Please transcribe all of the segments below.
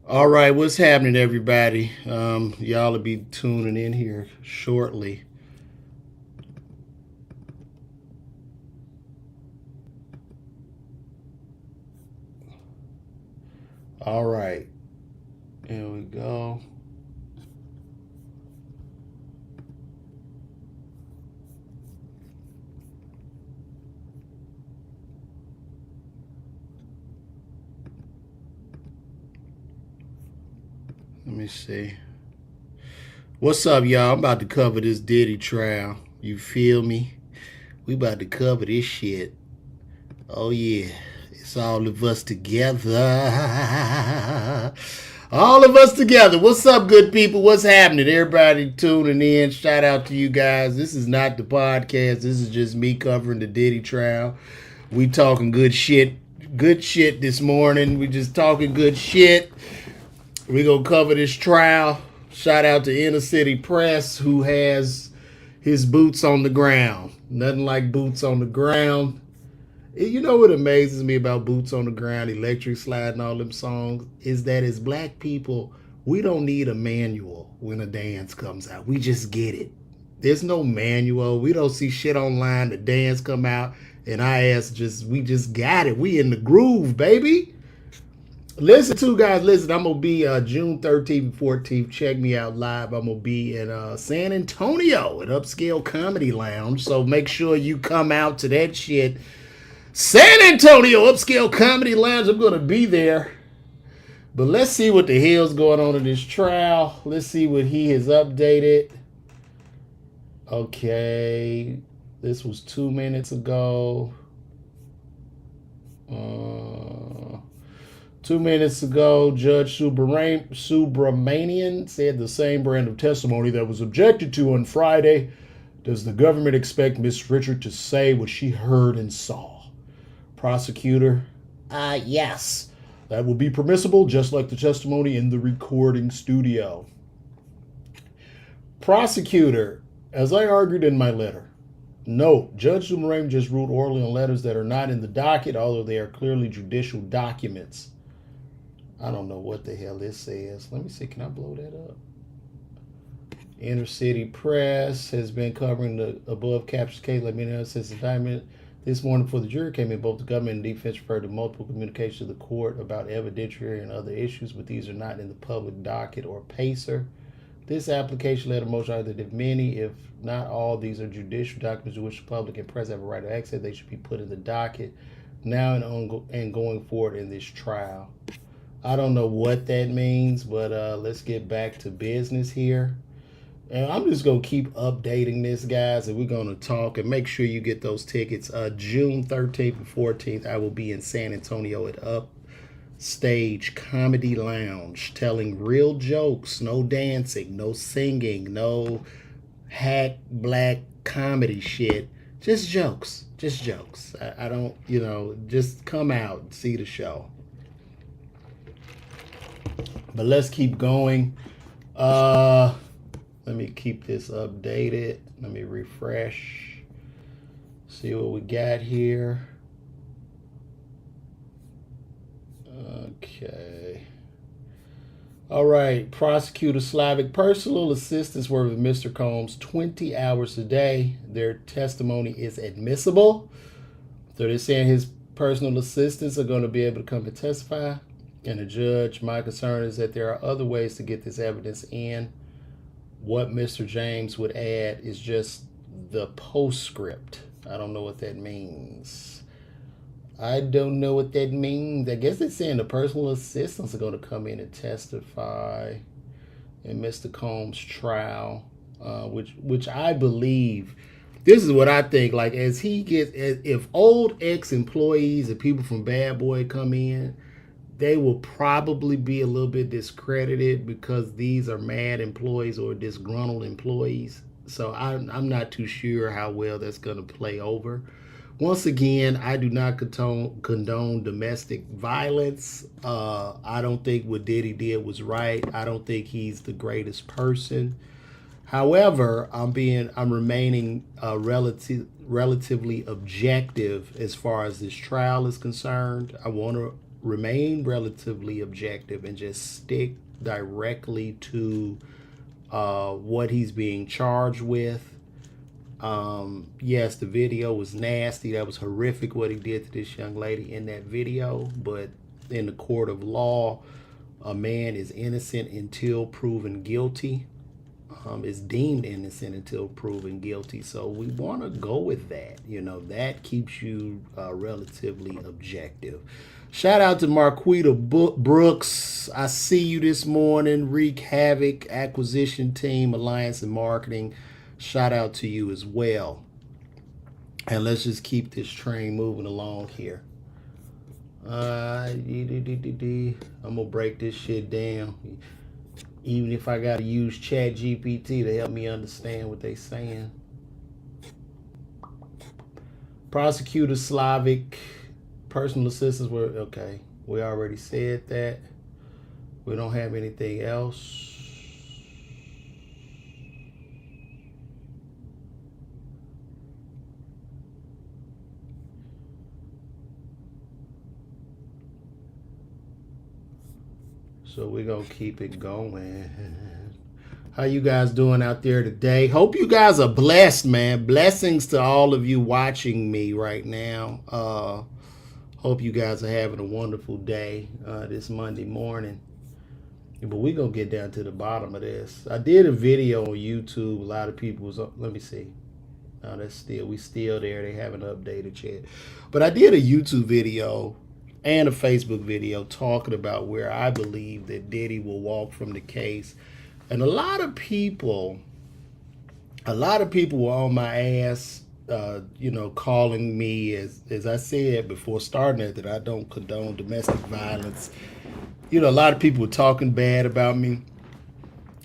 All right, what's happening, everybody? Y'all will be tuning in here shortly. All right, here we go. Let me see. What's up, y'all? I'm about to cover this Diddy trial. You feel me? We about to cover this shit. Oh yeah, it's all of us together. All of us together. What's up, good people? What's happening? Everybody tuning in. Shout out to you guys. This is not the podcast. This is just me covering the Diddy trial. We talking good shit. Good shit this morning. We just talking good shit. We gonna cover this trial. Shout out to Inner City Press, who has his boots on the ground. Nothing like boots on the ground. You know what amazes me about Boots on the Ground, Electric Slide, and all them songs is that as black people, we don't need a manual when a dance comes out. We just get it. There's no manual. We don't see shit online. The dance come out, and we just got it. We in the groove, baby. Listen to guys. Listen, I'm gonna be June 13th and 14th. Check me out live. I'm gonna be in San Antonio at Upscale Comedy Lounge. So make sure you come out to that shit. San Antonio Upscale Comedy Lounge. I'm gonna be there. But let's see what the hell's going on in this trial. Let's see what he has updated. Okay, this was 2 minutes ago. 2 minutes ago, Judge Subramanian said the same brand of testimony that was objected to on Friday. Does the government expect Miss Richard to say what she heard and saw? Prosecutor, yes. That will be permissible, just like the testimony in the recording studio. Prosecutor, as I argued in my letter, note, Judge Subramanian just ruled orally on letters that are not in the docket, although they are clearly judicial documents. I don't know what the hell this says. Let me see. Can I blow that up? Inner City Press has been covering the above captured case like many others since indictment. This morning before the jury came in, both the government and defense referred to multiple communications to the court about evidentiary and other issues, but these are not in the public docket or PACER. This application letter motion argued that if many, if not all, these are judicial documents to which the public and press have a right of access, they should be put in the docket now and going forward in this trial. I don't know what that means, but let's get back to business here. And I'm just going to keep updating this, guys, and we're going to talk and make sure you get those tickets. June 13th and 14th, I will be in San Antonio at Upstage Comedy Lounge telling real jokes, no dancing, no singing, no hack black comedy shit. Just jokes. Just jokes. I don't, just come out and see the show. But let's keep going. Let me keep this updated. Let me refresh. See what we got here. Okay. All right. Prosecutor Slavic personal assistants were with Mr. Combs 20 hours a day. Their testimony is admissible. So they're saying his personal assistants are going to be able to come and testify. And the judge, my concern is that there are other ways to get this evidence in. What Mr. James would add is just the postscript. I don't know what that means. I don't know what that means. I guess they're saying the personal assistants are going to come in and testify in Mr. Combs' trial, which I believe. This is what I think. Like, if old ex-employees and people from Bad Boy come in, they will probably be a little bit discredited because these are mad employees or disgruntled employees. So I'm not too sure how well that's going to play over. Once again, I do not condone domestic violence. I don't think what Diddy did was right. I don't think he's the greatest person. However, I'm remaining relatively objective as far as this trial is concerned. I want to remain relatively objective and just stick directly to what he's being charged with. Yes, the video was nasty. That was horrific what he did to this young lady in that video. But in the court of law, a man is innocent until proven guilty. Is deemed innocent until proven guilty. So we want to go with that. You know, that keeps you relatively objective. Shout out to Marquita Brooks. I see you this morning. Wreak Havoc Acquisition Team, Alliance and Marketing. Shout out to you as well. And let's just keep this train moving along here. I'm going to break this shit down. Even if I got to use Chat GPT to help me understand what they saying. Prosecutor Slavic, personal assistants were, okay, we already said that. We don't have anything else. So we're going to keep it going. How you guys doing out there today? Hope you guys are blessed, man. Blessings to all of you watching me right now. Hope you guys are having a wonderful day this Monday morning. But we're going to get down to the bottom of this. I did a video on YouTube. A lot of people was, let me see. No, we still there. They haven't updated yet. But I did a YouTube video and a Facebook video talking about where I believe that Diddy will walk from the case. And a lot of people were on my ass, calling me, as I said before starting it, that I don't condone domestic violence. You know, a lot of people were talking bad about me,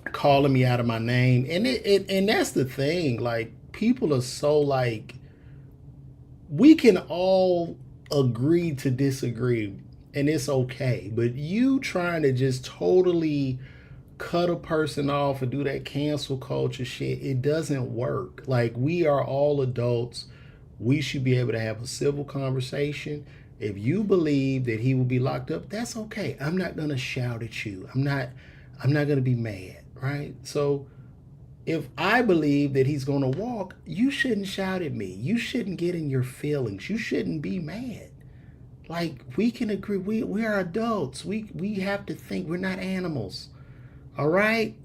calling me out of my name. And that's the thing. Like, people are so like, we can all agree to disagree, and it's okay. But you trying to just totally cut a person off and do that cancel culture shit, it doesn't work. Like, we are all adults. We should be able to have a civil conversation. If you believe that he will be locked up, that's okay. I'm not gonna shout at you. I'm not gonna be mad, right? So if I believe that he's gonna walk, you shouldn't shout at me. You shouldn't get in your feelings. You shouldn't be mad. Like, we can agree. We are adults. We have to think. We're not animals. All right?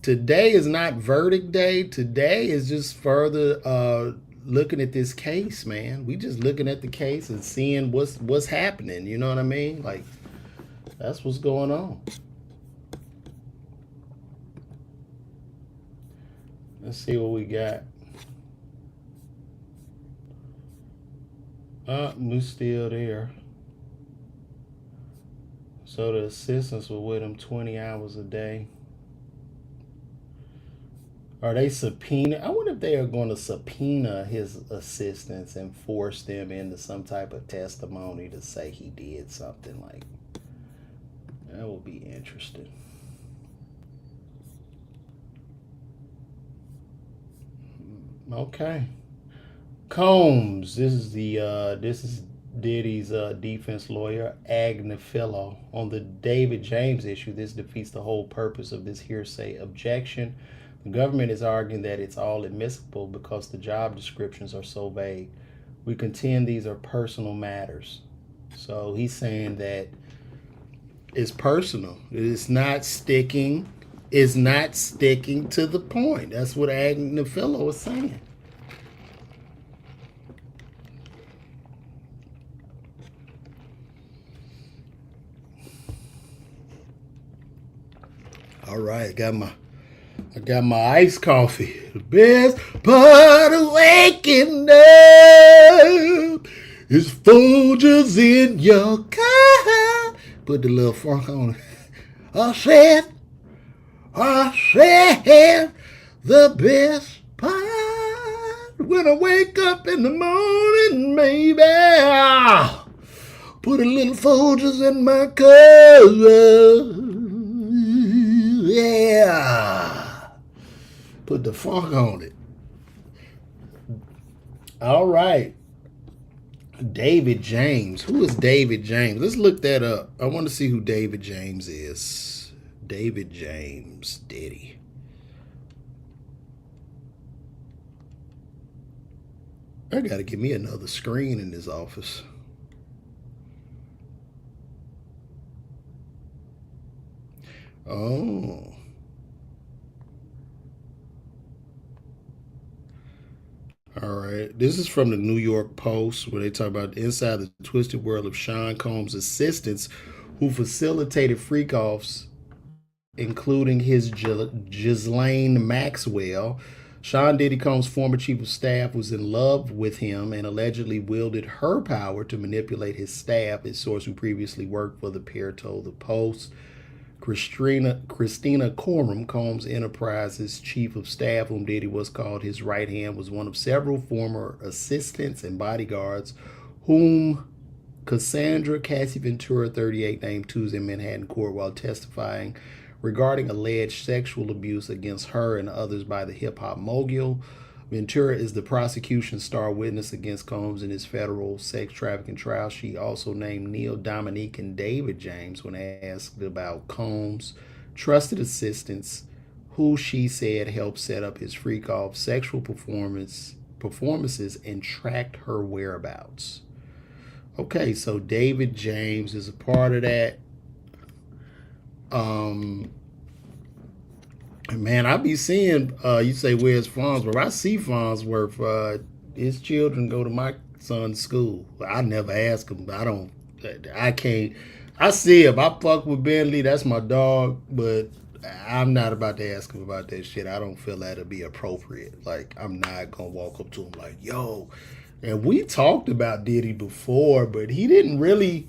Today is not verdict day. Today is just further looking at this case, man. We just looking at the case and seeing what's happening. You know what I mean? Like, that's what's going on. Let's see what we got. We're still there. So the assistants were with him 20 hours a day. Are they subpoena? I wonder if they are going to subpoena his assistants and force them into some type of testimony to say he did something. Like, that would be interesting. Okay. Combs. This is Diddy's defense lawyer, Agnifilo. On the David James issue, this defeats the whole purpose of this hearsay objection. The government is arguing that it's all admissible because the job descriptions are so vague. We contend these are personal matters. So he's saying that it's personal. It's not sticking. It's not sticking to the point. That's what Agnifilo is saying. All right, I got my iced coffee. The best part of waking up is Folgers in your car. Put the little funk on it. I said, the best part when I wake up in the morning, maybe I'll put a little Folgers in my car. Yeah. Put the funk on it. All right. David James. Who is David James? Let's look that up. I want to see who David James is. David James, Diddy. I got to give me another screen in this office. Oh. All right. This is from the New York Post where they talk about inside the twisted world of Sean Combs' assistants who facilitated freak offs, including his Ghislaine Maxwell. Sean Diddy Combs' former chief of staff was in love with him and allegedly wielded her power to manipulate his staff, a source who previously worked for the pair told the Post. Christina Coram, Combs Enterprises chief of staff, whom Diddy was called his right hand, was one of several former assistants and bodyguards whom Cassandra Cassie Ventura, 38, named Tuesday in Manhattan court while testifying regarding alleged sexual abuse against her and others by the hip-hop mogul. Ventura is the prosecution's star witness against Combs in his federal sex trafficking trial. She also named Neil Dominique and David James when asked about Combs' trusted assistants, who she said helped set up his freak-off sexual performances and tracked her whereabouts. Okay, so David James is a part of that. Man, I be seeing, you say, where's Farnsworth? I see Farnsworth. His children go to my son's school. I never ask him. I can't. I see him. I fuck with Bentley. That's my dog. But I'm not about to ask him about that shit. I don't feel that'd be appropriate. Like, I'm not going to walk up to him like, yo. And we talked about Diddy before, but he didn't really.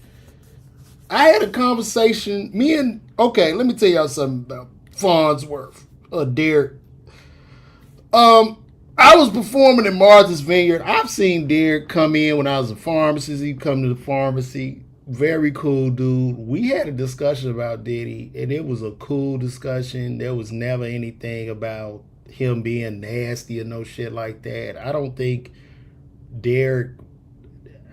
I had a conversation. Okay, let me tell y'all something about Farnsworth. Derek. I was performing in Martha's Vineyard. I've seen Derek come in when I was a pharmacist. He'd come to the pharmacy. Very cool dude. We had a discussion about Diddy, and it was a cool discussion. There was never anything about him being nasty or no shit like that. I don't think Derek.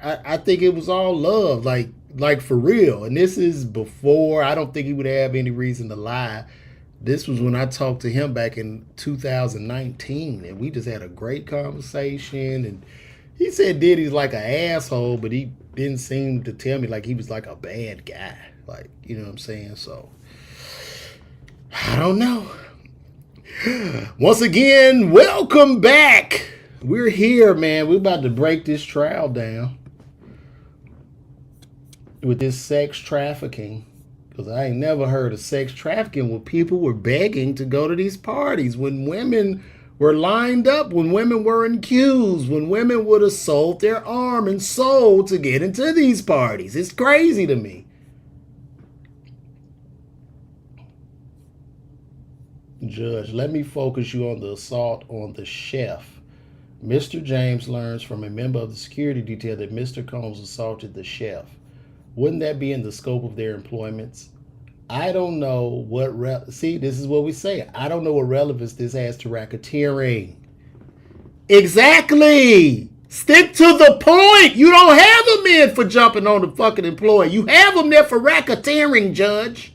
I think it was all love, like for real. And this is before. I don't think he would have any reason to lie. This was when I talked to him back in 2019, and we just had a great conversation. And he said Diddy's like an asshole, but he didn't seem to tell me like he was like a bad guy. Like, you know what I'm saying? So, I don't know. Once again, welcome back. We're here, man. We're about to break this trial down with this sex trafficking. Because I ain't never heard of sex trafficking where people were begging to go to these parties, when women were lined up, when women were in queues, when women would have sold their arm and soul to get into these parties. It's crazy to me. Judge, let me focus you on the assault on the chef. Mr. James learns from a member of the security detail that Mr. Combs assaulted the chef. Wouldn't that be in the scope of their employments? I don't know what... See, this is what we say. I don't know what relevance this has to racketeering. Exactly! Stick to the point! You don't have them in for jumping on the fucking employee. You have them there for racketeering, Judge.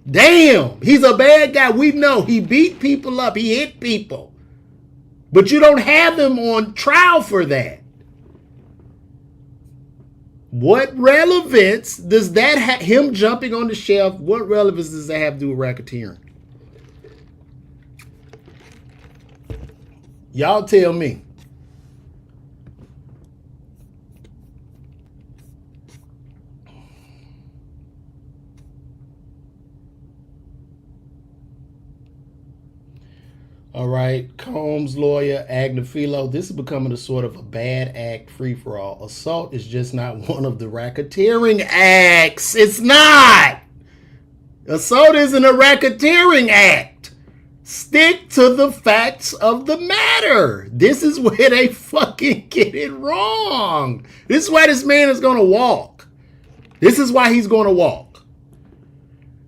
Damn! He's a bad guy. We know. He beat people up. He hit people. But you don't have him on trial for that. What relevance does that have, him jumping on the shelf, what relevance does that have to do with racketeering? Y'all tell me. All right, Combs' lawyer, Agnifilo, this is becoming a sort of a bad act free-for-all. Assault is just not one of the racketeering acts. It's not. Assault isn't a racketeering act. Stick to the facts of the matter. This is where they fucking get it wrong. This is why this man is going to walk. This is why he's going to walk.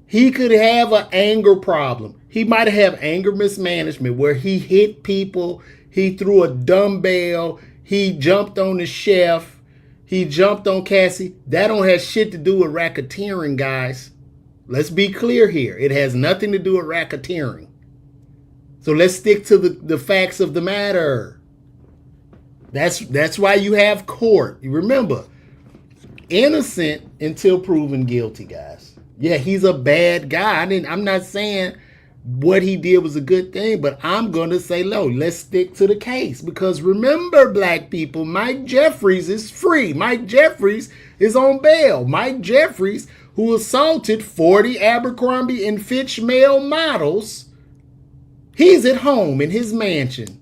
He could have an anger problem. He might have anger mismanagement where he hit people, he threw a dumbbell, He jumped on the chef. He jumped on Cassie. That don't have shit to do with racketeering, guys. Let's be clear here. It has nothing to do with racketeering. So let's stick to the facts of the matter. That's why you have court. You remember, innocent until proven guilty, guys. Yeah, he's a bad guy. I'm not saying what he did was a good thing, but I'm going to say, no, let's stick to the case. Because remember, black people, Mike Jeffries is free. Mike Jeffries is on bail. Mike Jeffries, who assaulted 40 Abercrombie and Fitch male models, he's at home in his mansion,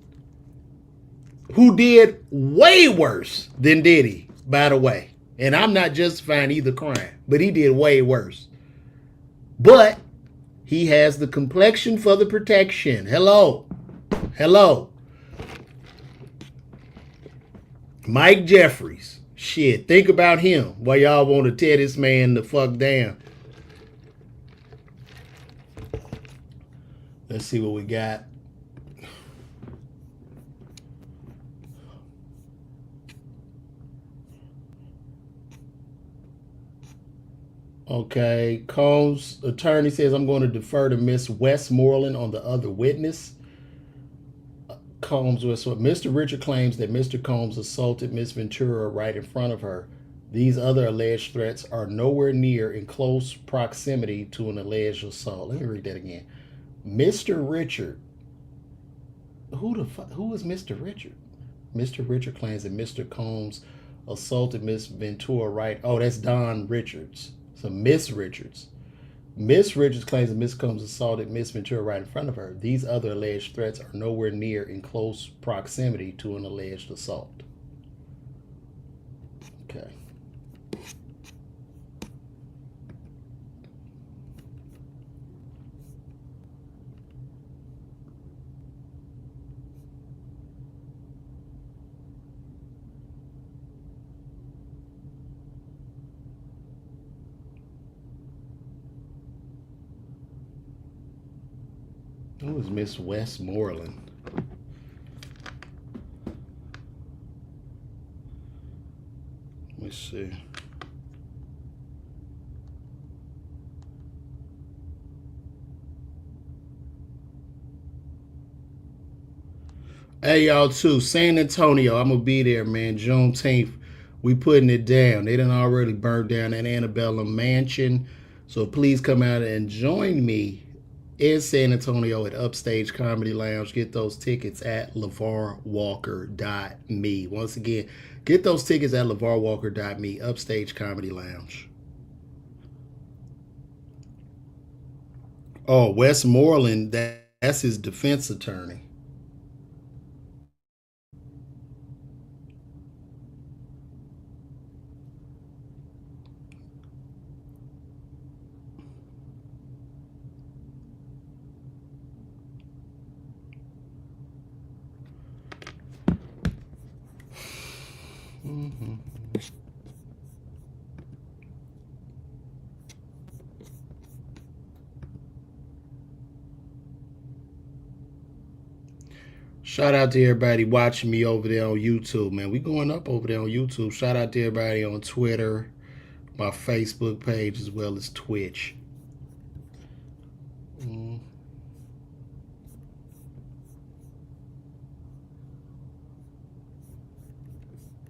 who did way worse than Diddy, by the way. And I'm not justifying either crime, but he did way worse. But he has the complexion for the protection. Hello. Hello. Mike Jeffries. Shit, think about him while y'all want to tear this man the fuck down. Let's see what we got. Okay, Combs' attorney says, I'm going to defer to Miss Westmoreland on the other witness. Combs was Mr. Richard claims that Mr. Combs assaulted Miss Ventura right in front of her. These other alleged threats are nowhere near in close proximity to an alleged assault. Let me read that again. Mr. Richard. Who is Mr. Richard? Mr. Richard claims that Mr. Combs assaulted Miss Ventura right. Oh, that's Don Richards. So Miss Richards. Miss Richards claims that Miss Combs assaulted Miss Ventura right in front of her. These other alleged threats are nowhere near in close proximity to an alleged assault. Okay. Who is Miss Westmoreland? Let me see. Hey, y'all, too. San Antonio, I'm going to be there, man. Juneteenth, we putting it down. They done already burned down that Antebellum mansion. So please come out and join me in San Antonio at Upstage Comedy Lounge. Get those tickets at LeVarWalker.me. Once again, get those tickets at LeVarWalker.me, Upstage Comedy Lounge. Oh, Westmoreland, that's his defense attorney. Mm-hmm. Shout out to everybody watching me over there on YouTube, man. We going up over there on YouTube. Shout out to everybody on Twitter, my Facebook page, as well as Twitch.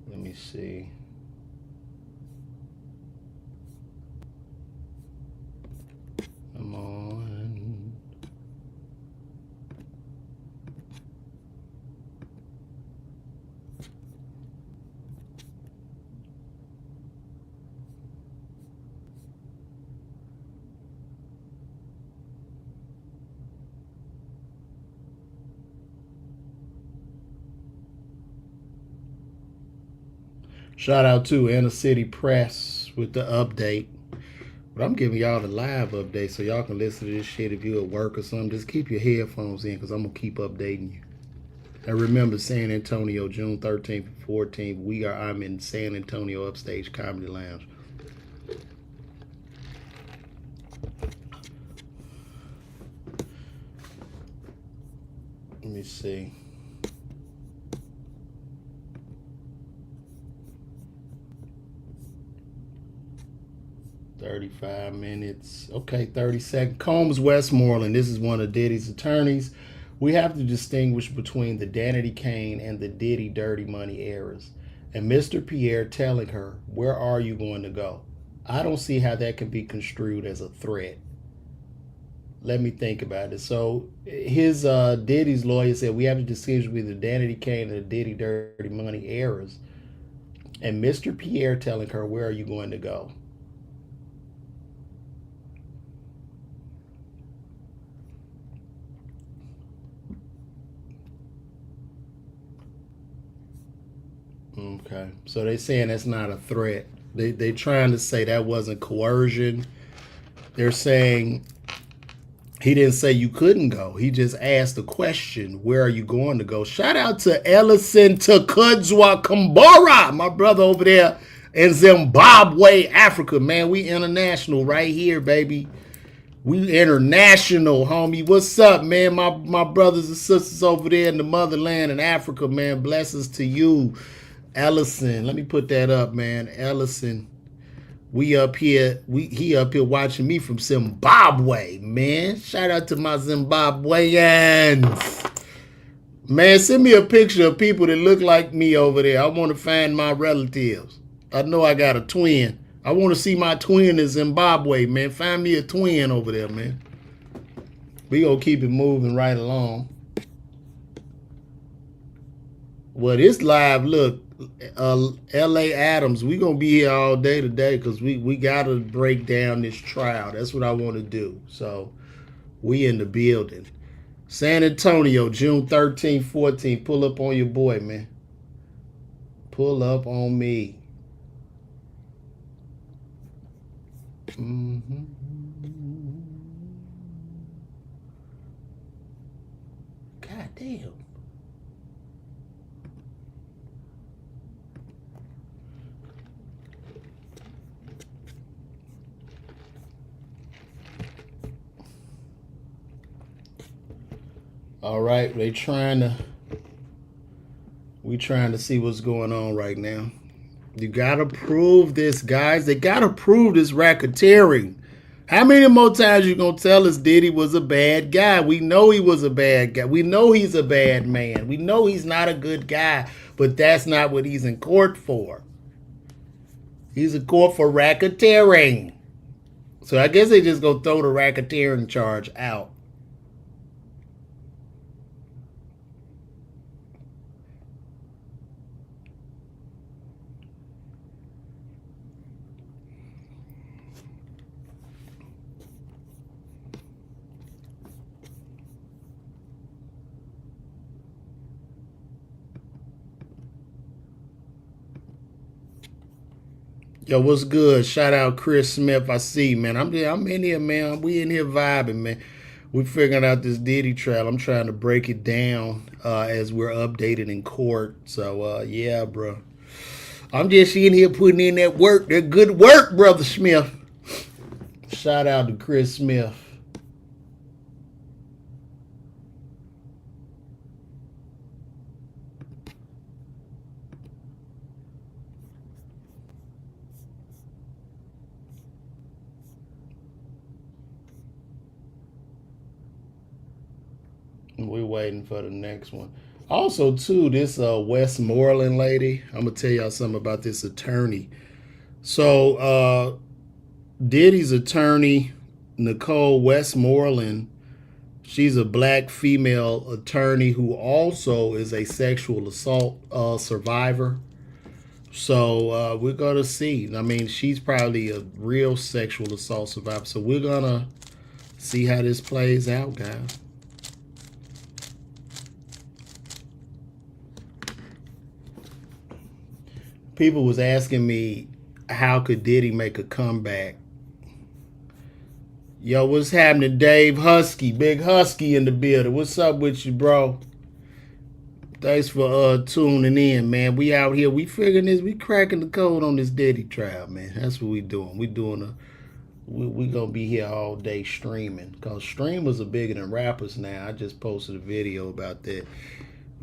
Let me see. Come on. Shout out to Inner City Press with the update. But I'm giving y'all the live update so y'all can listen to this shit if you're at work or something. Just keep your headphones in because I'm going to keep updating you. And remember, San Antonio, June 13th and 14th, I'm in San Antonio Upstage Comedy Lounge. Let me see. 35 minutes. Okay, 30 seconds. Combs Westmoreland. This is one of Diddy's attorneys. We have to distinguish between the Danity Kane and the Diddy dirty money eras. And Mr. Pierre telling her, where are you going to go? I don't see how that can be construed as a threat. Let me think about it. So his Diddy's lawyer said we have to distinguish between the Danity Kane and the Diddy dirty money eras. And Mr. Pierre telling her, where are you going to go? Okay, so they're saying that's not a threat. They're trying to say that wasn't coercion. They're saying he didn't say you couldn't go. He just asked the question, where are you going to go? Shout out to Ellison Takudzwa Kambora, my brother over there in Zimbabwe, Africa. Man, we international right here, baby. We international, homie. What's up, man? My brothers and sisters over there in the motherland in Africa, man. Blessings to you. Ellison, let me put that up, man. Ellison, we up here. He up here watching me from Zimbabwe, man. Shout out to my Zimbabweans, man. Send me a picture of people that look like me over there. I want to find my relatives. I know I got a twin. I want to see my twin in Zimbabwe, man. Find me a twin over there, man. We gonna keep it moving right along. Well, this live, look. L.A. Adams, we gonna be here all day today because we gotta break down this trial. That's what I want to do. So we in the building. San Antonio, June 13th, 14th. Pull up on your boy, man. Pull up on me. God damn. All right, we trying to see what's going on right now. You gotta prove this, guys. They gotta prove this racketeering. How many more times you gonna tell us Diddy was a bad guy? We know he was a bad guy. We know he's a bad man. We know he's not a good guy, but that's not what he's in court for. He's in court for racketeering. So I guess they just gonna throw the racketeering charge out. Yo, what's good? Shout out Chris Smith. I see, man. I'm in here, man. We in here vibing, man. We figuring out this Diddy trial. I'm trying to break it down as we're updated in court. So yeah, bro. I'm just in here putting in that work. That good work, brother Smith. Shout out to Chris Smith. We're waiting for the next one. Also, too, this Westmoreland lady, I'm going to tell y'all something about this attorney. So, Diddy's attorney, Nicole Westmoreland, she's a black female attorney who also is a sexual assault survivor. So, we're going to see. I mean, she's probably a real sexual assault survivor. So, we're going to see how this plays out, guys. People was asking me, how could Diddy make a comeback? Yo, what's happening, Dave Husky? Big Husky in the building. What's up with you, bro? Thanks for tuning in, man. We out here. We figuring this. We cracking the code on this Diddy trial, man. That's what we doing. We gonna be here all day streaming. Because streamers are bigger than rappers now. I just posted a video about that.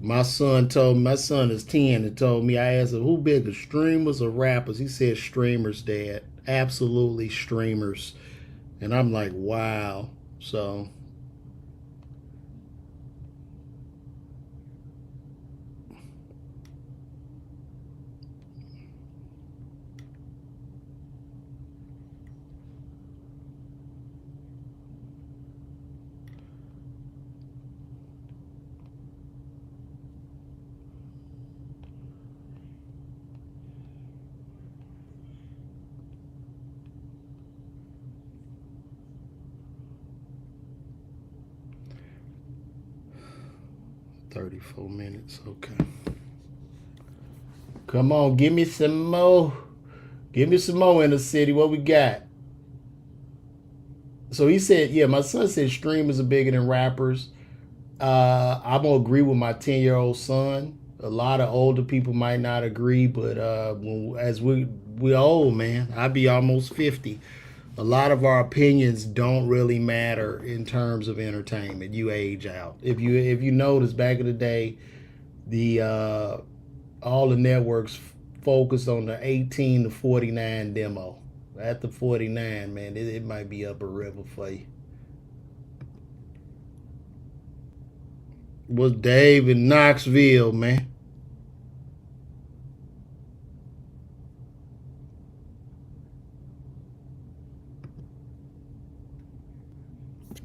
My son is 10 and told me, I asked him, who bigger, streamers or rappers? He said streamers, Dad. absolutely streamers. And I'm like, wow. So $34. Okay. Come on, give me some more. Give me some more in the city. What we got? So he said, yeah, my son said streamers are bigger than rappers. I'm gonna agree with my 10-year-old son. A lot of older people might not agree, but as we old, man, I'd be almost 50. A lot of our opinions don't really matter in terms of entertainment. You age out. If you notice back in the day, the all the networks focused on the 18 to 49 demo. At the 49, man, it might be up a river for you. Was Dave in Knoxville, man?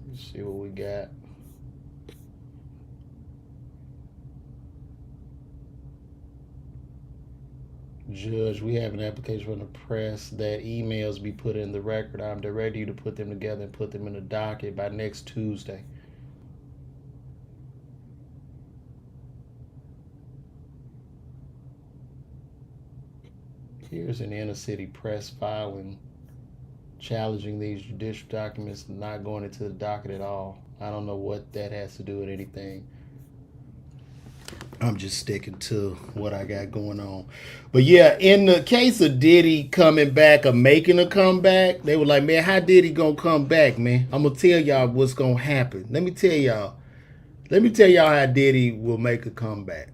Let's see what we got. Judge, we have an application from the press that emails be put in the record. I'm directing you to put them together and put them in the docket by next Tuesday. Here's an inner city press filing challenging these judicial documents not going into the docket at all. I don't know what that has to do with anything. I'm just sticking to what I got going on. But yeah, in the case of Diddy coming back or making a comeback, they were like, man, how Diddy gonna come back, man? I'm gonna tell y'all what's gonna happen. Let me tell y'all how Diddy will make a comeback.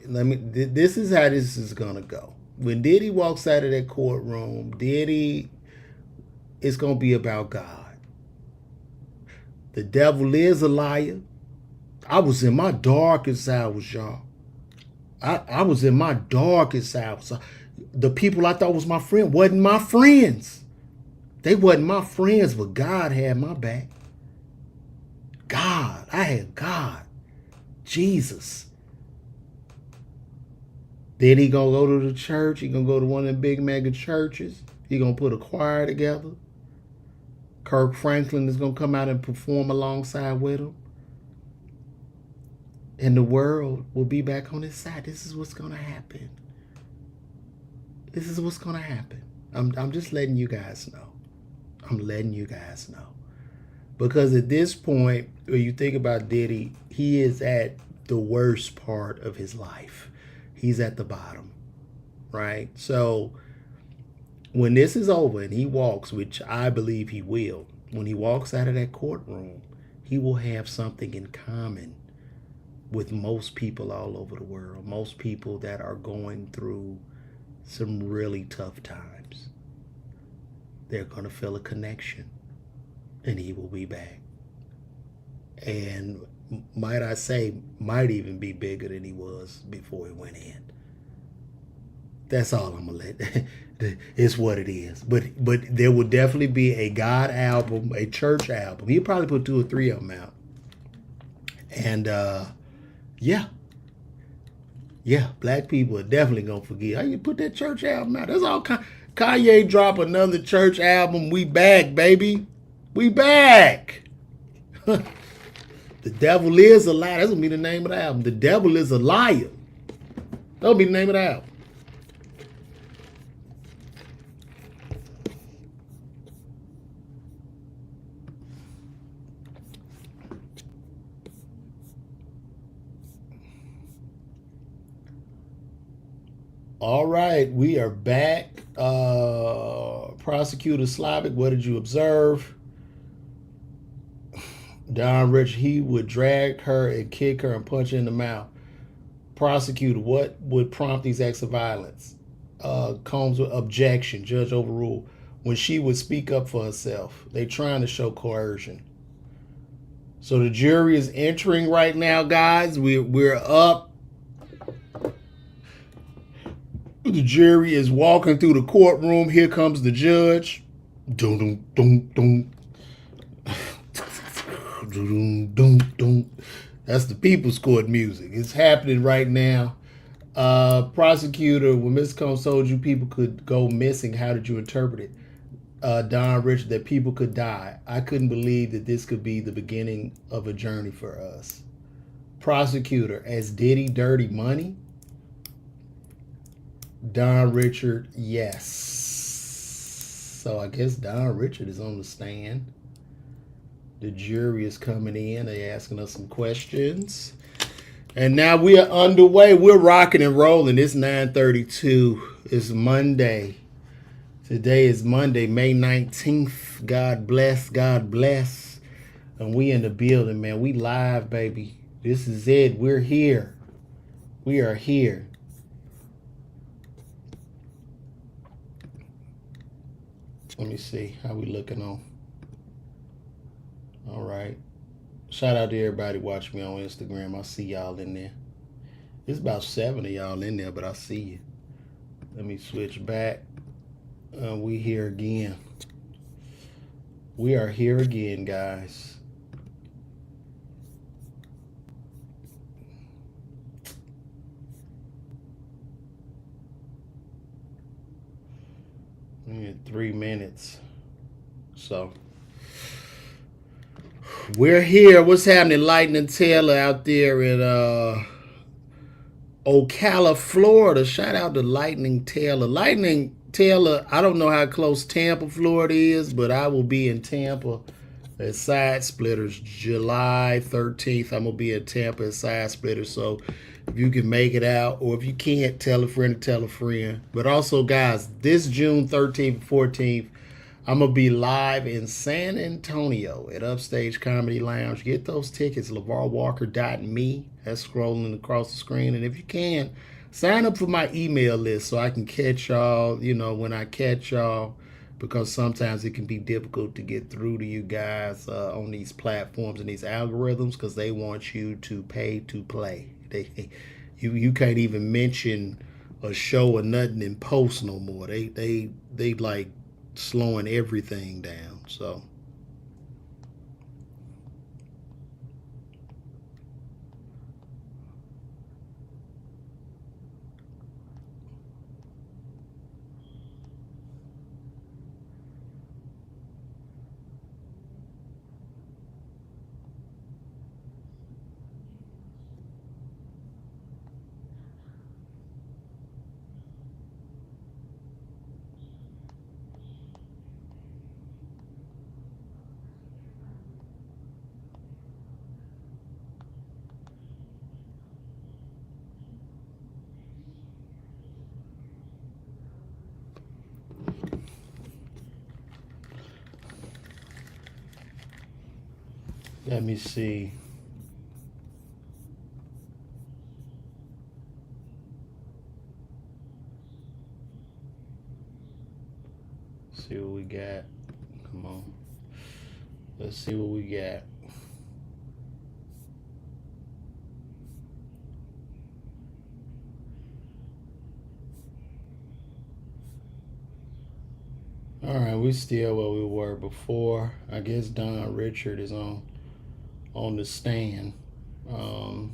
This is how this is gonna go. When Diddy walks out of that courtroom, Diddy is gonna be about God. The devil is a liar. I was in my darkest hours, y'all. I was in my darkest hours. The people I thought was my friend wasn't my friends. They wasn't my friends, but God had my back. God. I had God. Jesus. Then he gonna go to the church. He gonna go to one of them big mega churches. He gonna put a choir together. Kirk Franklin is gonna come out and perform alongside with him. And the world will be back on his side. This is what's gonna happen. This is what's gonna happen. I'm just letting you guys know. I'm letting you guys know. Because at this point, when you think about Diddy, he is at the worst part of his life. He's at the bottom, right? So when this is over and he walks, which I believe he will, when he walks out of that courtroom, he will have something in common with most people all over the world, most people that are going through some really tough times. They're going to feel a connection, and he will be back. And might I say, might even be bigger than he was before he went in. That's all I'm going to let. It's what it is. But there will definitely be a God album, a church album. He'll probably put 2 or 3 of them out. And, yeah, black people are definitely gonna forget. How you put that church album out? That's all. Kanye drop another church album. We back, baby. We back. The devil is a liar. That's gonna be the name of the album. The devil is a liar. That'll be the name of the album. All right, we are back. Prosecutor Slavic, what did you observe? Don Rich, he would drag her and kick her and punch her in the mouth. Prosecutor, what would prompt these acts of violence? Combs with objection. Judge overruled. when she would speak up for herself. They trying to show coercion. So the jury is entering right now, guys. We're up. The jury is walking through the courtroom. Here comes the judge. Dun dun dun dun. Dun dun dun. That's the People's Court music. It's happening right now. Prosecutor, when Ms. Combs told you people could go missing, how did you interpret it? Don Richard, that people could die. I couldn't believe that this could be the beginning of a journey for us. Prosecutor, as Diddy dirty money? Don Richard, yes. So I guess Don Richard is on the stand. The jury is coming in. They're asking us some questions. And now we are underway. We're rocking and rolling. It's 9:32. It's Monday. Today is Monday, May 19th. God bless. God bless. And we in the building, man. We live, baby. This is it. We're here. We are here. Let me see how we looking on. All right. Shout out to everybody watching me on Instagram. I see y'all in there. It's about 7 of y'all in there, but I see you. Let me switch back. We here again. We are here again, guys. We had 3 minutes. So we're here. What's happening? Lightning Taylor out there in Ocala, Florida. Shout out to Lightning Taylor. Lightning Taylor, I don't know how close Tampa, Florida is, but I will be in Tampa at Side Splitters July 13th. I'm going to be in Tampa at Side Splitters. So if you can make it out, or if you can't, tell a friend to tell a friend. But also, guys, this June 13th, 14th, I'm going to be live in San Antonio at Upstage Comedy Lounge. Get those tickets, LeVarWalker.me. That's scrolling across the screen. And if you can, sign up for my email list so I can catch y'all, you know, when I catch y'all, because sometimes it can be difficult to get through to you guys on these platforms and these algorithms, because they want you to pay to play. You can't even mention a show or nothing in post no more. They like slowing everything down. So let me see. See what we got. Come on. Let's see what we got. All right, we still where we were before. I guess Don Richard is on the stand. So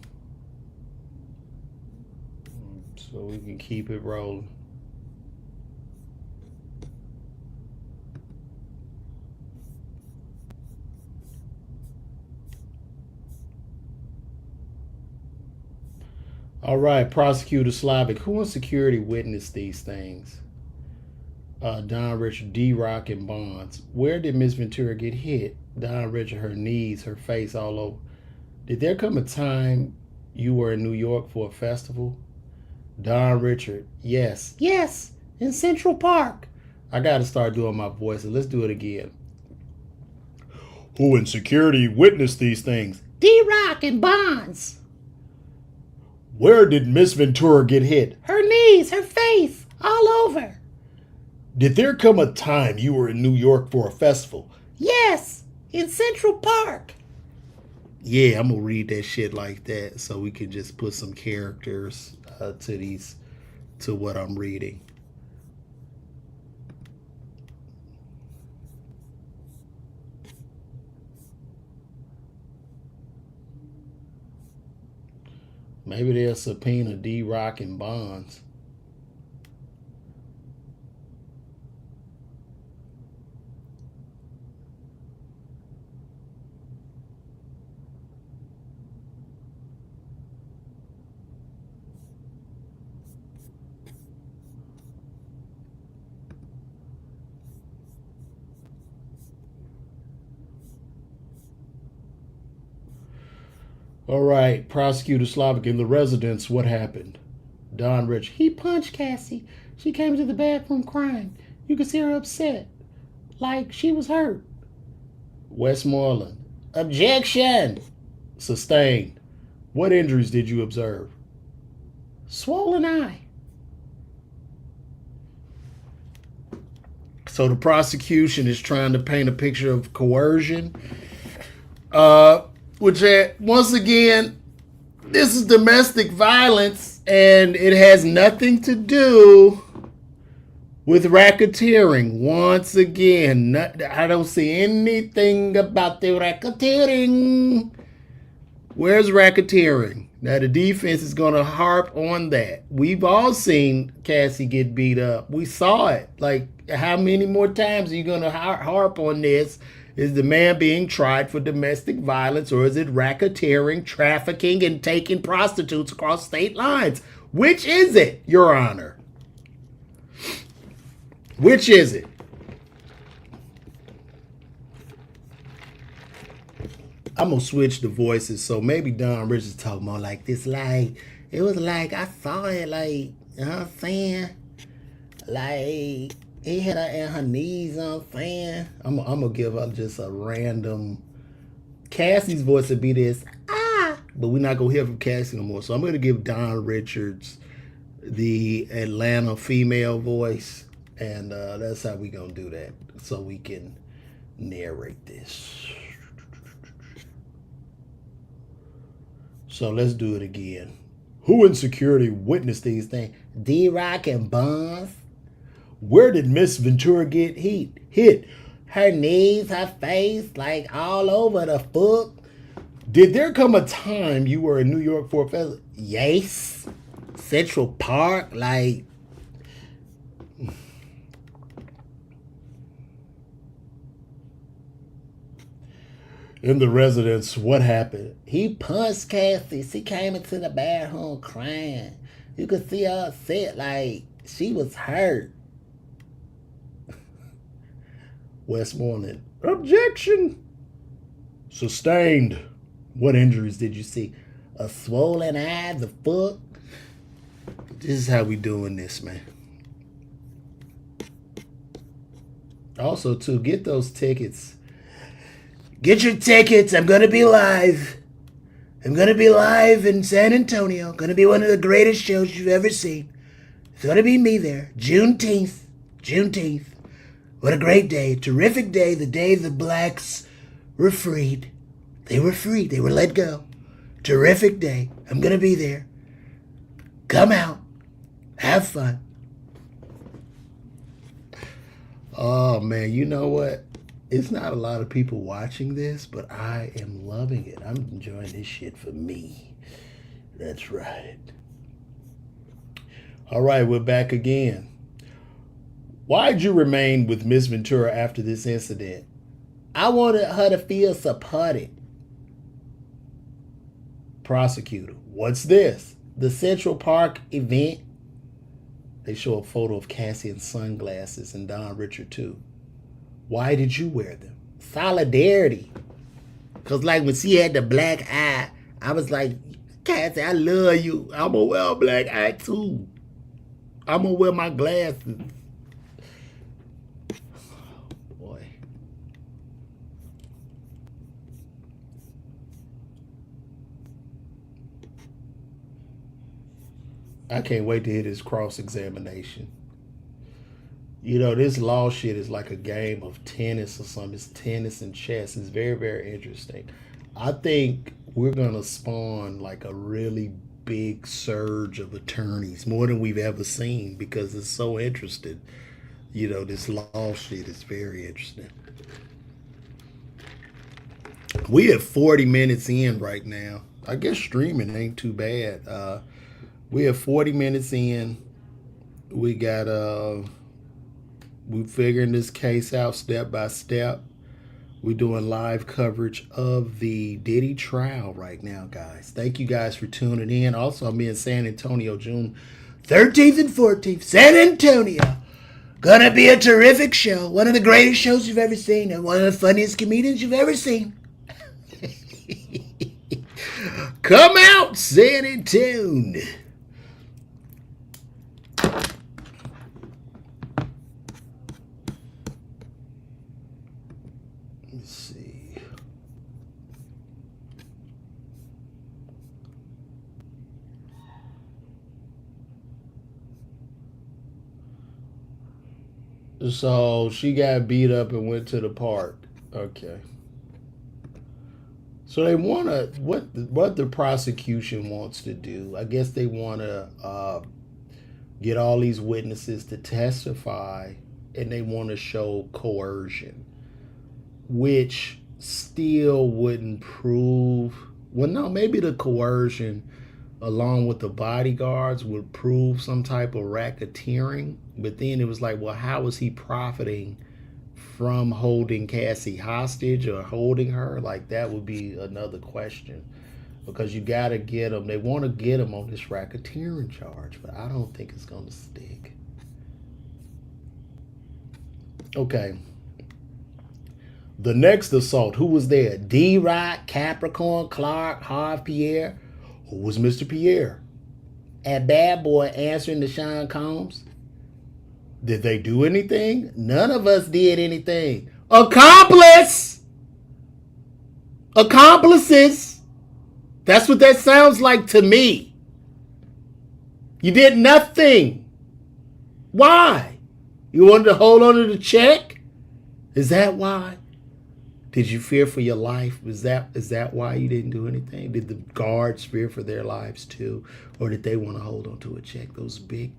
we can keep it rolling. All right, Prosecutor Slavic, who in security witnessed these things? Don Richard, D-Rock, and Bonds. Where did Miss Ventura get hit? Don Richard, her knees, her face all over. Did there come a time you were in New York for a festival? Don Richard, yes. Yes, in Central Park. I got to start doing my voices. Let's do it again. Who in security witnessed these things? D-Rock and Bonds. Where did Miss Ventura get hit? Her knees, her face, all over. Did there come a time you were in New York for a festival? Yes, in Central Park. Yeah, I'm gonna read that shit like that so we can just put some characters to what I'm reading. Maybe they'll subpoena D-Rock and Bonds. All right, Prosecutor Slavic in the residence, what happened? Don Rich, he punched Cassie. She came to the bathroom crying. You could see her upset, like she was hurt. Westmoreland, objection! Sustained. What injuries did you observe? Swollen eye. So the prosecution is trying to paint a picture of coercion, which once again, this is domestic violence, and it has nothing to do with racketeering. Once again, I don't see anything about the racketeering. Where's racketeering? Now the defense is going to harp on that. We've all seen Cassie get beat up. We saw it. Like, how many more times are you going to harp on this? Is the man being tried for domestic violence, or is it racketeering, trafficking, and taking prostitutes across state lines? Which is it, Your Honor? Which is it? I'm going to switch the voices, so maybe Don Rich is talking more like this. Like, it was like, I saw it, like, you know what I'm saying? Like, he hit her at her knees, you know what I'm saying? I'm going to give her just a random... Cassie's voice would be this, ah! But we're not going to hear from Cassie no more. So I'm going to give Don Richards the Atlanta female voice. And that's how we're going to do that. So we can narrate this. So let's do it again. Who in security witnessed these things? D-Rock and Bonds. Where did Miss Ventura get hit? Her knees, her face, like all over the foot. Did there come a time you were in New York for a festival? Yes. Central Park, like... In the residence, what happened? He punched Cassie. She came into the bathroom crying. You could see her upset, like she was hurt. Westmoreland, objection. Sustained. What injuries did you see? A swollen eye, the foot. This is how we doing this, man. Also, too, get those tickets. Get your tickets. I'm going to be live. I'm going to be live in San Antonio. Going to be one of the greatest shows you've ever seen. It's going to be me there. Juneteenth. What a great day. Terrific day. The day the blacks were freed. They were freed. They were let go. Terrific day. I'm going to be there. Come out. Have fun. Oh, man. You know what? It's not a lot of people watching this, but I am loving it. I'm enjoying this shit for me. That's right. All right, we're back again. Why'd you remain with Miss Ventura after this incident? I wanted her to feel supported. Prosecutor, what's this? The Central Park event? They show a photo of Cassie in sunglasses and Don Richard too. Why did you wear them? Solidarity. Because like when she had the black eye, I was like, Cassie, I love you. I'm going to wear a black eye too. I'm going to wear my glasses. Oh, boy. I can't wait to hear this cross-examination. You know, this law shit is like a game of tennis or something. It's tennis and chess. It's very, very interesting. I think we're going to spawn like a really big surge of attorneys, more than we've ever seen, because it's so interesting. You know, this law shit is very interesting. We have 40 minutes in right now. I guess streaming ain't too bad. We have 40 minutes in. We got we figuring this case out step by step. We're doing live coverage of the Diddy trial right now, guys. Thank you guys for tuning in. Also, I'm in San Antonio, June 13th and 14th. San Antonio. Gonna be a terrific show. One of the greatest shows you've ever seen, and one of the funniest comedians you've ever seen. Come out, San Antonio. Let's see. So she got beat up and went to the park. Okay. So they want to, what the prosecution wants to do, I guess they want to get all these witnesses to testify, and they want to show coercion, which still wouldn't prove, well, no, maybe the coercion along with the bodyguards would prove some type of racketeering, but then it was like, well, how is he profiting from holding Cassie hostage or holding her? Like, that would be another question, because you got to get them. They want to get them on this racketeering charge, but I don't think it's going to stick. Okay. The next assault, who was there? D-Rock, Capricorn, Clark, Harv Pierre. Who was Mr. Pierre? At Bad Boy answering to Sean Combs. Did they do anything? None of us did anything. Accomplice! Accomplices! That's what that sounds like to me. You did nothing. Why? You wanted to hold on to the check? Is that why? Did you fear for your life? Is that why you didn't do anything? Did the guards fear for their lives too? Or did they want to hold on to a check? Those big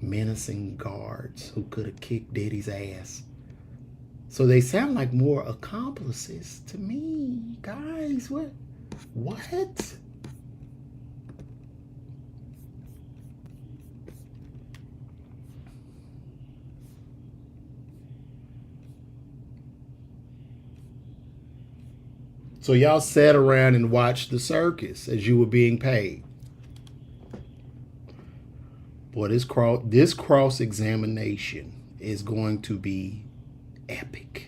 menacing guards who could have kicked Diddy's ass. So they sound like more accomplices to me, guys. What? So y'all sat around and watched the circus as you were being paid. Boy, this cross-examination is going to be epic.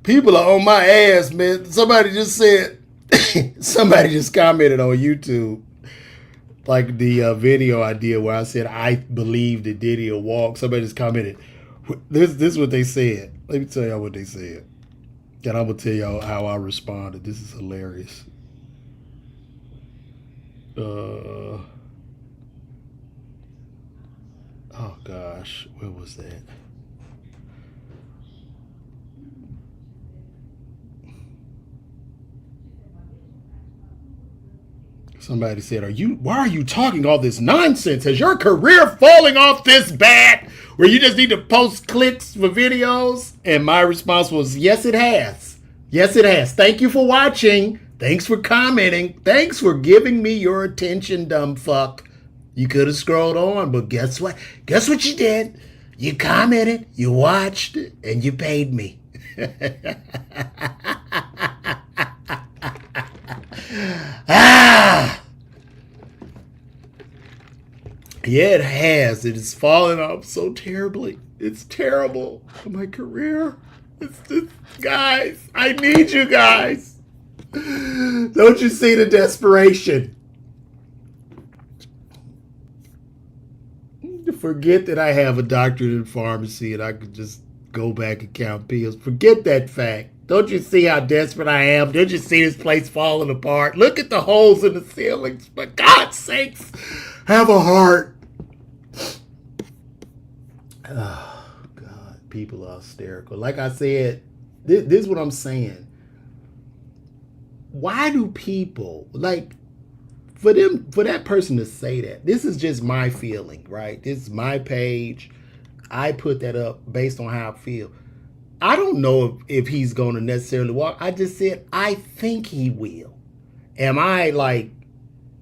People are on my ass, man. Somebody just said, somebody just commented on YouTube, like the video I did where I said, I believe that Diddy will walk. Somebody just commented. This is what they said. Let me tell y'all what they said. And I'm going to tell y'all how I responded. This is hilarious. Oh, gosh. Where was that? Somebody said, why are you talking all this nonsense? Has your career falling off this bad where you just need to post clicks for videos? And my response was, yes, it has. Yes, it has. Thank you for watching. Thanks for commenting. Thanks for giving me your attention, dumb fuck. You could have scrolled on, but guess what? Guess what you did? You commented, you watched, and you paid me. Ah! Yeah, it has. It is falling off so terribly. It's terrible for my career. It's just, guys, I need you guys. Don't you see the desperation? Forget that I have a doctorate in pharmacy and I could just go back and count pills. Forget that fact. Don't you see how desperate I am? Don't you see this place falling apart? Look at the holes in the ceilings. For God's sakes, have a heart. Oh, God. People are hysterical. Like I said, this is what I'm saying. Why do people, like, for that person to say that, this is just my feeling, right? This is my page. I put that up based on how I feel. I don't know if he's going to necessarily walk. I just said I think he will. Am I like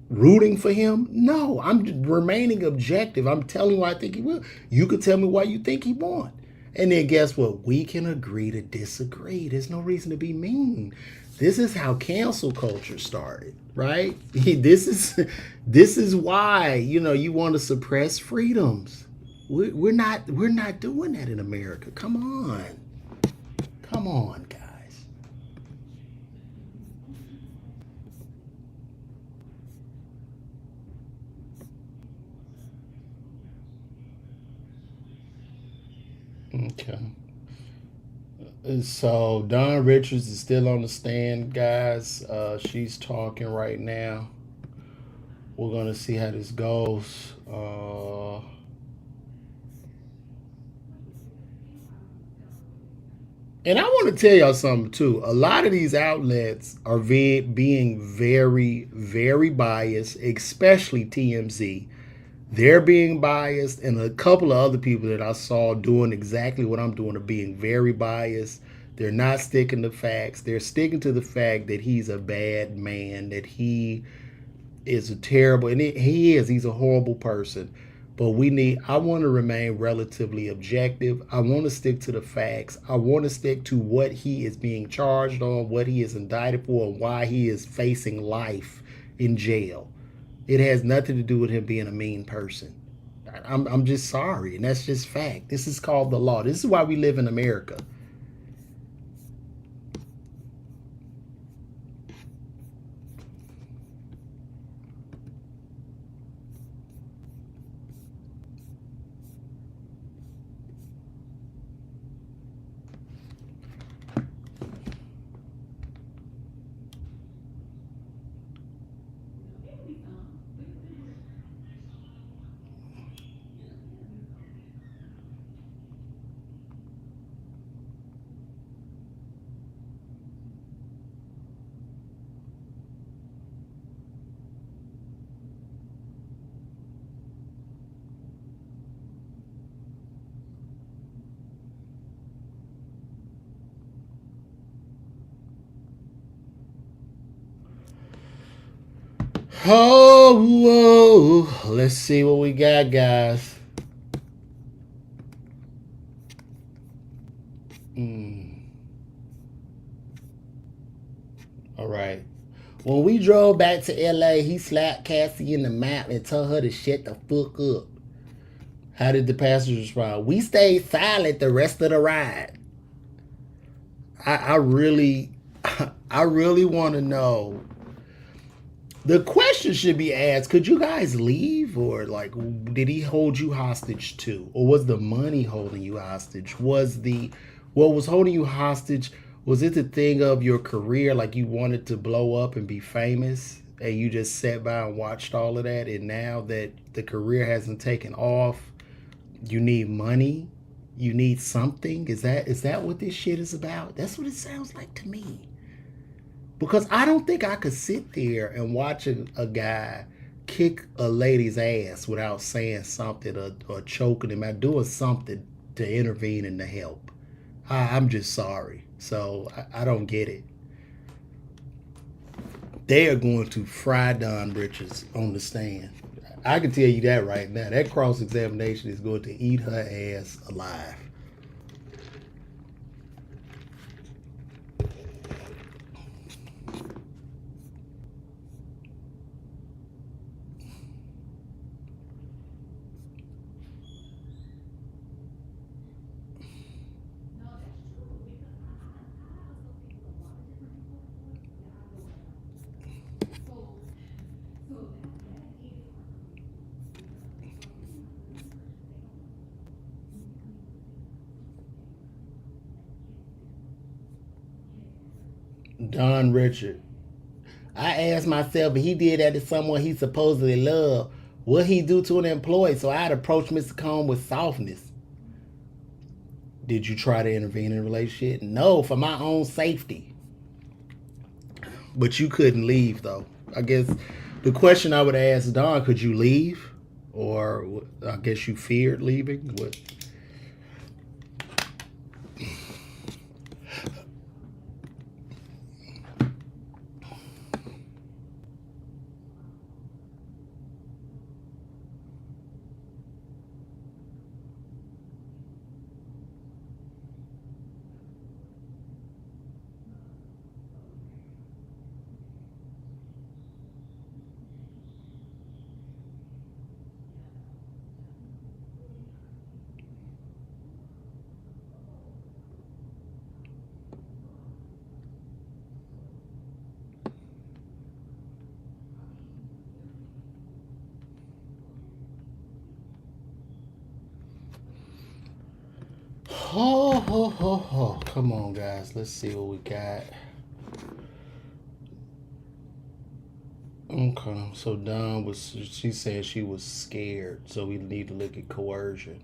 rooting for him? No, I'm remaining objective. I'm telling you why I think he will. You could tell me why you think he won't. And then guess what? We can agree to disagree. There's no reason to be mean. This is how cancel culture started, right? This is why, you want to suppress freedoms. We're not doing that in America. Come on, guys. Okay. So Dawn Richards is still on the stand, guys. She's talking right now. We're gonna see how this goes. And I want to tell y'all something too. A lot of these outlets are being very, very biased, especially TMZ. They're being biased, and a couple of other people that I saw doing exactly what I'm doing are being very biased. They're not sticking to facts. They're sticking to the fact that he's a bad man, that he is a terrible, and he is. He's a horrible person. But I want to remain relatively objective. I want to stick to the facts. I want to stick to what he is being charged on, what he is indicted for, and why he is facing life in jail. It has nothing to do with him being a mean person. I'm just sorry, and that's just fact. This is called the law. This is why we live in America. Oh, whoa. Let's see what we got, guys. All right. When we drove back to LA, he slapped Cassie in the mouth and told her to shut the fuck up. How did the passengers respond? We stayed silent the rest of the ride. I really, I really want to know. The question should be asked: could you guys leave, or like, did he hold you hostage too, or was the money holding you hostage? What was holding you hostage? Was it the thing of your career, like you wanted to blow up and be famous, and you just sat by and watched all of that, and now that the career hasn't taken off, you need money, you need something? Is that what this shit is about? That's what it sounds like to me. Because I don't think I could sit there and watch a guy kick a lady's ass without saying something, or choking him, or doing something to intervene and to help. I'm just sorry. So I don't get it. They are going to fry Don Richards on the stand. I can tell you that right now. That cross examination is going to eat her ass alive. Don Richard. I asked myself if he did that to someone he supposedly loved, what he do to an employee? So I'd approach Mr. Combs with softness. Did you try to intervene in a relationship? No, for my own safety. But you couldn't leave, though. I guess the question I would ask Don, could you leave? Or I guess you feared leaving? What? Ho, ho, ho, ho. Come on, guys. Let's see what we got. Okay, so Dawn was, she said she was scared, so we need to look at coercion.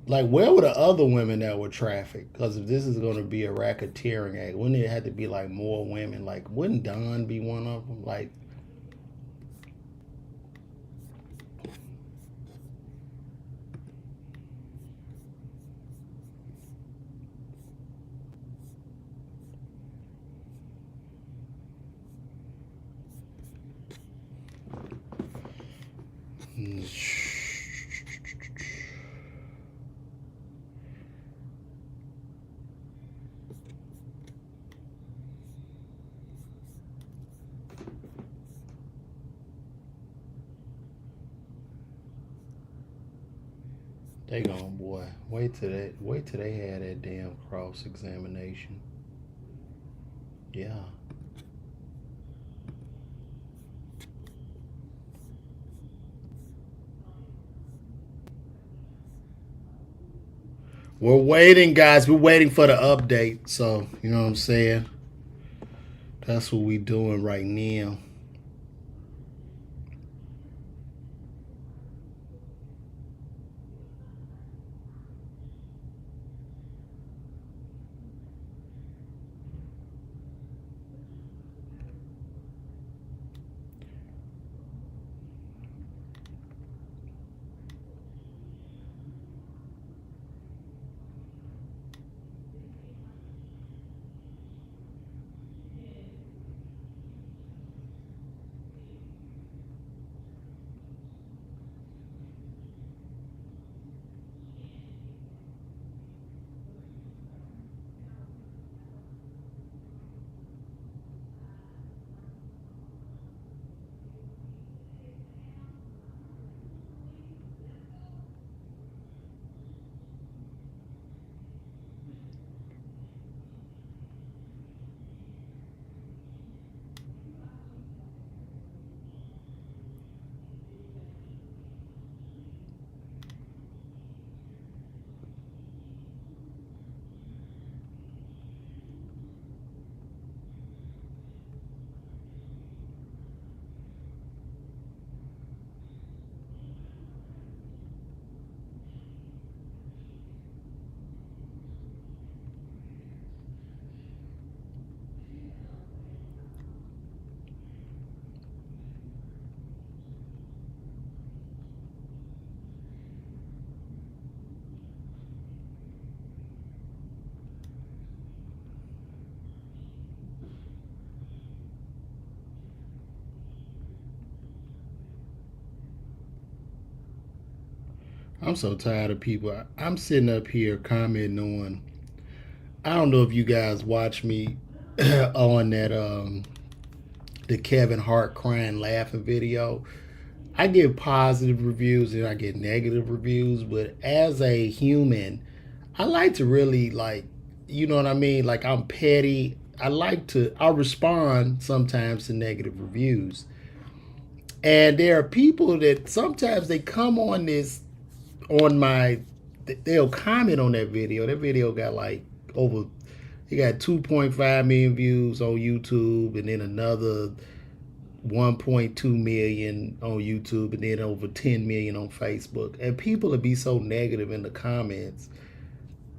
Like, where were the other women that were trafficked? Because if this is going to be a racketeering act, wouldn't it have to be like more women? Like, wouldn't Dawn be one of them? Like, they gone, boy. Wait till they had that damn cross examination. Yeah. We're waiting, guys. We're waiting for the update. So, you know what I'm saying? That's what we doing right now. I'm so tired of people. I'm sitting up here commenting on. I don't know if you guys watch me on that the Kevin Hart crying laughing video. I get positive reviews and I get negative reviews, but as a human, I like to really like, you know what I mean? Like I'm petty. I respond sometimes to negative reviews. And there are people that sometimes they come on this on my they'll comment on that video. That video got like over He got 2.5 million views on YouTube, and then another 1.2 million on YouTube, and then over 10 million on Facebook. And people would be so negative in the comments.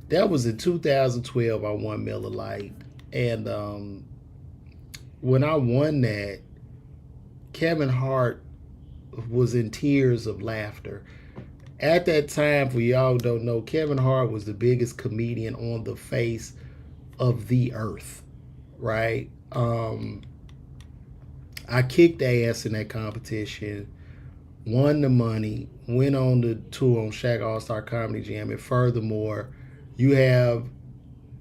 That was in 2012. I won Miller Lite, and when I won that, Kevin Hart was in tears of laughter. At that time, for y'all who don't know, Kevin Hart was the biggest comedian on the face of the earth, right? I kicked ass in that competition, won the money, went on the tour on Shaq All-Star Comedy Jam, and furthermore, you have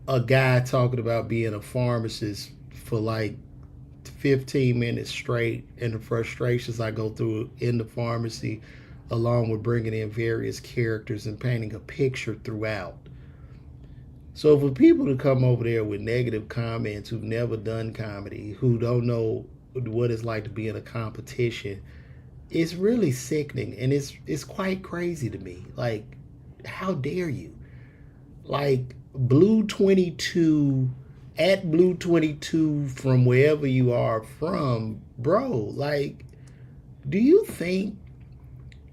a guy talking about being a pharmacist for like 15 minutes straight, and the frustrations I go through in the pharmacy, along with bringing in various characters and painting a picture throughout. So for people to come over there with negative comments, who've never done comedy, who don't know what it's like to be in a competition, it's really sickening, and it's quite crazy to me. Like, how dare you? Like, Blue 22 at Blue 22 from wherever you are from, bro. Like, do you think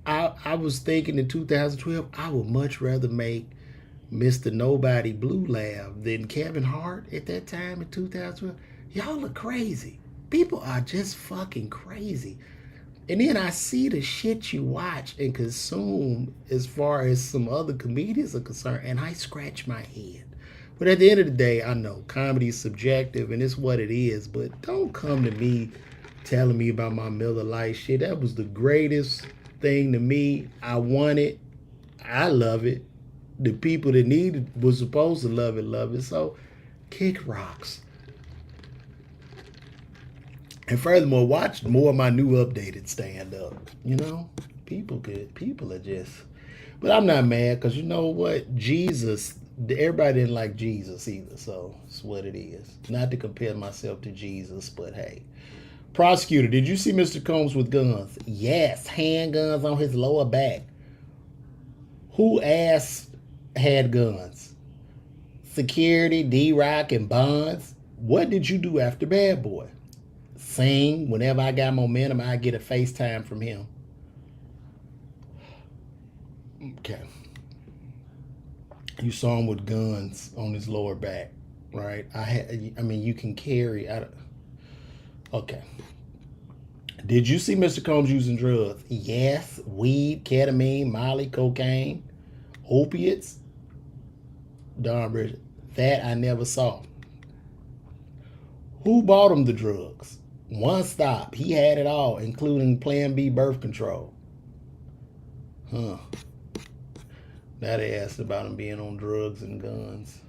I was thinking in 2012 I would much rather make Mr. Nobody Blue laugh than Kevin Hart at that time in 2012? Y'all are crazy. People are just fucking crazy. And then I see the shit you watch and consume as far as some other comedians are concerned, and I scratch my head. But at the end of the day, I know comedy is subjective and it's what it is, but don't come to me telling me about my Miller Lite shit. That was the greatest thing to me. I want it. I love it. The people that needed was supposed to love it, love it. So kick rocks. And furthermore, watch more of my new updated stand-up. You know, people are just, but I'm not mad, because you know what? Jesus, everybody didn't like Jesus either, so it's what it is. Not to compare myself to Jesus, but hey. Prosecutor, did you see Mr. Combs with guns? Yes, handguns on his lower back. Who ass had guns? Security, D-Rock, and Bonds. What did you do after Bad Boy? Sing. Whenever I got momentum, I get a FaceTime from him. Okay. You saw him with guns on his lower back, right? I mean, you can carry. Okay. Did you see Mr. Combs using drugs? Yes. Weed, ketamine, Molly, cocaine, opiates. Darn, Bridget. That I never saw. Who bought him the drugs? One stop. He had it all, including Plan B birth control. Huh. Now they asked about him being on drugs and guns.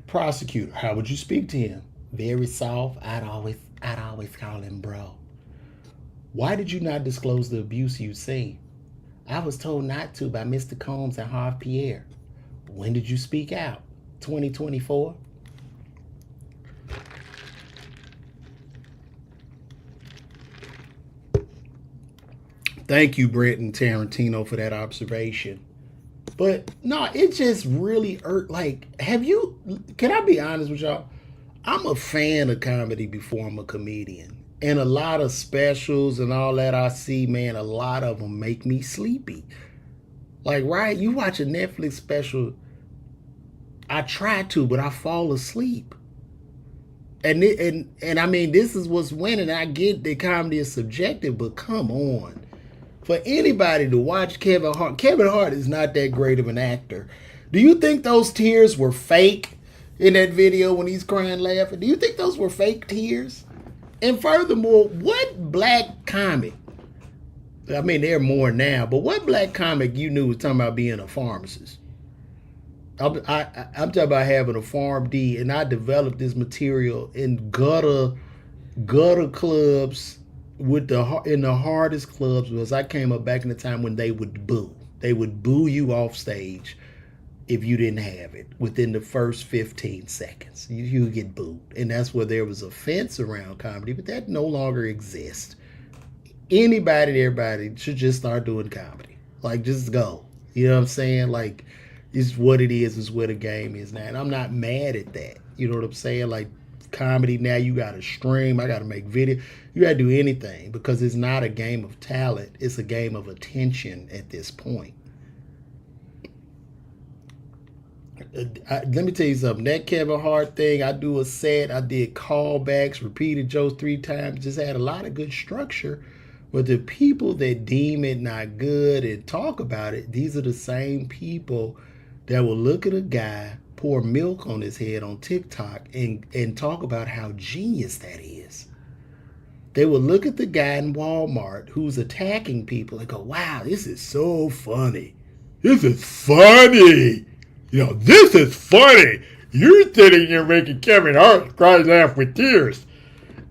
Prosecutor, how would you speak to him? Very soft. I'd always call him bro. Why did you not disclose the abuse you'd seen? I was told not to by Mr. Combs and Harve Pierre. When did you speak out? 2024? Thank you, Brett and Tarantino, for that observation. But no, it just really like, can I be honest with y'all? I'm a fan of comedy before I'm a comedian. And a lot of specials and all that I see, man, a lot of them make me sleepy. Like, right, you watch a Netflix special, I try to, but I fall asleep. And I mean, this is what's winning. I get that comedy is subjective, but come on. For anybody to watch Kevin Hart is not that great of an actor. Do you think those tears were fake in that video when he's crying laughing? Do you think those were fake tears? And furthermore, what black comic, I mean, there are more now, but what black comic you knew was talking about being a pharmacist? I'm talking about having a PharmD, and I developed this material in gutter clubs in the hardest clubs, because I came up back in the time when they would boo. They would boo you off stage if you didn't have it within the first 15 seconds. You would get booed. And that's where there was a fence around comedy, but that no longer exists. Everybody should just start doing comedy. Like, just go. You know what I'm saying? Like, it's what it is what a game is now. And I'm not mad at that. You know what I'm saying? Like, comedy now, you got to stream. I got to make video. You got to do anything because it's not a game of talent. It's a game of attention at this point. Let me tell you something. That Kevin Hart thing, I do a set. I did callbacks, repeated jokes 3 times. Just had a lot of good structure. But the people that deem it not good and talk about it, these are the same people that will look at a guy pour milk on his head on TikTok and talk about how genius that is. They will look at the guy in Walmart who's attacking people and go, wow, this is so funny. This is funny. This is funny. You're sitting here making Kevin Hart cry laugh with tears.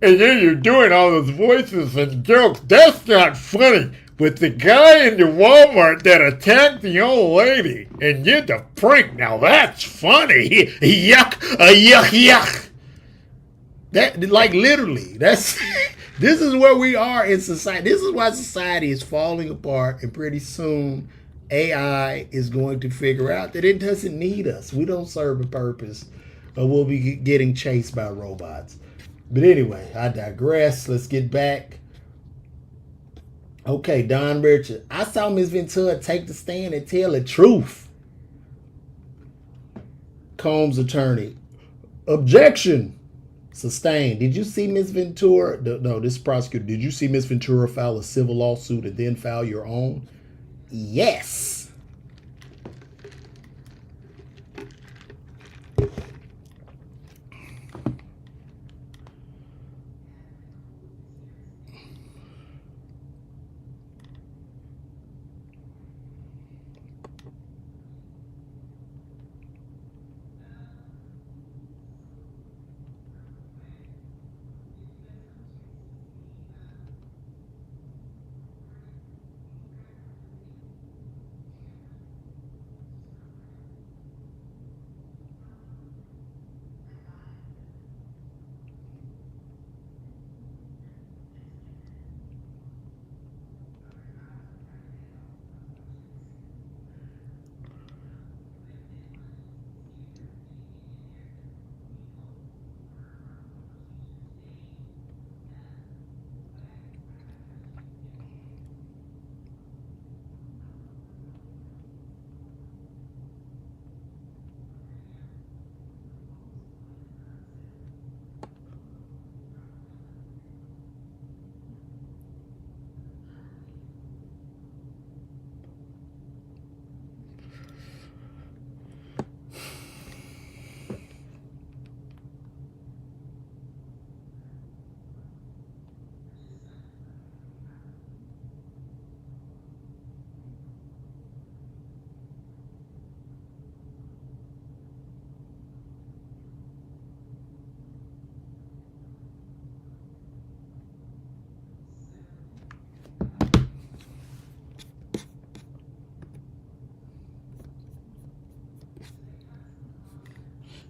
And then you're doing all those voices and jokes. That's not funny. But the guy in the Walmart that attacked the old lady and did the prank, now that's funny. Yuck, yuck, yuck. That, like, literally, that's this is where we are in society. This is why society is falling apart, and pretty soon AI is going to figure out that it doesn't need us. We don't serve a purpose, or we'll be getting chased by robots. But anyway, I digress. Let's get back. Okay, Don Richard. I saw Ms. Ventura take the stand and tell the truth. Combs' attorney. Objection. Sustained. Did you see Ms. Ventura? No, this prosecutor. Did you see Ms. Ventura file a civil lawsuit and then file your own? Yes.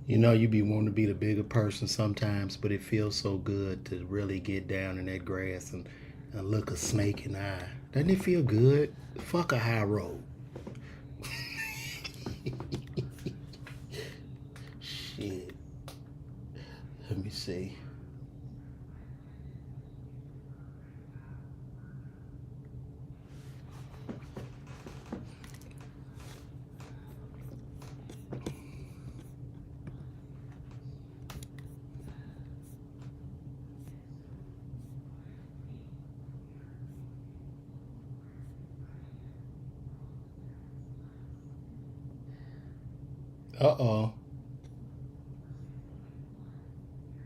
You be wanting to be the bigger person sometimes, but it feels so good to really get down in that grass and look a snake in the eye. Doesn't it feel good? Fuck a high road. Shit. Let me see. Uh-oh.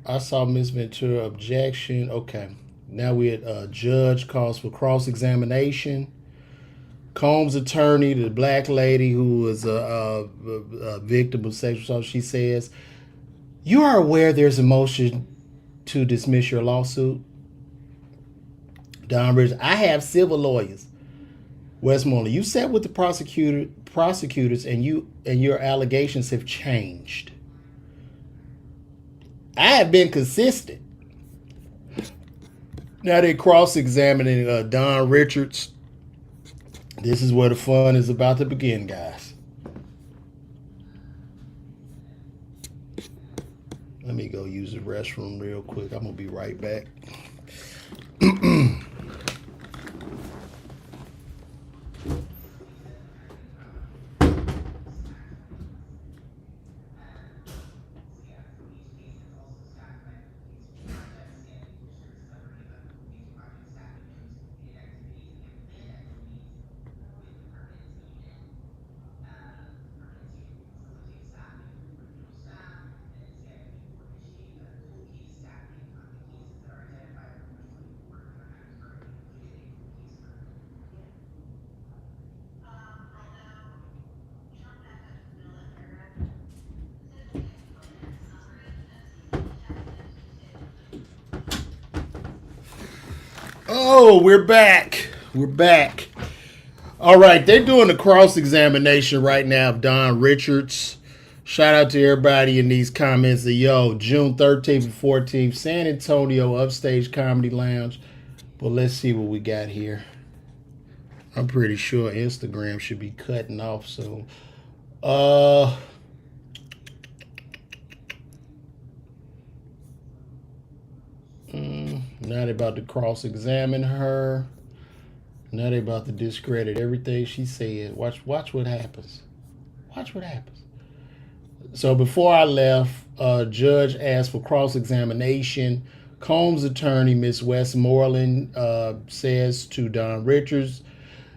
I saw Miss Ventura objection. Okay. Now we had judge calls for cross-examination. Combs' attorney, the black lady who was a victim of sexual assault, she says, you are aware there's a motion to dismiss your lawsuit? Don Bridge, I have civil lawyers. Westmoreland, you sat with the prosecutors and your allegations have changed. I have been consistent. Now they're cross-examining Don Richards This is where the fun is about to begin, guys. Let me go use the restroom real quick. I'm going to be right back. Oh, we're back. We're back. All right, they're doing a cross-examination right now of Don Richards. Shout out to everybody in these comments. Yo, June 13th and 14th, San Antonio Upstage Comedy Lounge. But let's see what we got here. I'm pretty sure Instagram should be cutting off soon. Now they're about to cross-examine her. Now they're about to discredit everything she said. Watch what happens. Watch what happens. So before I left, judge asked for cross-examination. Combs' attorney, Miss Westmoreland, says to Don Richards,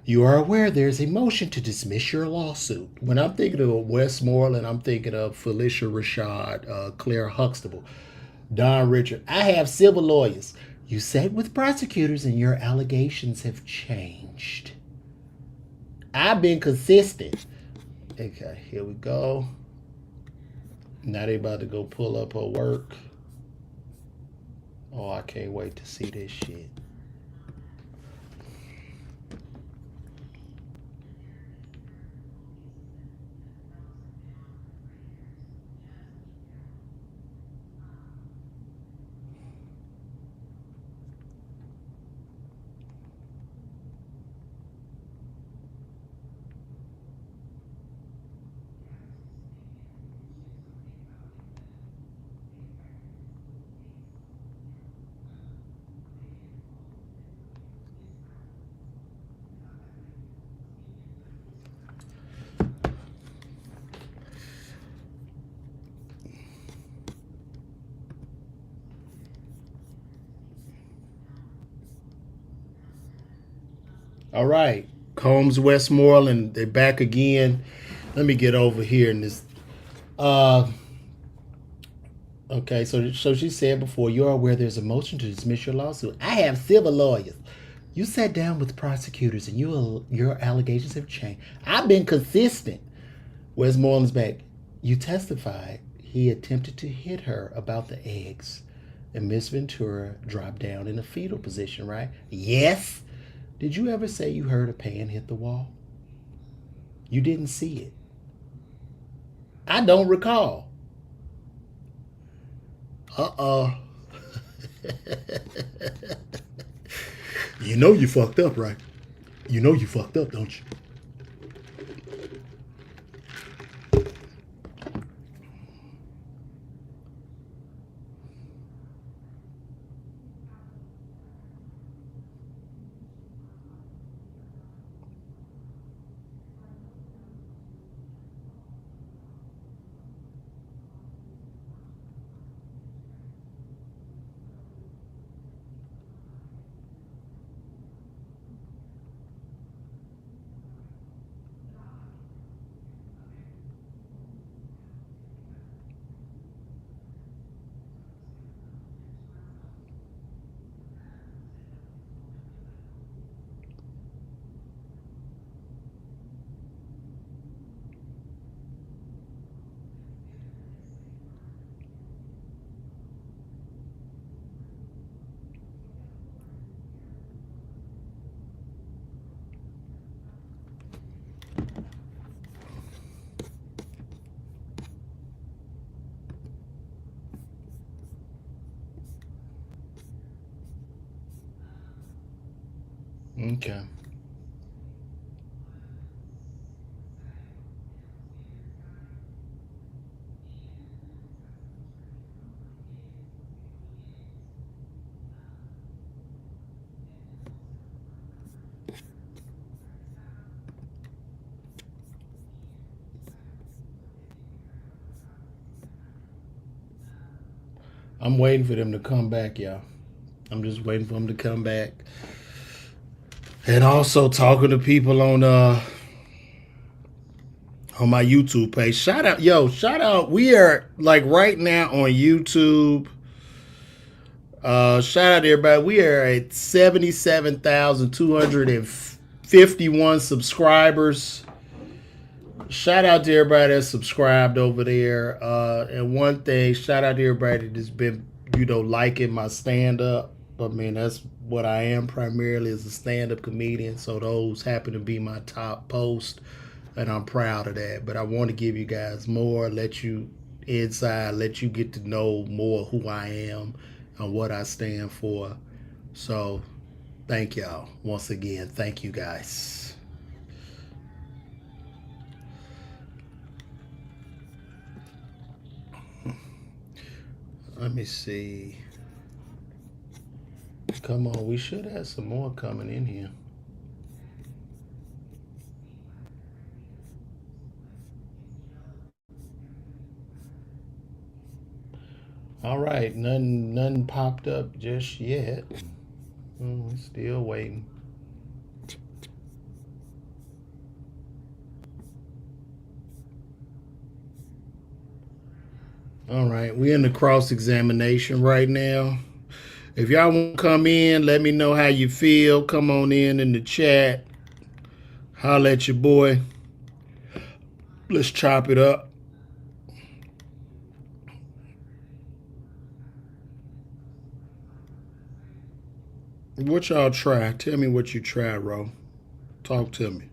"You are aware there's a motion to dismiss your lawsuit." When I'm thinking of Westmoreland, I'm thinking of Felicia Rashad, Claire Huxtable. Don Richards, "I have civil lawyers. You sat with prosecutors and your allegations have changed. I've been consistent." Okay, here we go. Now they about to go pull up her work. Oh, I can't wait to see this shit. All right, Combs, Westmoreland, they're back again. Let me get over here in this. Okay, so she said before, "You're aware there's a motion to dismiss your lawsuit. I have civil lawyers. You sat down with prosecutors and your allegations have changed. I've been consistent." Westmoreland's back. "You testified he attempted to hit her about the eggs, and Miss Ventura dropped down in a fetal position, right?" "Yes." "Did you ever say you heard a pan hit the wall?" "You didn't see it." "I don't recall." Uh-oh. You know you fucked up, right? You know you fucked up, don't you? Okay. I'm waiting for them to come back, y'all. I'm just waiting for them to come back. And also talking to people on my YouTube page. Shout out. We are like right now on YouTube. Shout out to everybody. We are at 77,251 subscribers. Shout out to everybody that's subscribed over there. And one thing, shout out to everybody that's been, liking my stand-up. I mean, that's what I am primarily, as a stand-up comedian. So those happen to be my top posts, and I'm proud of that. But I want to give you guys more, let you inside, let you get to know more who I am and what I stand for. So thank y'all once again. Thank you guys. Let me see. Come on, we should have some more coming in here. All right, nothing popped up just yet. Still waiting. All right, we're in the cross-examination right now. If y'all want to come in, let me know how you feel. Come on in the chat. Holla at your boy. Let's chop it up. What y'all try? Tell me what you tried, Ro. Talk to me.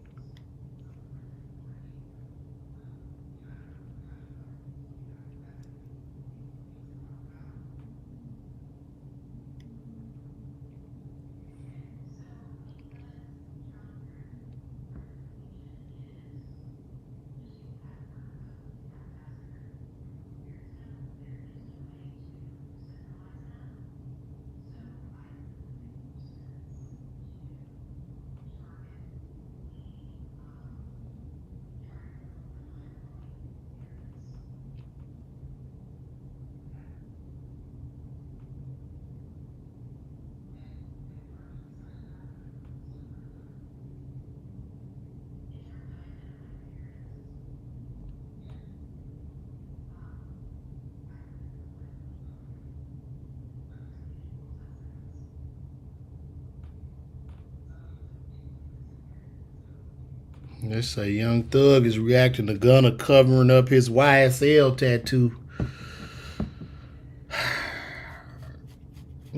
They say Young Thug is reacting to Gunna covering up his YSL tattoo.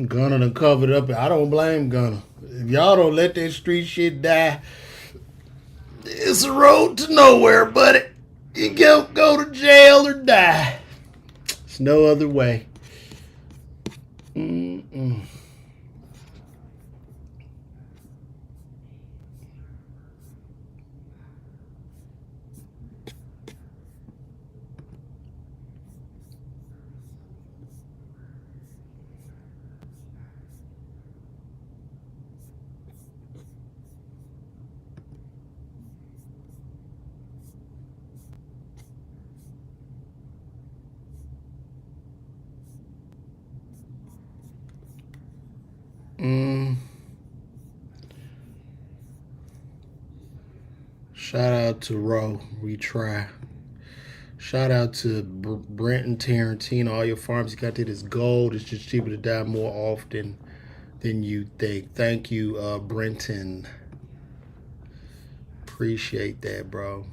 Gunna done covered up. I don't blame Gunna. If y'all don't let that street shit die, it's a road to nowhere, buddy. You go to jail or die. There's no other way. Mm-mm. Shout out to Ro. We try. Shout out to Brent and Tarantino. All your pharmacy got to this gold. It's just cheaper to die more often than you think. Thank you, Brenton. Appreciate that, bro.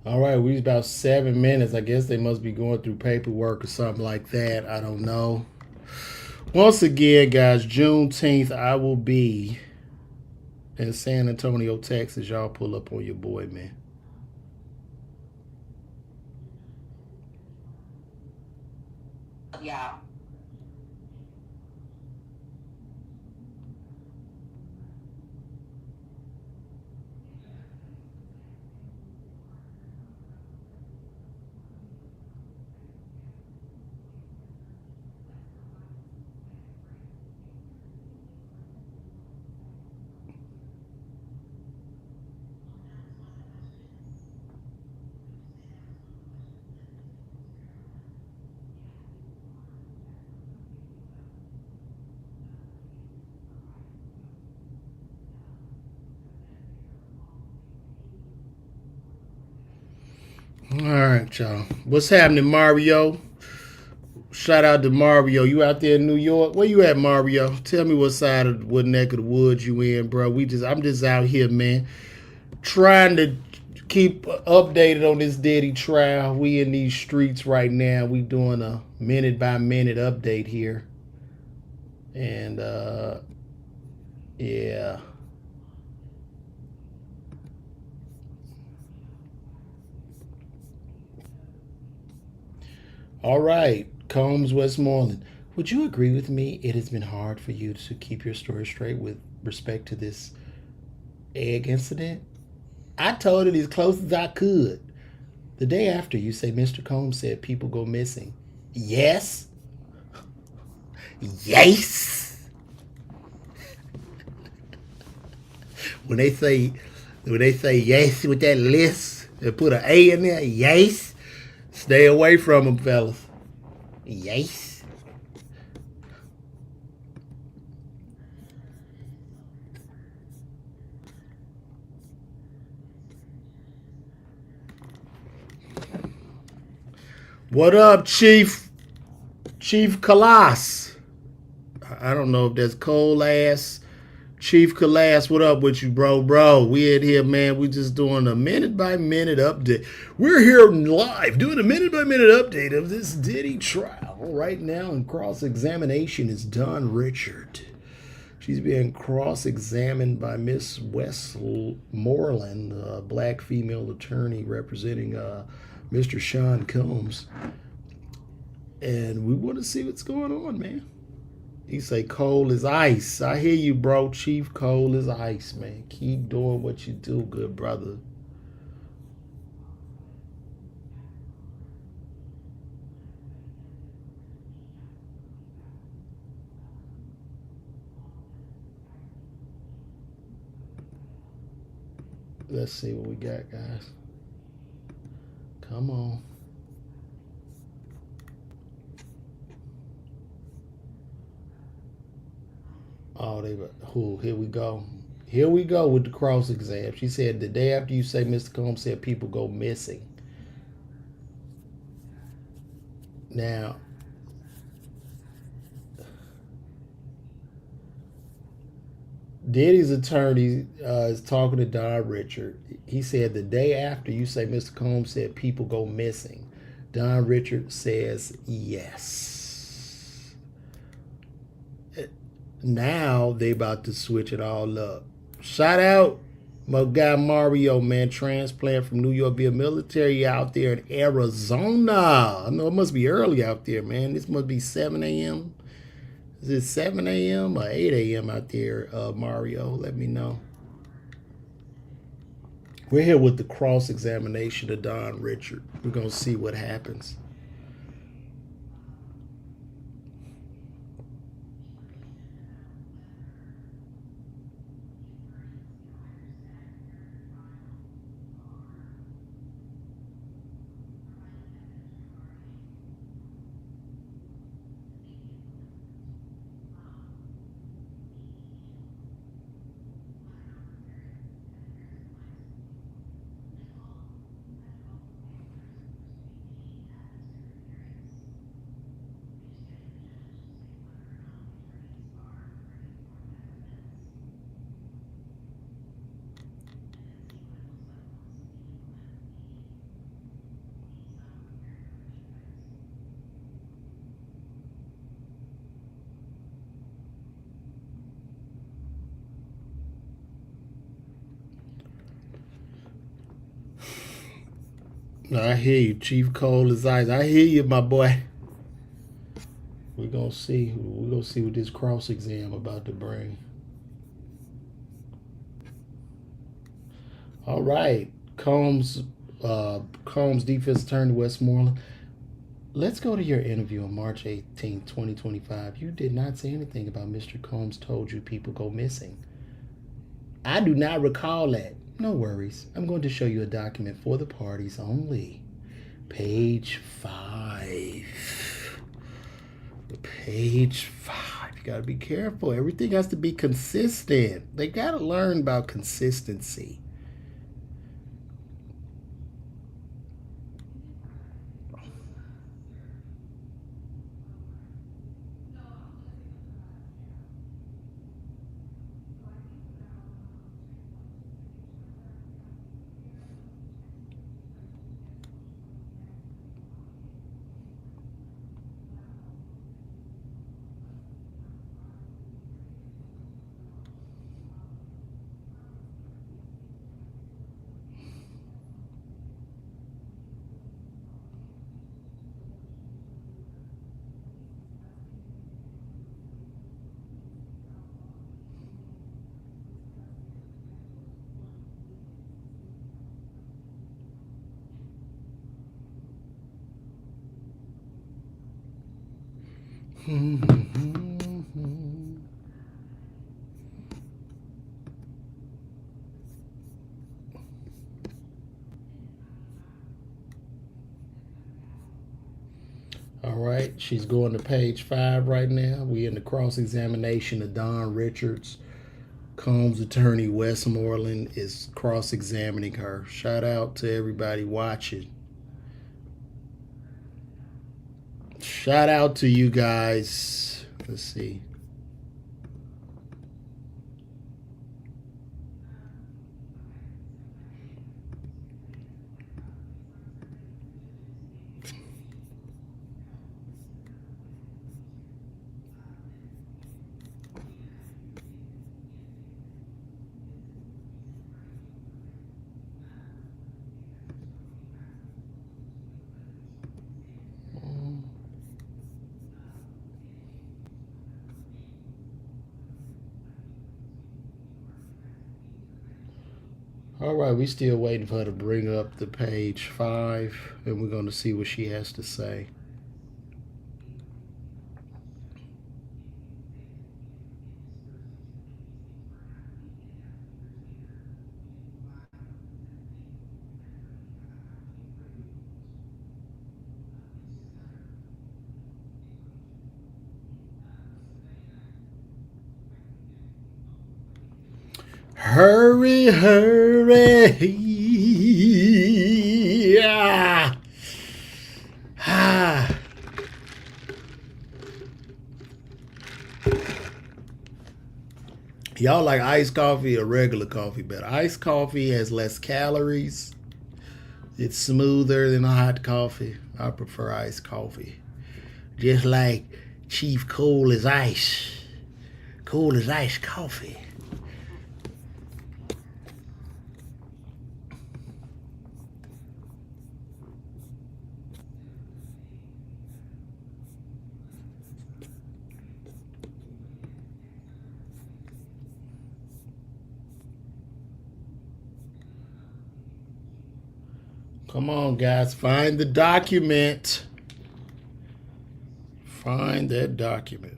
All right, we about 7 minutes. I guess they must be going through paperwork or something like that. I don't know. Once again, guys, Juneteenth, I will be in San Antonio, Texas. Y'all pull up on your boy, man. Yeah. All right, y'all. What's happening, Mario? Shout out to Mario. You out there in New York? Where you at, Mario? Tell me what neck of the woods you in, bro. I'm just out here, man, trying to keep updated on this Diddy trial. We in these streets right now. We doing a minute by minute update here, and yeah. All right, Combs Westmoreland. Would you agree with me? It has been hard for you to keep your story straight with respect to this egg incident. I told it as close as I could. The day after, you say Mr. Combs said people go missing. Yes. Yes. When they say yes with that list and put an A in there, yes. Stay away from them, fellas. Yes. What up, Chief? Chief Kalas. I don't know if that's cold ass. Chief Kalas, what up with you, bro? Bro, we in here, man. We just doing a minute by minute update. We're here live doing a minute by minute update of this Diddy trial. Right now in cross examination is Don Richard. She's being cross examined by Miss Westmoreland, a black female attorney representing Mr. Sean Combs. And we want to see what's going on, man. He say cold as ice. I hear you, bro. Chief, cold as ice, man. Keep doing what you do, good brother. Let's see what we got, guys. Come on. Oh, here we go. Here we go with the cross exam. She said the day after you say Mr. Combs said people go missing. Now, Diddy's attorney is talking to Don Richard. He said the day after you say Mr. Combs said people go missing, Don Richard says yes. Now they about to switch it all up. Shout out my guy Mario, man, transplant from New York via military out there in Arizona. I know it must be early out there, man. This must be 7 a.m. Is it 7 a.m. or 8 a.m. out there, Mario? Let me know. We're here with the cross examination of Don Richard. We're going to see what happens. I hear you, Chief Cold as ice. I hear you, my boy. We're gonna see. We're gonna see what this cross exam about to bring. All right, Combs defense attorney Westmoreland. Let's go to your interview on March 18th, 2025. You did not say anything about Mr. Combs told you people go missing. I do not recall that. No worries. I'm going to show you a document for the parties only. Page 5. Page 5. You gotta be careful. Everything has to be consistent. They gotta learn about consistency. All right, she's going to page 5 right now. We in the cross examination of Don Richards. Combs attorney Westmoreland is cross examining her. Shout out to everybody watching. Shout out to you guys. Let's see. All right, we still waiting for her to bring up the page 5, and we're going to see what she has to say. Hurry, hurry. Ah. Y'all like iced coffee or regular coffee better? Iced coffee has less calories. It's smoother than a hot coffee. I prefer iced coffee. Just like Chief Cold as ice. Cold as ice coffee. Come on, guys. Find the document. Find that document.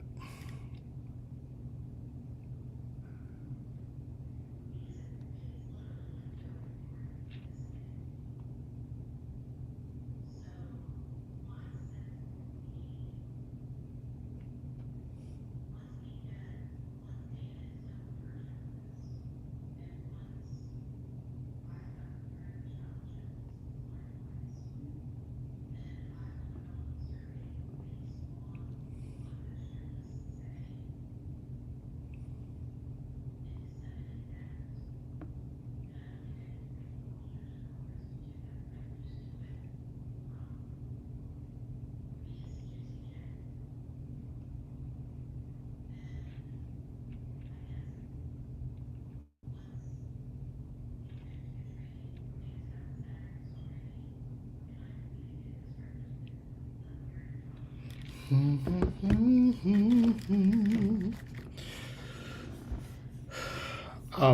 Oh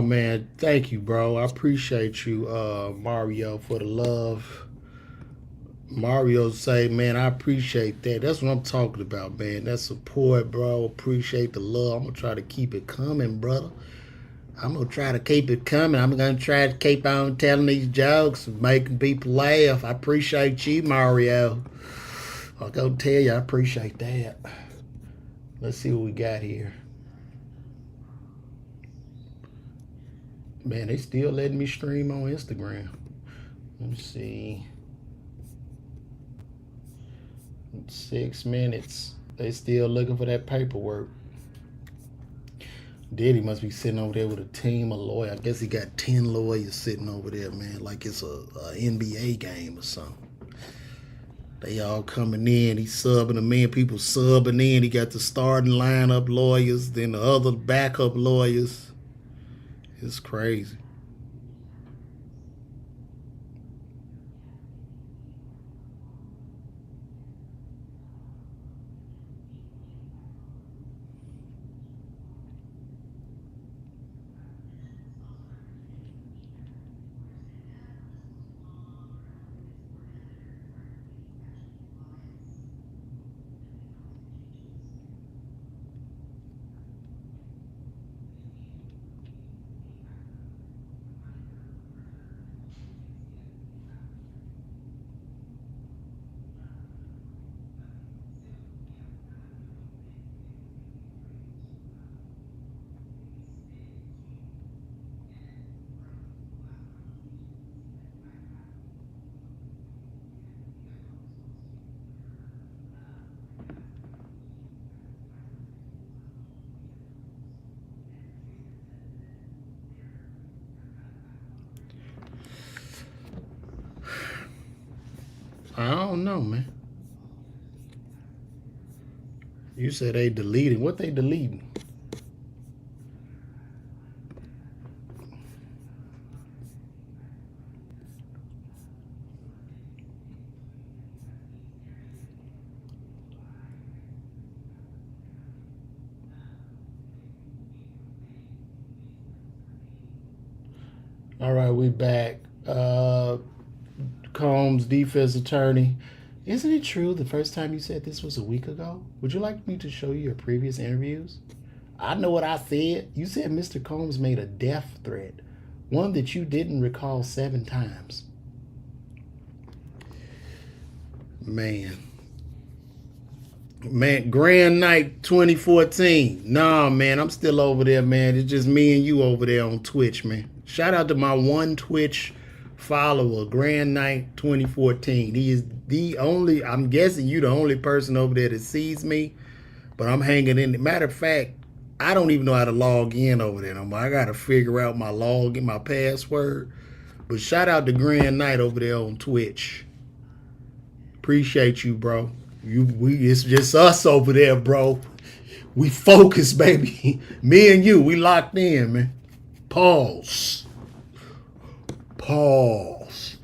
man, thank you, bro. I appreciate you, Mario, for the love. Mario say, man, I appreciate that. That's what I'm talking about, man. That support, bro. Appreciate the love. I'm gonna try to keep it coming, brother. I'm gonna try to keep it coming. I'm gonna try to keep on telling these jokes and making people laugh. I appreciate you, Mario. I'll go tell you, I appreciate that. Let's see what we got here. Man, they still letting me stream on Instagram. Let me see. 6 minutes. They still looking for that paperwork. Diddy must be sitting over there with a team of lawyers. I guess he got 10 lawyers sitting over there, man, like it's a NBA game or something. They all coming in. He's subbing them in. People subbing in. He got the starting lineup lawyers, then the other backup lawyers. It's crazy. I don't know, man. You said they deleting. What they deleting? All right, we back. Combs, defense attorney. Isn't it true the first time you said this was a week ago? Would you like me to show you your previous interviews? I know what I said. You said Mr. Combs made a death threat, one that you didn't recall 7 times. Man. Man, Grand Night 2014. Nah, man, I'm still over there, man. It's just me and you over there on Twitch, man. Shout out to my one Twitch follower, Grand Night 2014. He is the only, I'm guessing you the only person over there that sees me, but I'm hanging in. Matter of fact, I don't even know how to log in over there no more. I got to figure out my login, my password. But shout out to Grand Night over there on Twitch. Appreciate you, bro. It's just us over there, bro. We focus, baby. Me and you, we locked in, man. Pause. Pause.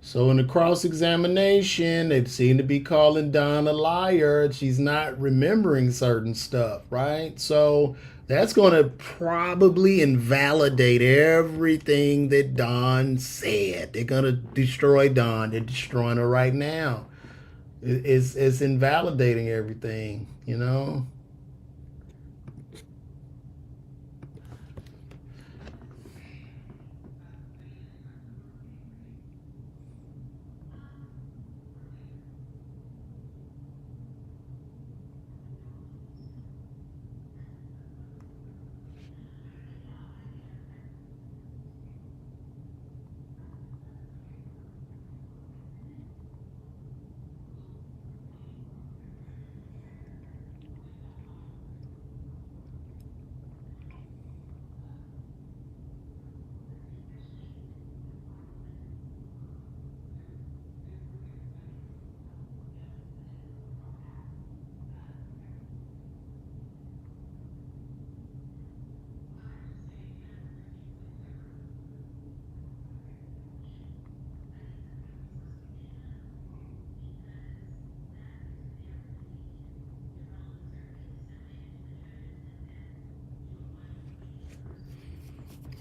So in the cross-examination, they seem to be calling Dawn a liar. She's not remembering certain stuff, right? So that's going to probably invalidate everything that Dawn said. They're going to destroy Dawn. They're destroying her right now. It's invalidating everything, you know?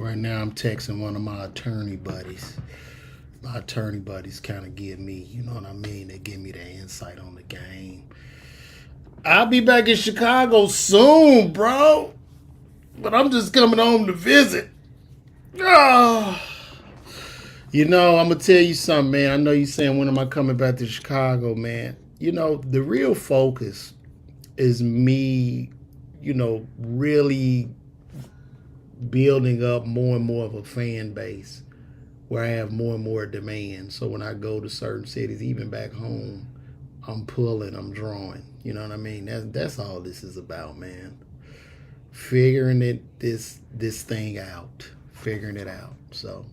Right now, I'm texting one of my attorney buddies. My attorney buddies kind of give me, you know what I mean? They give me the insight on the game. I'll be back in Chicago soon, bro. But I'm just coming home to visit. Oh. You know, I'm going to tell you something, man. I know you're saying, when am I coming back to Chicago, man? You know, the real focus is me, you know, really building up more and more of a fan base where I have more and more demand. So when I go to certain cities, even back home, I'm pulling, I'm drawing. You know what I mean? That's all this is about, man. Figuring this thing out. Figuring it out. So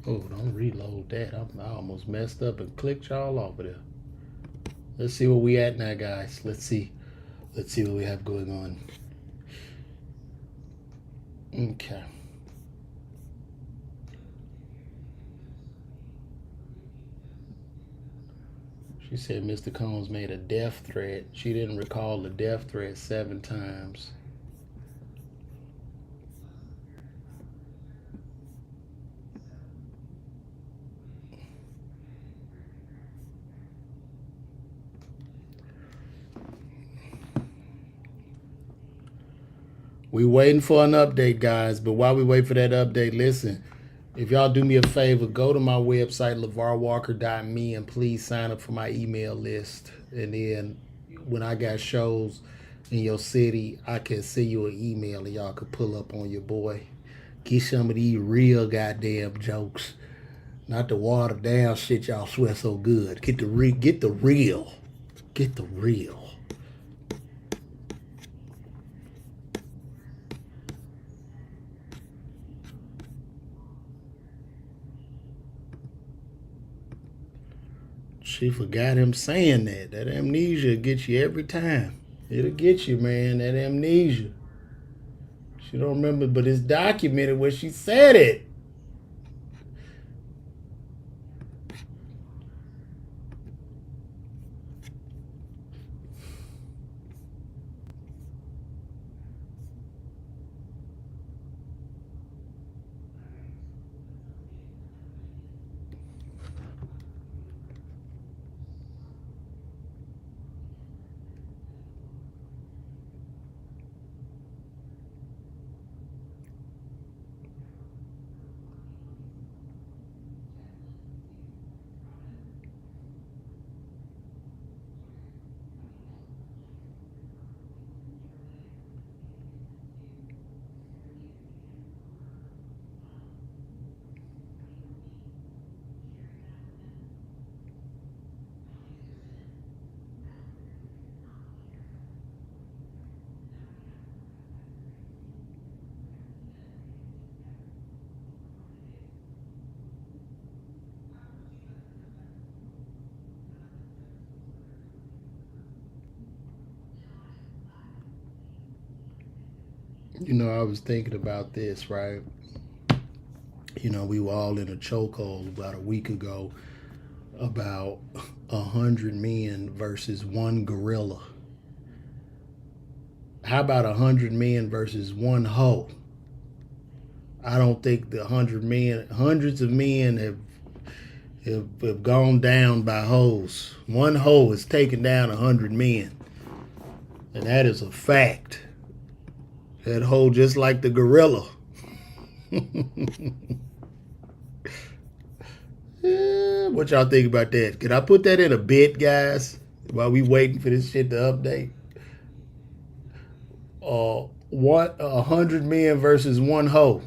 oh, don't reload that. I almost messed up and clicked y'all off of there. Let's see where we at now, guys. Let's see what we have going on. Okay. She said Mr. Combs made a death threat. She didn't recall the death threat 7 times. We waiting for an update, guys. But while we wait for that update, listen, if y'all do me a favor, go to my website, LeVarWalker.me, and please sign up for my email list. And then when I got shows in your city, I can send you an email and y'all can pull up on your boy. Get some of these real goddamn jokes. Not the watered down shit y'all swear so good. Get the real. Get the real. Get the real. She forgot him saying that. That amnesia gets you every time. It'll get you, man. That amnesia. She don't remember, but it's documented where she said it. You know, I was thinking about this, right? You know, we were all in a chokehold about a week ago about 100 men versus one gorilla. How about 100 men versus one hoe? I don't think the 100 men, hundreds of men have gone down by hoes. One hoe has taken down 100 men. And that is a fact. That hoe just like the gorilla. What y'all think about that? Can I put that in a bit, guys, while we waiting for this shit to update? 100 men versus one hoe.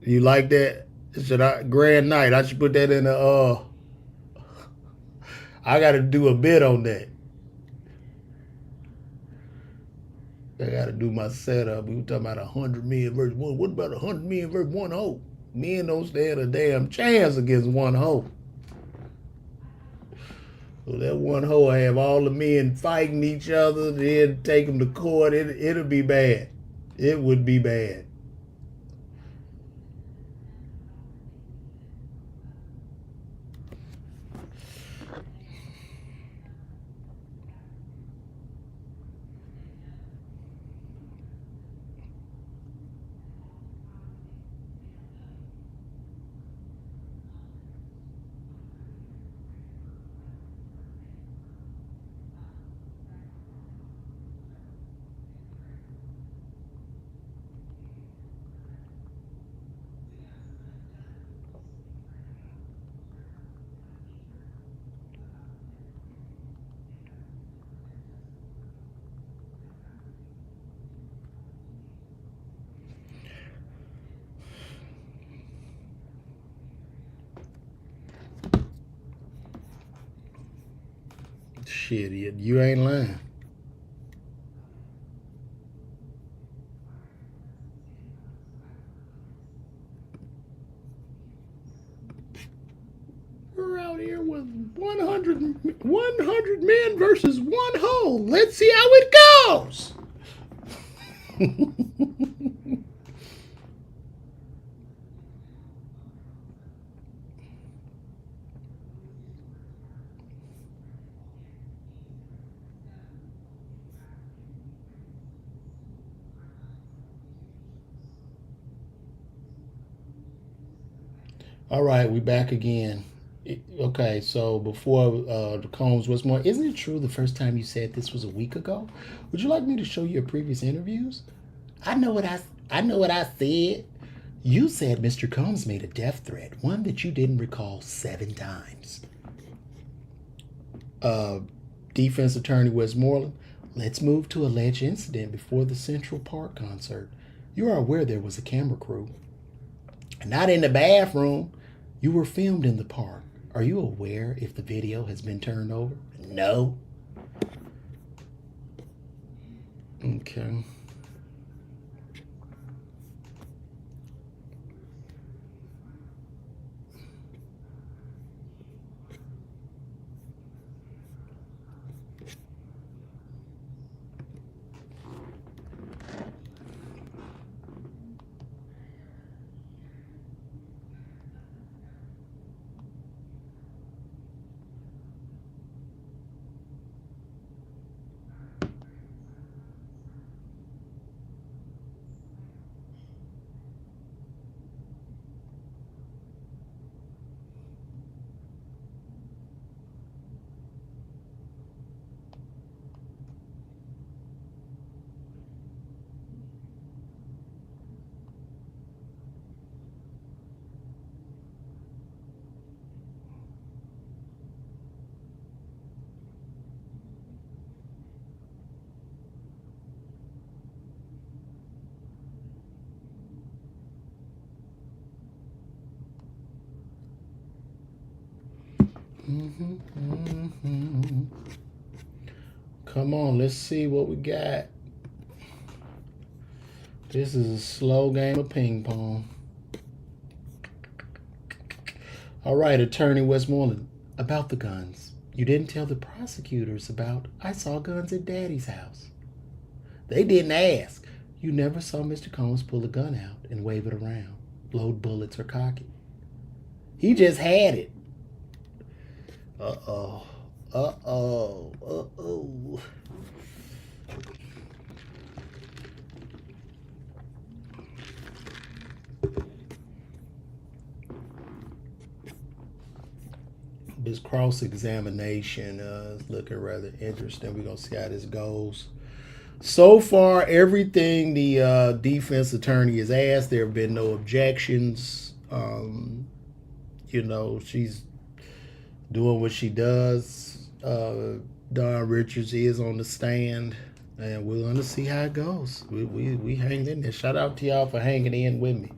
You like that? Should I grand night? I should put that in a I gotta do a bit on that. I gotta do my setup. We were talking about 100 men versus one. What about 100 men versus one hoe? Men don't stand a damn chance against one hoe. So that one hoe have all the men fighting each other, then take them to court. It'll be bad. It would be bad. Shit, you ain't lying. We're out here with 100 men versus one hoe. Let's see how it goes. All right, we back again. Okay, so before the Combs was more, isn't it true the first time you said this was a week ago? Would you like me to show you your previous interviews? I know what I said. You said Mr. Combs made a death threat, one that you didn't recall 7 times. Defense attorney Westmoreland, let's move to alleged incident before the Central Park concert. You are aware there was a camera crew. Not in the bathroom. You were filmed in the park. Are you aware if the video has been turned over? No. Okay. Come on, let's see what we got. This is a slow game of ping pong. All right, Attorney Westmoreland, about the guns. You didn't tell the prosecutors about I saw guns at Daddy's house. They didn't ask. You never saw Mr. Combs pull a gun out and wave it around, load bullets or cock it. He just had it. Uh-oh. Uh-oh. Uh-oh. This cross-examination is looking rather interesting. We're going to see how this goes. So far, everything the defense attorney has asked, there have been no objections. You know, she's doing what she does. Don Richards is on the stand, and we're gonna see how it goes. We hanged in there. Shout out to y'all for hanging in with me.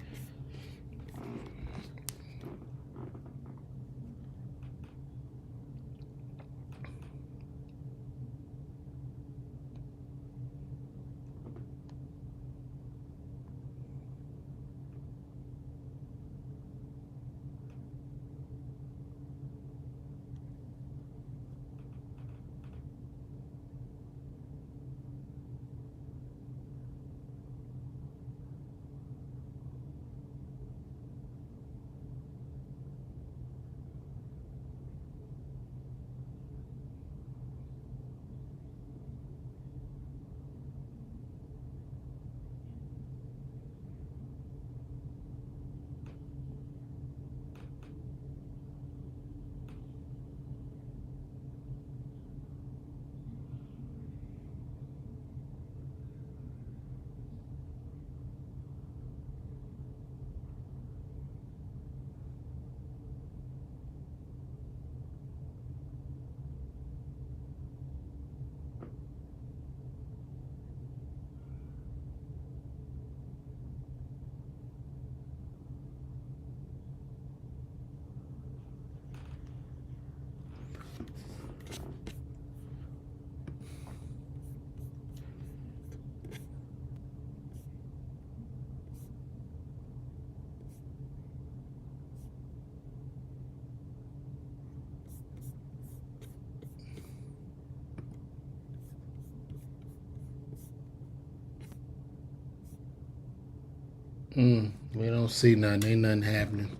We don't see nothing. Ain't nothing happening.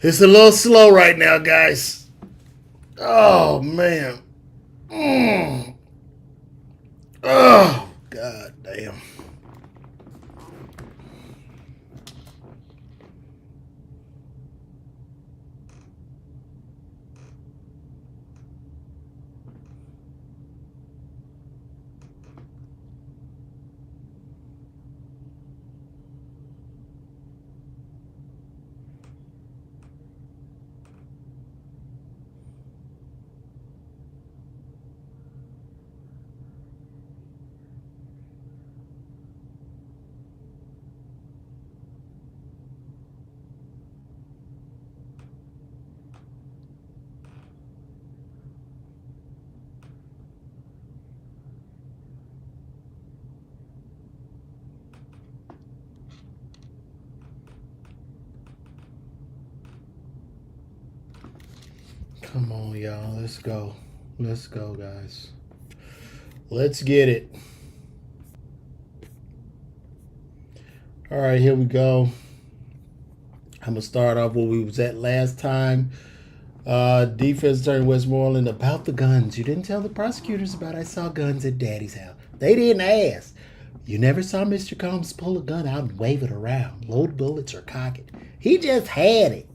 It's a little slow right now, guys. Oh man. Oh god damn. Come on, y'all. Let's go. Let's go, guys. Let's get it. All right, here we go. I'm gonna start off where we was at last time. Defense attorney Westmoreland about the guns. You didn't tell the prosecutors about I saw guns at Daddy's house. They didn't ask. You never saw Mr. Combs pull a gun out and wave it around, load bullets or cock it. He just had it.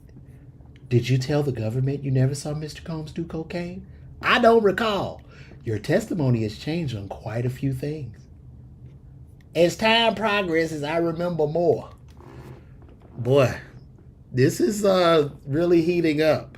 Did you tell the government you never saw Mr. Combs do cocaine? I don't recall. Your testimony has changed on quite a few things. As time progresses, I remember more. Boy, this is really heating up.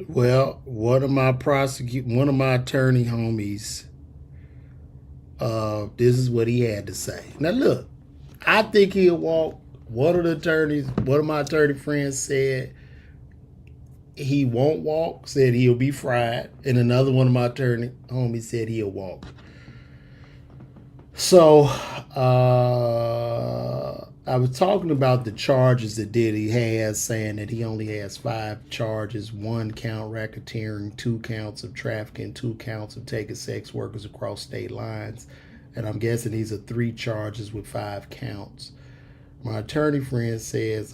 Well, one of my attorney homies This is what he had to say. Now look, I think he'll walk. One of my attorney friends said he won't walk, said he'll be fried. And another one of my attorney homies said he'll walk. So, I was talking about the charges that Diddy has, saying that he only has 5 charges: 1 count racketeering, 2 counts of trafficking, 2 counts of taking sex workers across state lines. And I'm guessing these are 3 charges with 5 counts. My attorney friend says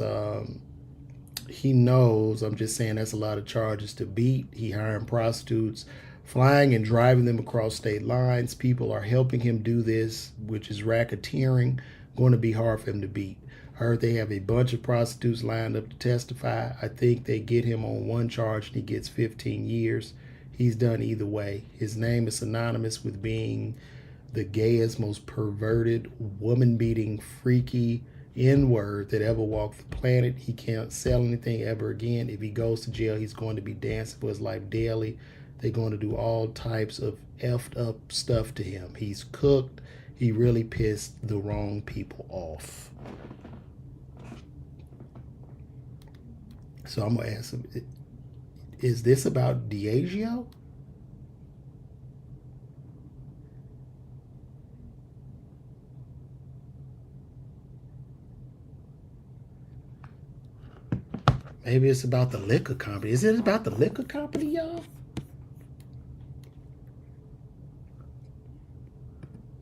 he knows. I'm just saying that's a lot of charges to beat. He hiring prostitutes, flying and driving them across state lines. People are helping him do this, which is racketeering. Going to be hard for him to beat. I heard they have a bunch of prostitutes lined up to testify. I think they get him on 1 charge and he gets 15 years. He's done either way. His name is synonymous with being the gayest, most perverted, woman-beating, freaky N-word that ever walked the planet. He can't sell anything ever again. If he goes to jail, he's going to be dancing for his life daily. They're going to do all types of effed up stuff to him. He's cooked. He really pissed the wrong people off. So I'm going to ask him, is this about Diageo? Maybe it's about the liquor company. Is it about the liquor company, y'all?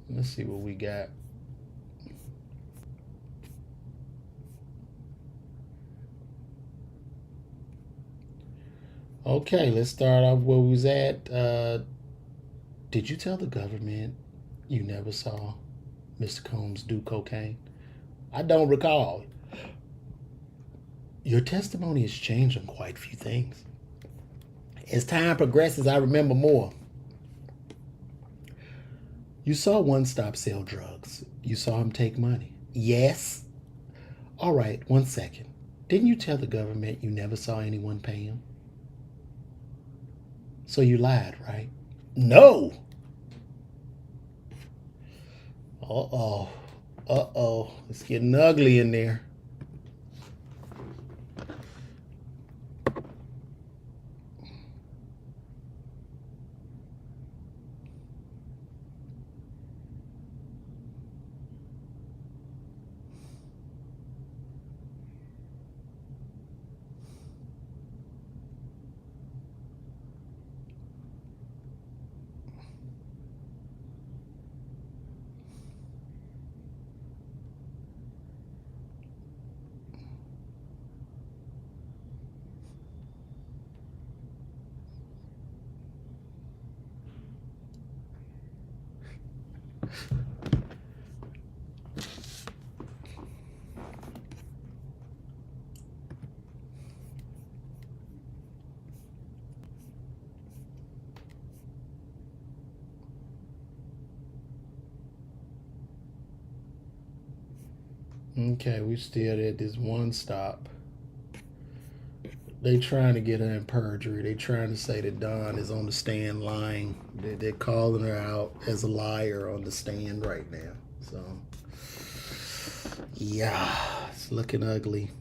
Let's see what we got. Okay, let's start off where we was at. Did you tell the government you never saw Mr. Combs do cocaine? I don't recall. Your testimony has changed on quite a few things. As time progresses, I remember more. You saw One Stop sell drugs. You saw him take money. Yes. All right, 1 second. Didn't you tell the government you never saw anyone pay him? So you lied, right? No. Uh-oh. Uh-oh. It's getting ugly in there. Okay, we still at this One Stop. They trying to get her in perjury. They trying to say that Dawn is on the stand lying. They're calling her out as a liar on the stand right now. So, yeah, it's looking ugly.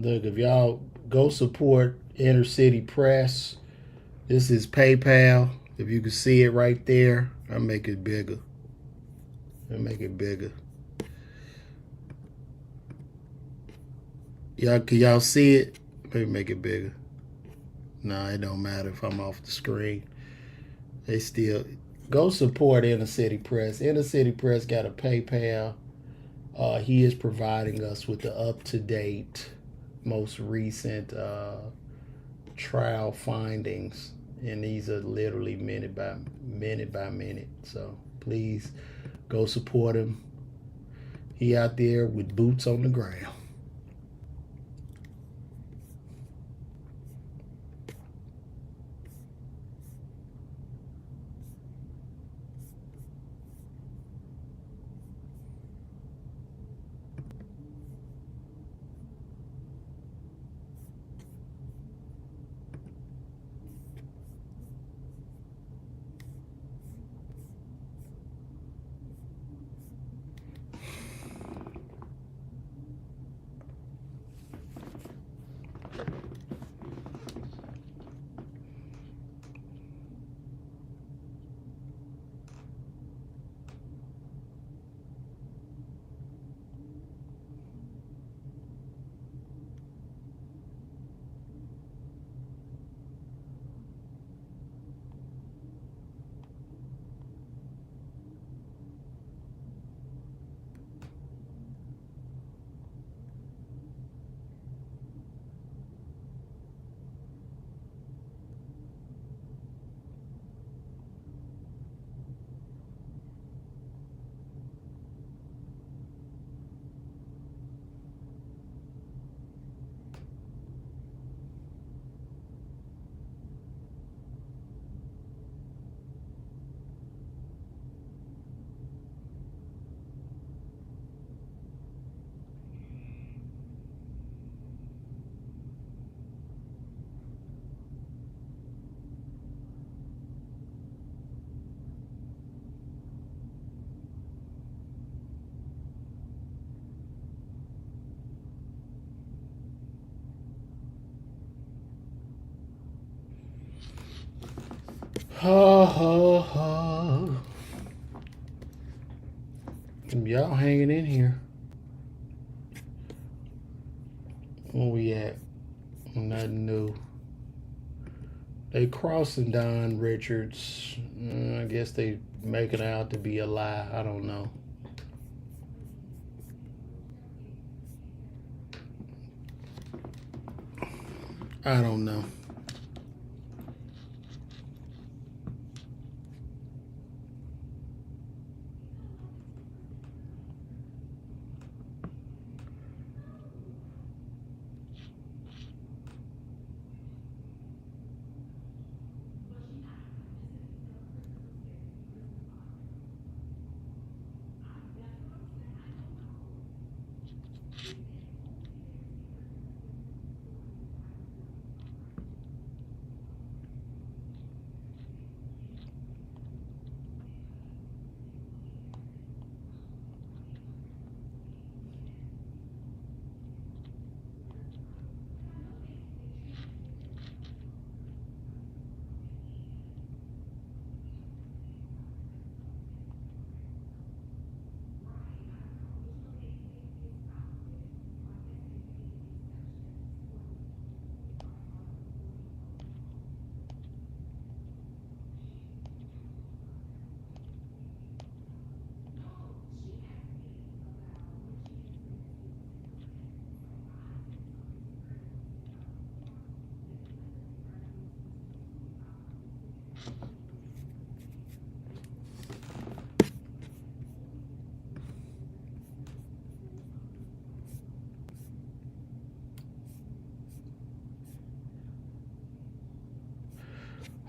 Look, if y'all go support Inner City Press, this is PayPal. If you can see it right there, I'll make it bigger. I'll make it bigger. Can y'all see it? Maybe make it bigger. Nah, it don't matter if I'm off the screen. They still go support Inner City Press. Inner City Press got a PayPal. He is providing us with the up-to-date, most recent trial findings, and these are literally minute by minute. So please go support him. He out there with boots on the ground. Ha ha ha. Y'all hanging in here. Where we at? Nothing new. They crossing Don Richards. I guess they making out to be a lie. I don't know. I don't know.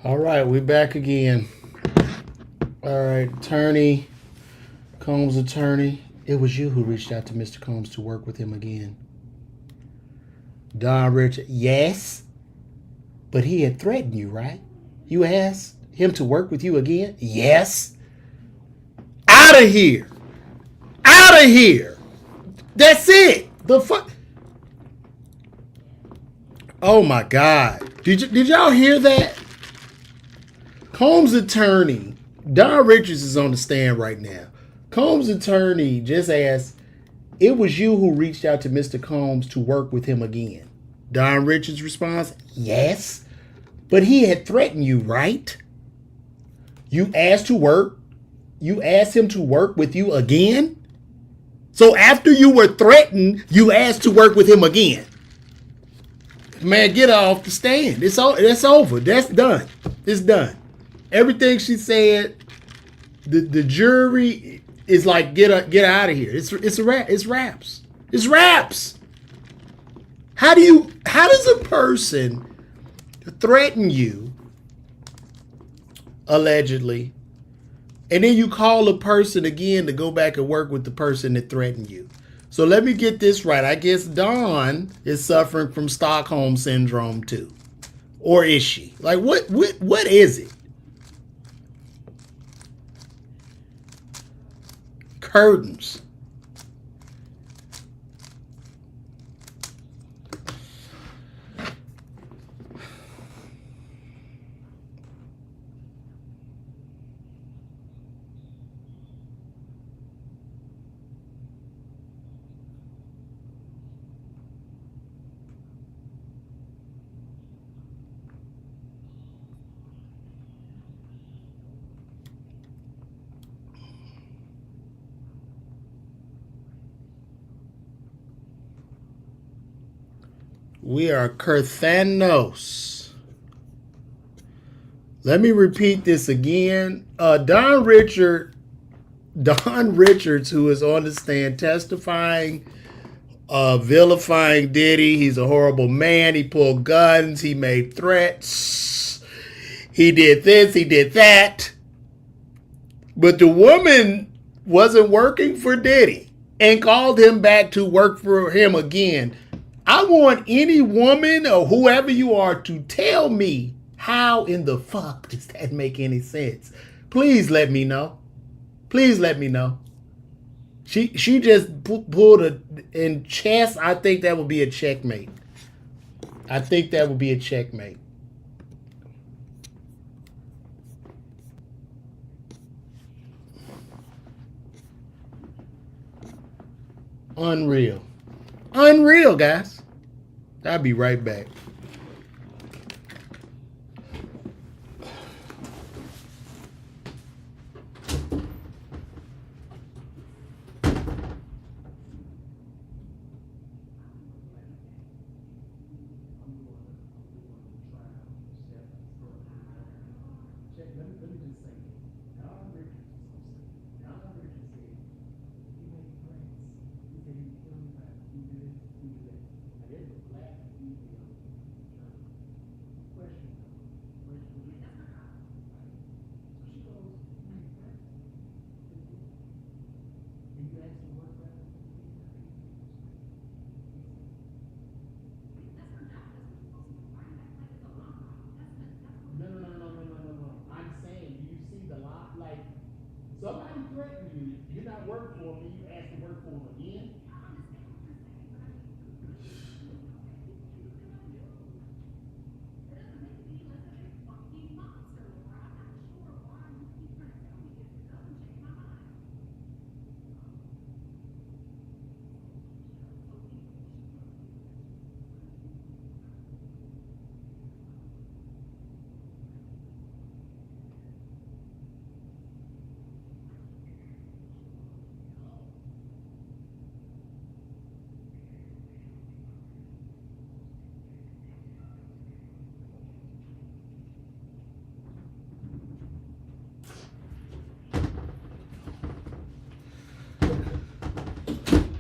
All right, we back again. All right, attorney, Combs' attorney. It was you who reached out to Mr. Combs to work with him again. Don Richard, yes, but he had threatened you, right? You asked him to work with you again? Yes. Out of here. Out of here. That's it. The fuck. Oh my God. Did y'all hear that? Combs' attorney, Don Richards, is on the stand right now. Combs' attorney just asked, it was you who reached out to Mr. Combs to work with him again. Don Richards' response, yes. But he had threatened you, right? You asked him to work with you again? So after you were threatened, you asked to work with him again. Man, get off the stand. It's over. That's done. It's done. Everything she said, the jury is like, get out of here. It's a wrap. It's raps. It's raps. How does a person threaten you, allegedly, and then you call a person again to go back and work with the person that threatened you? So let me get this right. I guess Dawn is suffering from Stockholm syndrome too. Or is she? Like, what is it? Curtains. We are Curthanos. Let me repeat this again. Don Richards, who is on the stand testifying, vilifying Diddy. He's a horrible man. He pulled guns. He made threats. He did this. He did that. But the woman wasn't working for Diddy and called him back to work for him again. I want any woman or whoever you are to tell me, how in the fuck does that make any sense? Please let me know. Please let me know. She just pulled in chess. I think that would be a checkmate. I think that would be a checkmate. Unreal. Unreal, guys. I'll be right back. Somebody threatened you. You're not working for me. You asked to work for him again.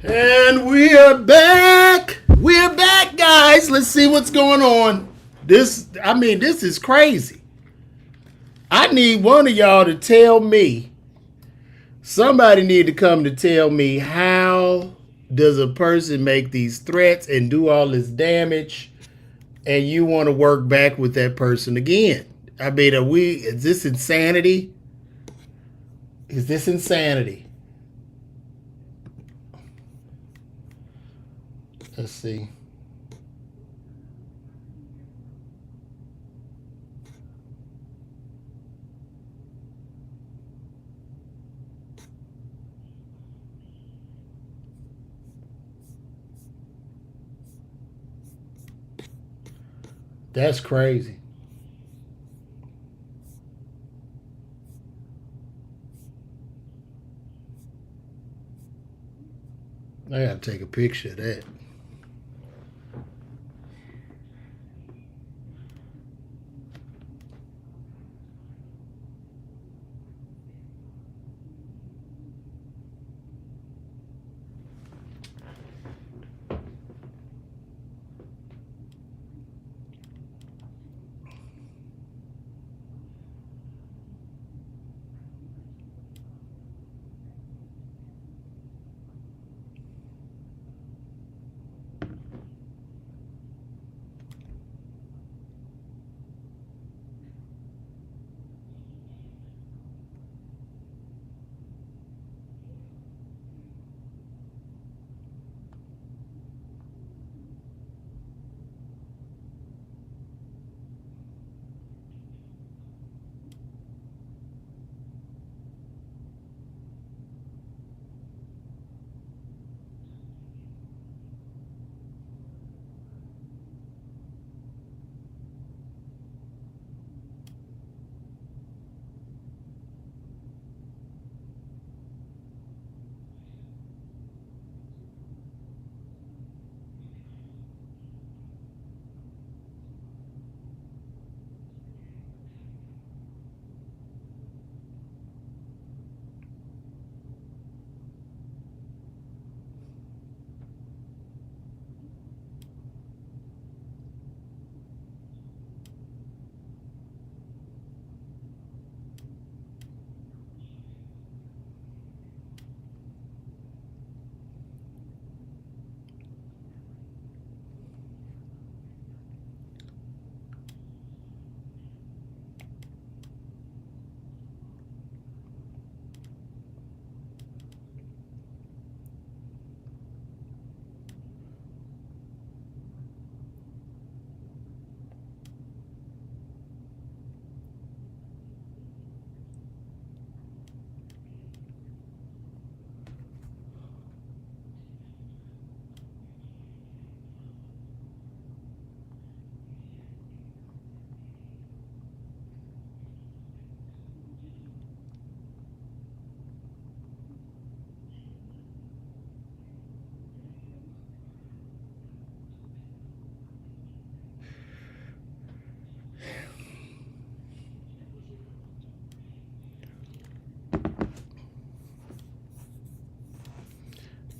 And we are back. We're back, guys. Let's see what's going on. This is crazy. I need one of y'all to tell me. Somebody need to come to tell me, how does a person make these threats and do all this damage, and you want to work back with that person again? I mean, is this insanity? Is this insanity? Let's see. That's crazy. I gotta take a picture of that.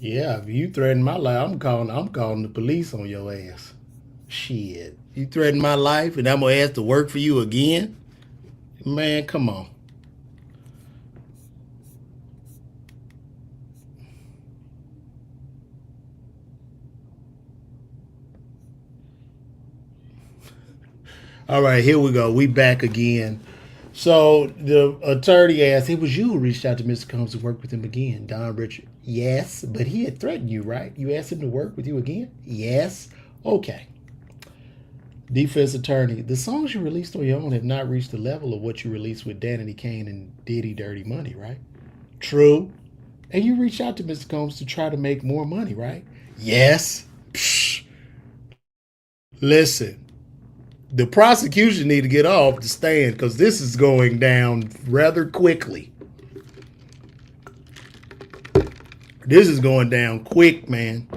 Yeah, if you threaten my life, I'm calling the police on your ass. Shit. You threaten my life and I'm gonna ask to work for you again? Man, come on. All right, here we go. We back again. So the attorney asked, it was you who reached out to Mr. Combs to work with him again, Don Richard. Yes, but he had threatened you, right? You asked him to work with you again? Yes. Okay. Defense attorney, the songs you released on your own have not reached the level of what you released with Danity Kane and Diddy Dirty Money, right? True. And you reached out to Mr. Combs to try to make more money, right? Yes. Psh, listen, the prosecution need to get off the stand because this is going down rather quickly. This is going down quick, man.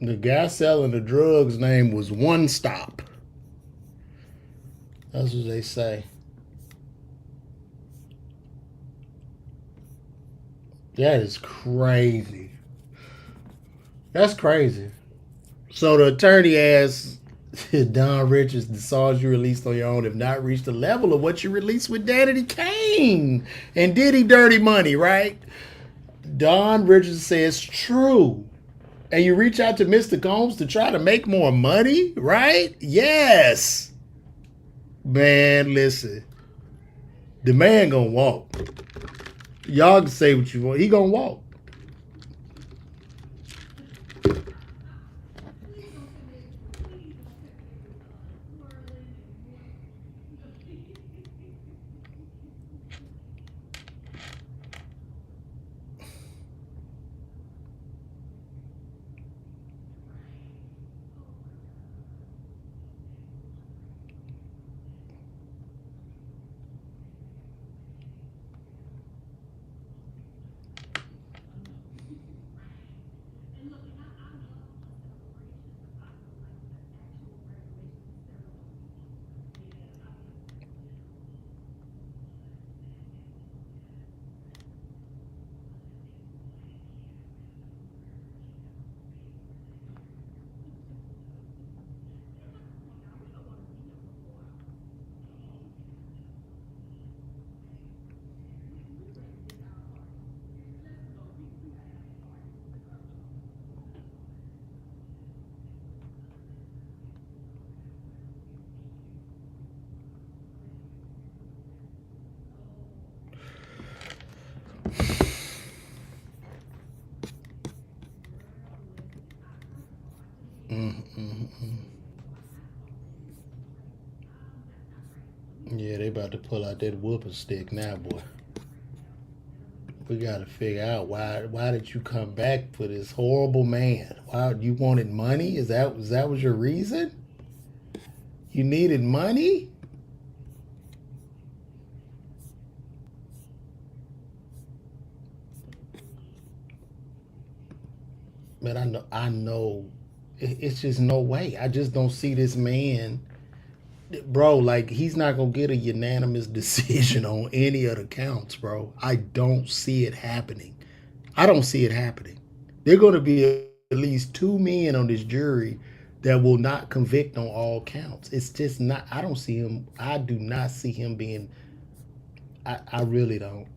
The guy selling the drugs' name was One Stop. That's what they say. That is crazy. That's crazy. So the attorney asks Don Richards, the songs you released on your own have not reached the level of what you released with Danny Kane and Diddy Dirty Money, right? Don Richards says, true. And you reach out to Mr. Combs to try to make more money, right? Yes. Man, listen. The man gonna walk. Y'all can say what you want. He gonna walk. Yeah, they about to pull out that whooping stick now, boy. We got to figure out why did you come back for this horrible man? Why you wanted money? Is that was your reason? You needed money? Man, I know. It's just no way. I just don't see this man, bro. Like he's not gonna get a unanimous decision on any of the counts, bro. I don't see it happening. I don't see it happening. They're gonna be at least two men on this jury that will not convict on all counts. It's just not. I don't see him. I do not see him being. I really don't.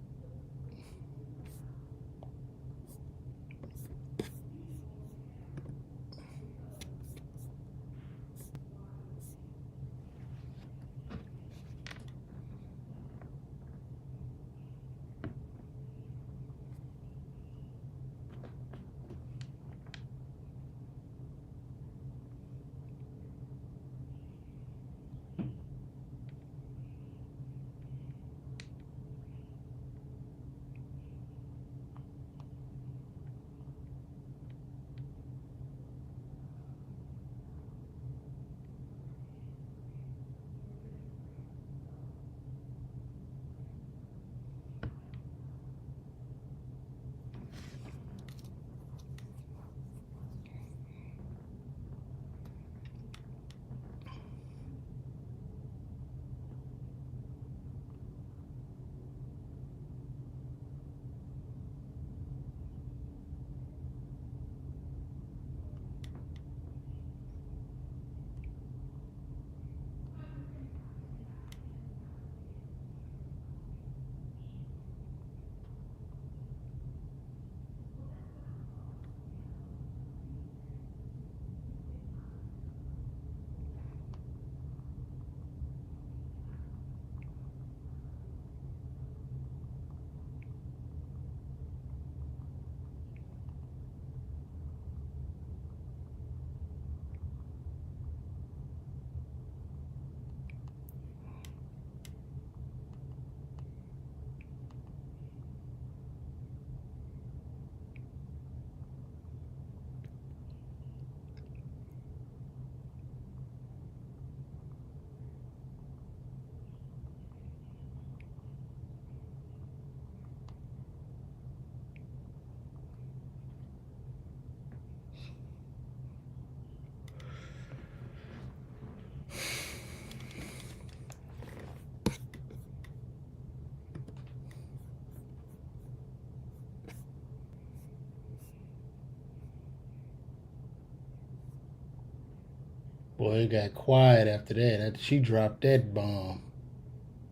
Boy, it got quiet after that. After she dropped that bomb,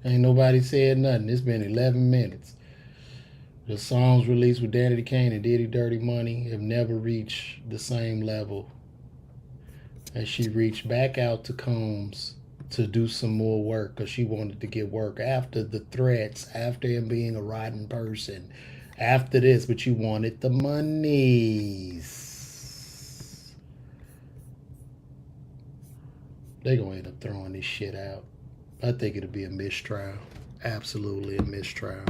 ain't nobody said nothing. It's been 11 minutes. The songs released with Danny Kane and Diddy Dirty Money have never reached the same level as she reached back out to Combs to do some more work because she wanted to get work after the threats, after him being a rotten person, after this, but you wanted the monies. They gonna end up throwing this shit out. I think it'll be a mistrial. Absolutely a mistrial.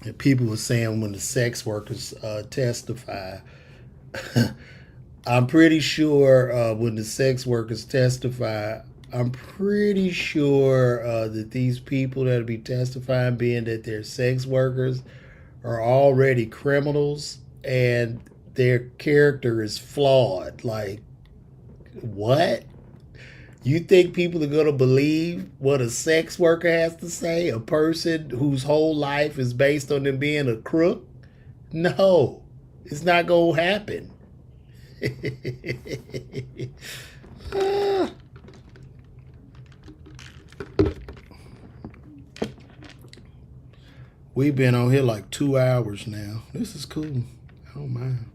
And people were saying when the sex workers testify, I'm pretty sure when the sex workers testify, I'm pretty sure that these people that'll be testifying, being that they're sex workers, are already criminals and their character is flawed. Like, what? You think people are going to believe what a sex worker has to say? A person whose whole life is based on them being a crook? No, it's not going to happen. We've been on here like 2 hours now. This is cool. I don't mind.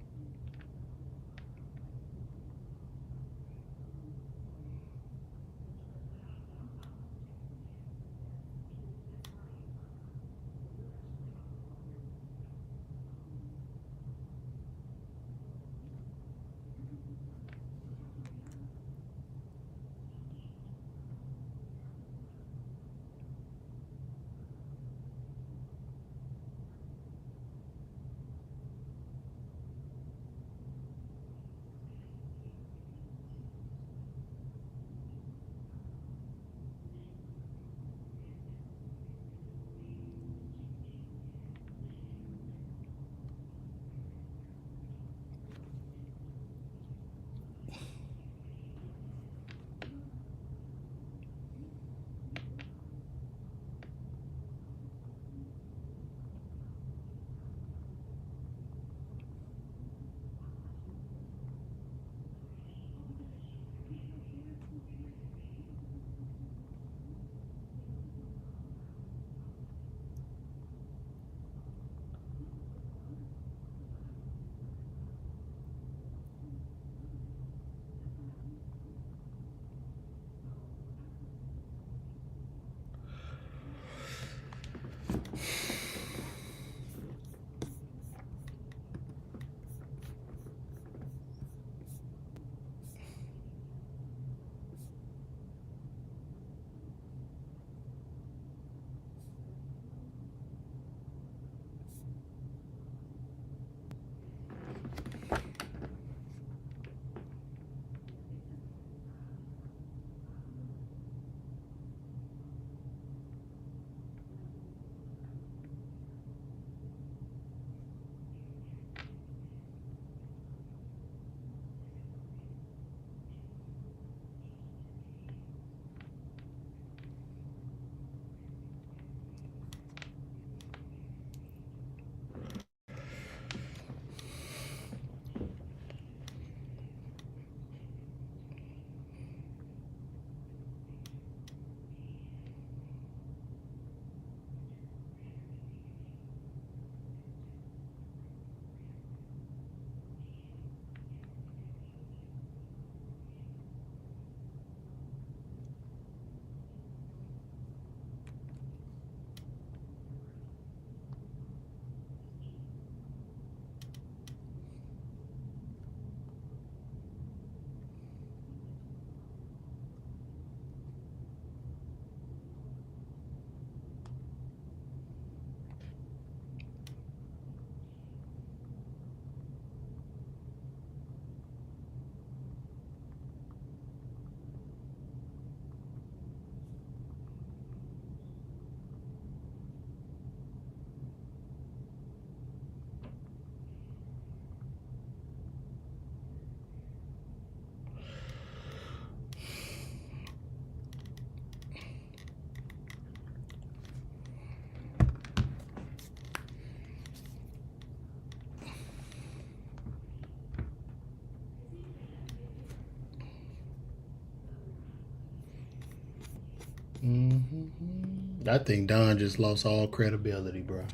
I think Dawn just lost all credibility, bro.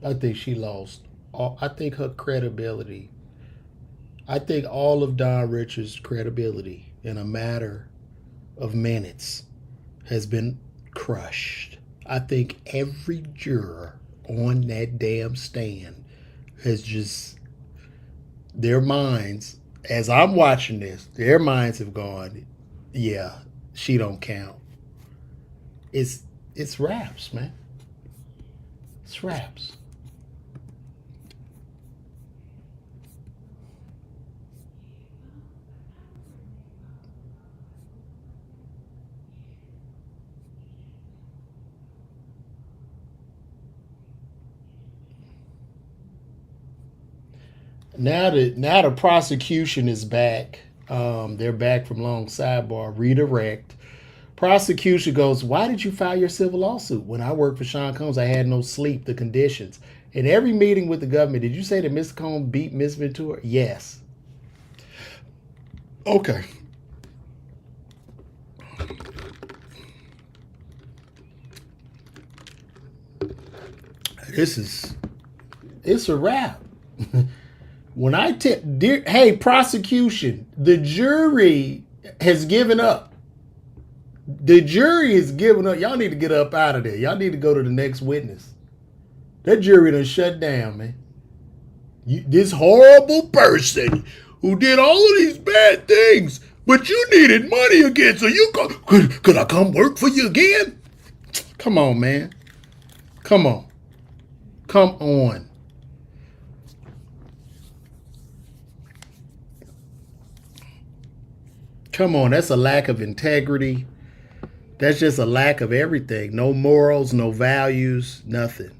I think she lost all. I think her credibility. I think all of Don Richards' credibility in a matter of minutes has been crushed. I think every juror on that damn stand has just, their minds, as I'm watching this, their minds have gone, yeah, she don't count. It's it's raps, man. It's raps. Now the prosecution is back. They're back from long sidebar redirect. Prosecution goes, why did you file your civil lawsuit? When I worked for Sean Combs, I had no sleep, the conditions. In every meeting with the government, did you say that Mr. Combs beat Miss Ventura? Yes. Okay. It's a wrap. When I hey, prosecution, the jury has given up. The jury is giving up. Y'all need to get up out of there. Y'all need to go to the next witness. That jury done shut down, man. This horrible person who did all of these bad things, but you needed money again, so you could I come work for you again? Come on, man. Come on. Come on. Come on, that's a lack of integrity. That's just a lack of everything. No morals, no values, nothing.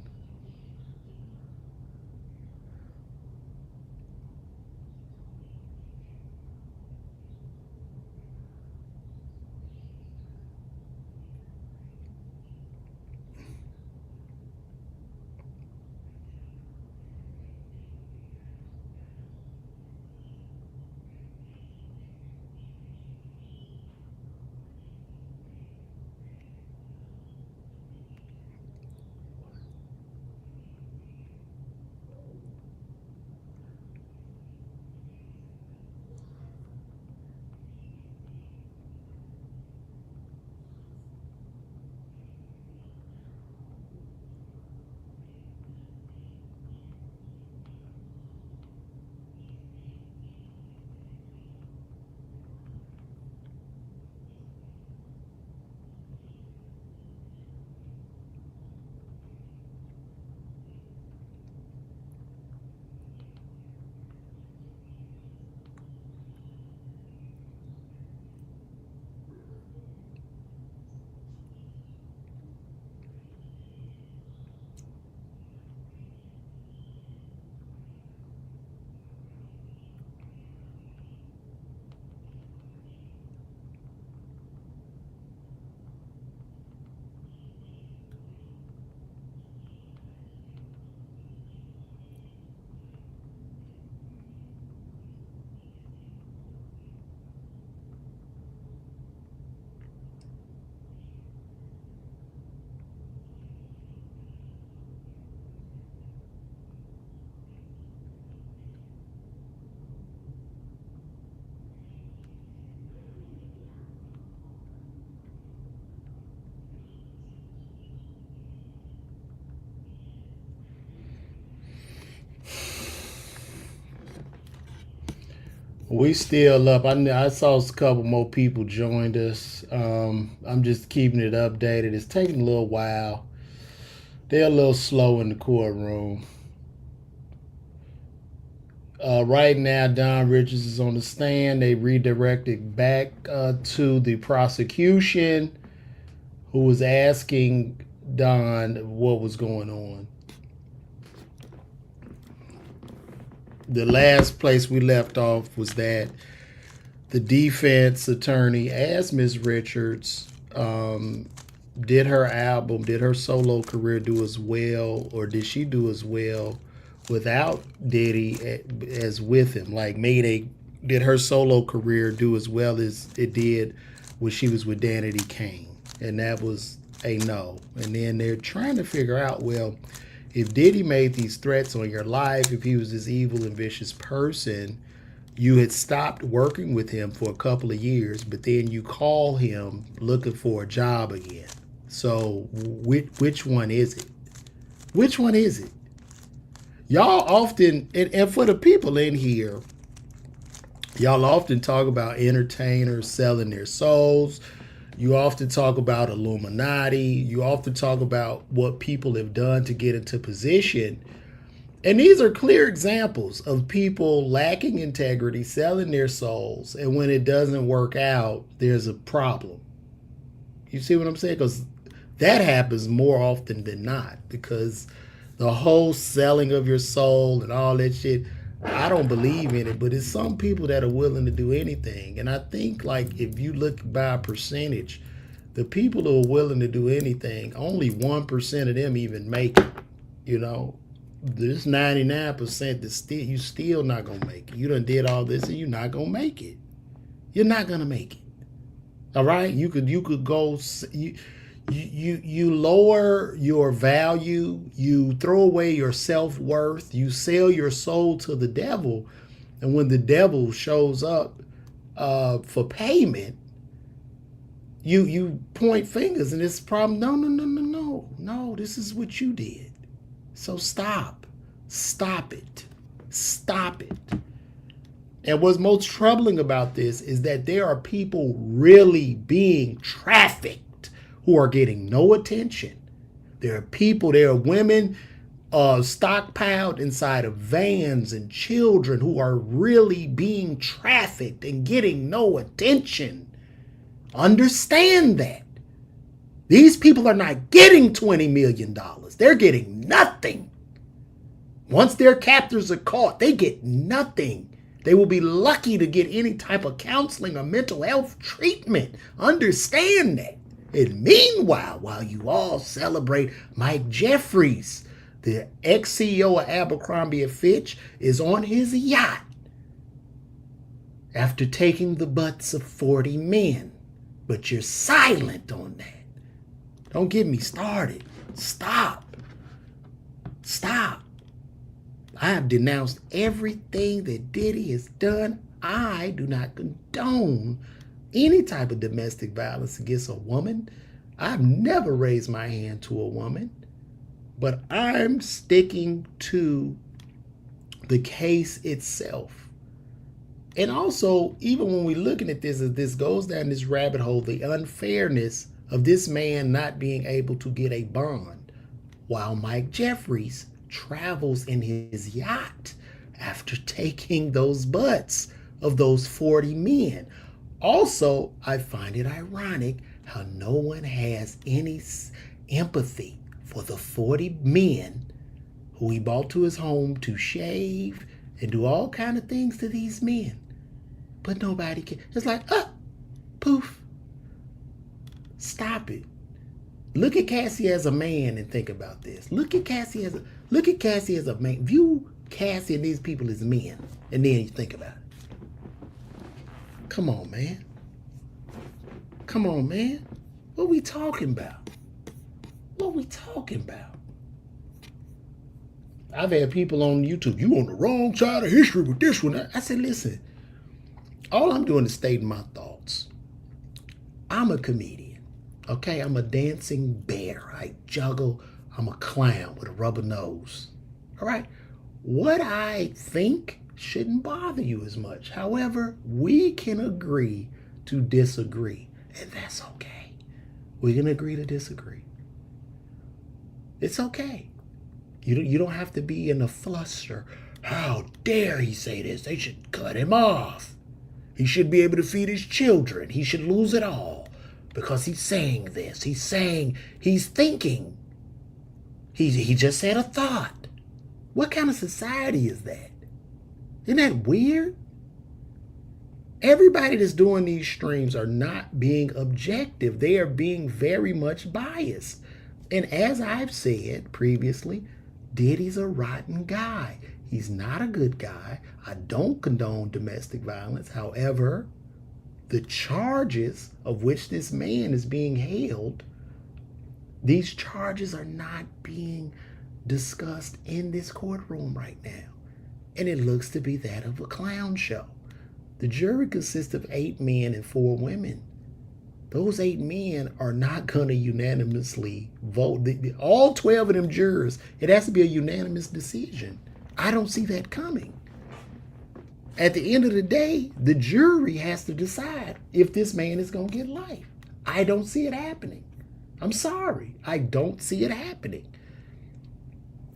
We still up. I saw a couple more people joined us. I'm just keeping it updated. It's taking a little while. They're a little slow in the courtroom. Right now, Don Richards is on the stand. They redirected back to the prosecution, who was asking Don what was going on. The last place we left off was that the defense attorney asked Ms. Richards, did her album, did her solo career do as well, or did she do as well without Diddy as with him? Like, did her solo career do as well as it did when she was with Danity Kane? And that was a no. And then they're trying to figure out, well, if Diddy made these threats on your life, if he was this evil and vicious person, you had stopped working with him for a couple of years, but then you call him looking for a job again. So which one is it? Which one is it? Y'all often, and for the people in here, y'all often talk about entertainers selling their souls. You often talk about Illuminati. You often talk about what people have done to get into position. And these are clear examples of people lacking integrity, selling their souls. And when it doesn't work out, there's a problem. You see what I'm saying? Because that happens more often than not. Because the whole selling of your soul and all that shit, I don't believe in it, but it's some people that are willing to do anything. And I think, like, if you look by a percentage, the people who are willing to do anything, only 1% of them even make it. You know, there's 99% that you still not gonna make it. You done did all this and you're not gonna make it. You're not gonna make it. All right, you could go. You lower your value, you throw away your self-worth, you sell your soul to the devil, and when the devil shows up for payment, you point fingers and it's a problem. No, this is what you did. So stop it. And what's most troubling about this is that there are people really being trafficked who are getting no attention. There are women stockpiled inside of vans and children who are really being trafficked and getting no attention. Understand that. These people are not getting $20 million. They're getting nothing. Once their captors are caught, they get nothing. They will be lucky to get any type of counseling or mental health treatment. Understand that. And meanwhile, while you all celebrate Mike Jeffries, the ex-CEO of Abercrombie & Fitch, is on his yacht after taking the butts of 40 men. But you're silent on that. Don't get me started. Stop. I have denounced everything that Diddy has done. I do not condone any type of domestic violence against a woman. I've never raised my hand to a woman, but I'm sticking to the case itself. And also, even when we're looking at this, as this goes down this rabbit hole, the unfairness of this man not being able to get a bond while Mike Jeffries travels in his yacht after taking those butts of those 40 men. Also, I find it ironic how no one has any empathy for the 40 men who he brought to his home to shave and do all kind of things to these men. But nobody can. It's like, poof. Stop it. Look at Cassie as a man and think about this. Look at Cassie as a man. View Cassie and these people as men, and then you think about it. Come on, man. What we talking about? I've had people on YouTube, you on the wrong side of history with this one. I said, listen, all I'm doing is stating my thoughts. I'm a comedian, okay? I'm a dancing bear. I juggle. I'm a clown with a rubber nose, all right? What I think shouldn't bother you as much. However, we can agree to disagree, and that's okay. We can agree to disagree. It's okay. You don't have to be in a fluster. How dare he say this? They should cut him off. He should be able to feed his children. He should lose it all because he's saying this. He's thinking. He just said a thought. What kind of society is that? Isn't that weird? Everybody that's doing these streams are not being objective. They are being very much biased. And as I've said previously, Diddy's a rotten guy. He's not a good guy. I don't condone domestic violence. However, the charges of which this man is being held These charges are not being discussed in this courtroom right now. And it looks to be that of a clown show. The jury consists of 8 men and 4 women. Those 8 men are not going to unanimously vote. All 12 of them jurors, it has to be a unanimous decision. I don't see that coming. At the end of the day, the jury has to decide if this man is going to get life. I don't see it happening. I'm sorry. I don't see it happening.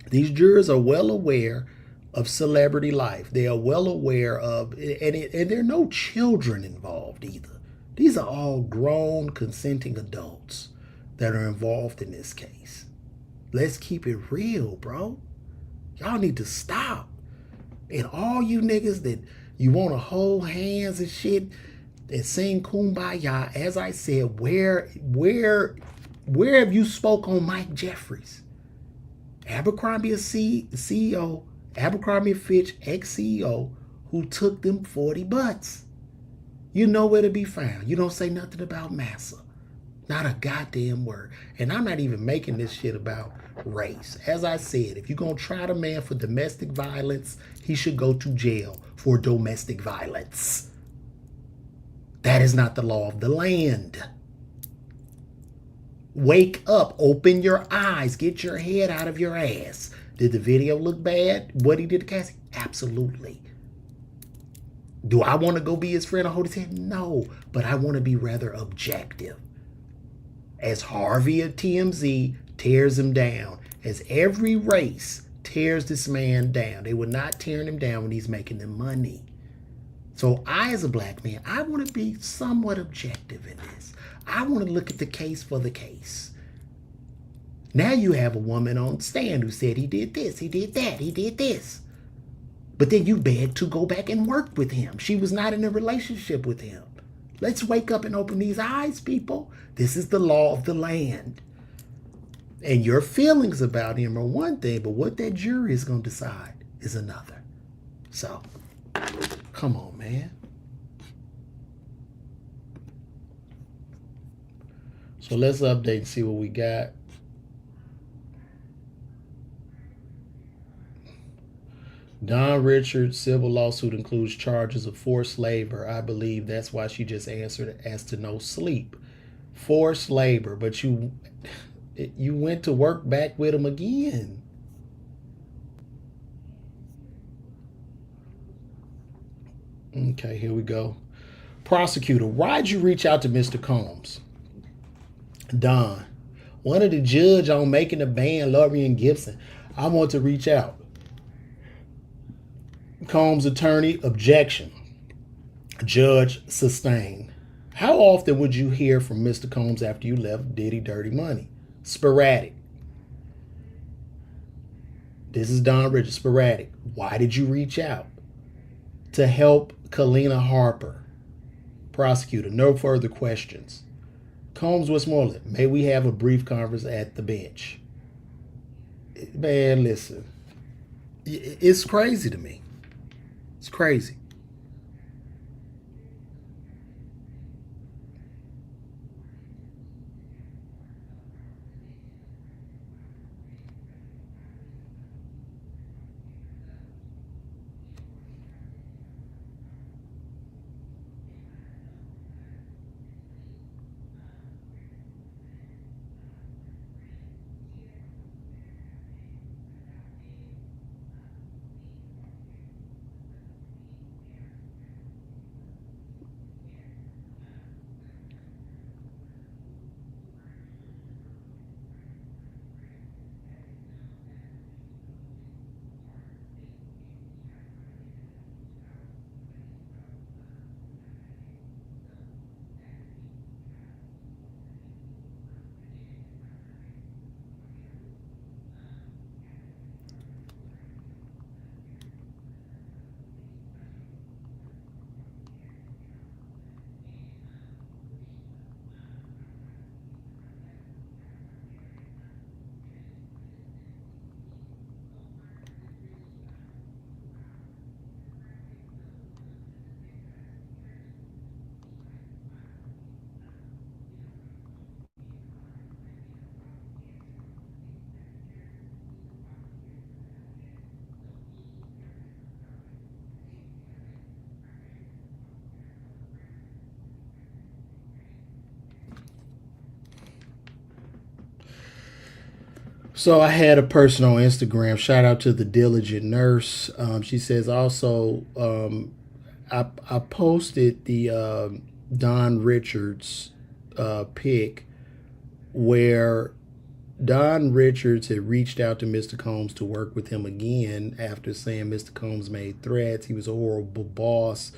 These jurors are well aware of celebrity life. They are well aware of, and there are no children involved either. These are all grown, consenting adults that are involved in this case. Let's keep it real, bro. Y'all need to stop. And all you niggas that you want to hold hands and shit and sing kumbaya, as I said, where have you spoke on Mike Jeffries? Abercrombie CEO, Abercrombie Fitch ex-CEO, who took them 40 butts. You know where to be found. You don't say nothing about Massa. Not a goddamn word. And I'm not even making this shit about race. As I said, if you're going to try the man for domestic violence, he should go to jail for domestic violence. That is not the law of the land. Wake up. Open your eyes. Get your head out of your ass. Did the video look bad? What he did to Cassie? Absolutely. Do I want to go be his friend or hold his hand? No, but I want to be rather objective. As Harvey at TMZ tears him down, as every race tears this man down, they were not tearing him down when he's making them money. So I, as a black man, I want to be somewhat objective in this. I want to look at the case for the case. Now you have a woman on stand who said he did this, he did that, he did this. But then you begged to go back and work with him. She was not in a relationship with him. Let's wake up and open these eyes, people. This is the law of the land. And your feelings about him are one thing, but what that jury is going to decide is another. So, come on, man. So let's update and see what we got. Don Richards' civil lawsuit includes charges of forced labor. I believe that's why she just answered as to no sleep. Forced labor, but you went to work back with him again. Okay, here we go. Prosecutor, why'd you reach out to Mr. Combs? Don, one of the judge on making the band, Laurie and Gibson. I want to reach out. Combs' attorney, objection. Judge, sustained. How often would you hear from Mr. Combs after you left Diddy Dirty Money? Sporadic. This is Don Richards, sporadic. Why did you reach out? To help Kalina Harper. Prosecutor, no further questions. Combs Westmoreland, may we have a brief conference at the bench? Man, listen. It's crazy to me. It's crazy. So I had a person on Instagram. Shout out to the diligent nurse. She says also, I posted the Don Richards pic where Don Richards had reached out to Mr. Combs to work with him again after saying Mr. Combs made threats. He was a horrible boss.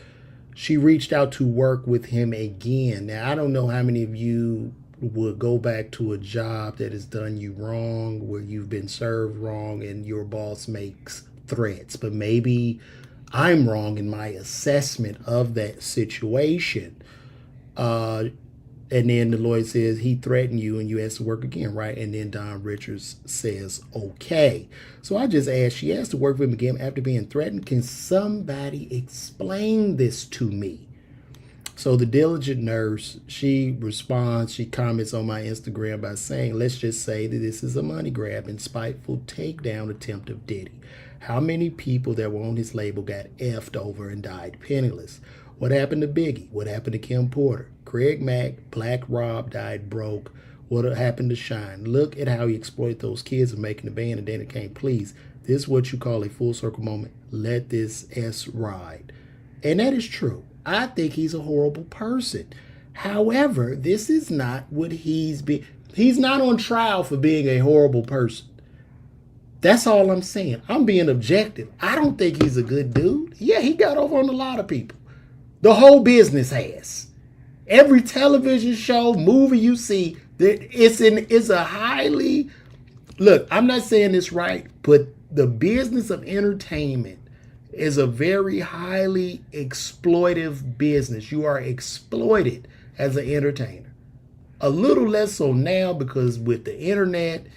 She reached out to work with him again. Now, I don't know how many of you would go back to a job that has done you wrong, where you've been served wrong and your boss makes threats. But maybe I'm wrong in my assessment of that situation. And then the lawyer says he threatened you and you asked to work again, right? And then Don Richards says, okay. So I just asked, she asked to work with him again after being threatened. Can somebody explain this to me? So the diligent nurse, she responds, she comments on my Instagram by saying, let's just say that this is a money grab and spiteful takedown attempt of Diddy. How many people that were on his label got effed over and died penniless? What happened to Biggie? What happened to Kim Porter? Craig Mack, Black Rob died broke. What happened to Shine? Look at how he exploited those kids of making the band, and then it came, please, this is what you call a full circle moment. Let this S ride. And that is true. I think he's a horrible person. However, this is not what he's not on trial for being a horrible person. That's all I'm saying. I'm being objective. I don't think he's a good dude. Yeah, he got over on a lot of people. The whole business has. Every television show, movie you see, it's a highly, look, I'm not saying this right, but the business of entertainment is a very highly exploitive business. You are exploited as an entertainer. A little less so now because with the internet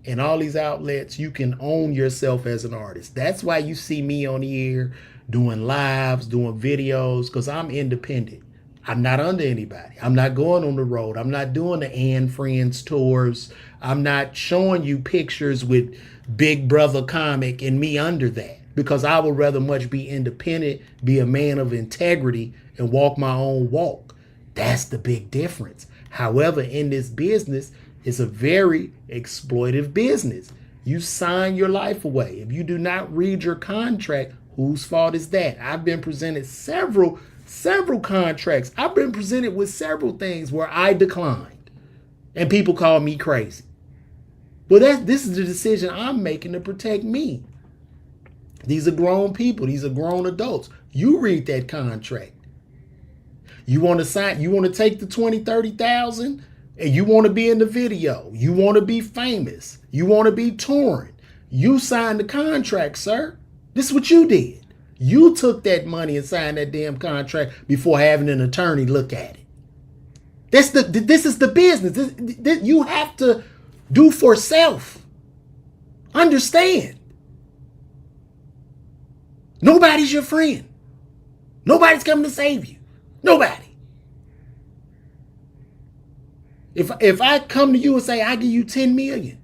and all these outlets, you can own yourself as an artist. That's why you see me on the air doing lives, doing videos, because I'm independent. I'm not under anybody. I'm not going on the road. I'm not doing the Anne Friends tours. I'm not showing you pictures with Big Brother comic and me under that, because I would rather much be independent, be a man of integrity, and walk my own walk. That's the big difference. However, in this business, it's a very exploitive business. You sign your life away. If you do not read your contract, whose fault is that? I've been presented several contracts. I've been presented with several things where I declined and people call me crazy. But this is the decision I'm making to protect me. These are grown people. These are grown adults. You read that contract. You want to sign, you want to take the 20, 30,000 and you want to be in the video. You want to be famous. You want to be touring. You signed the contract, sir. This is what you did. You took that money and signed that damn contract before having an attorney look at it. This is the business. This, you have to do for self. Understand. Nobody's your friend. Nobody's coming to save you. Nobody. If I come to you and say I give you 10 million,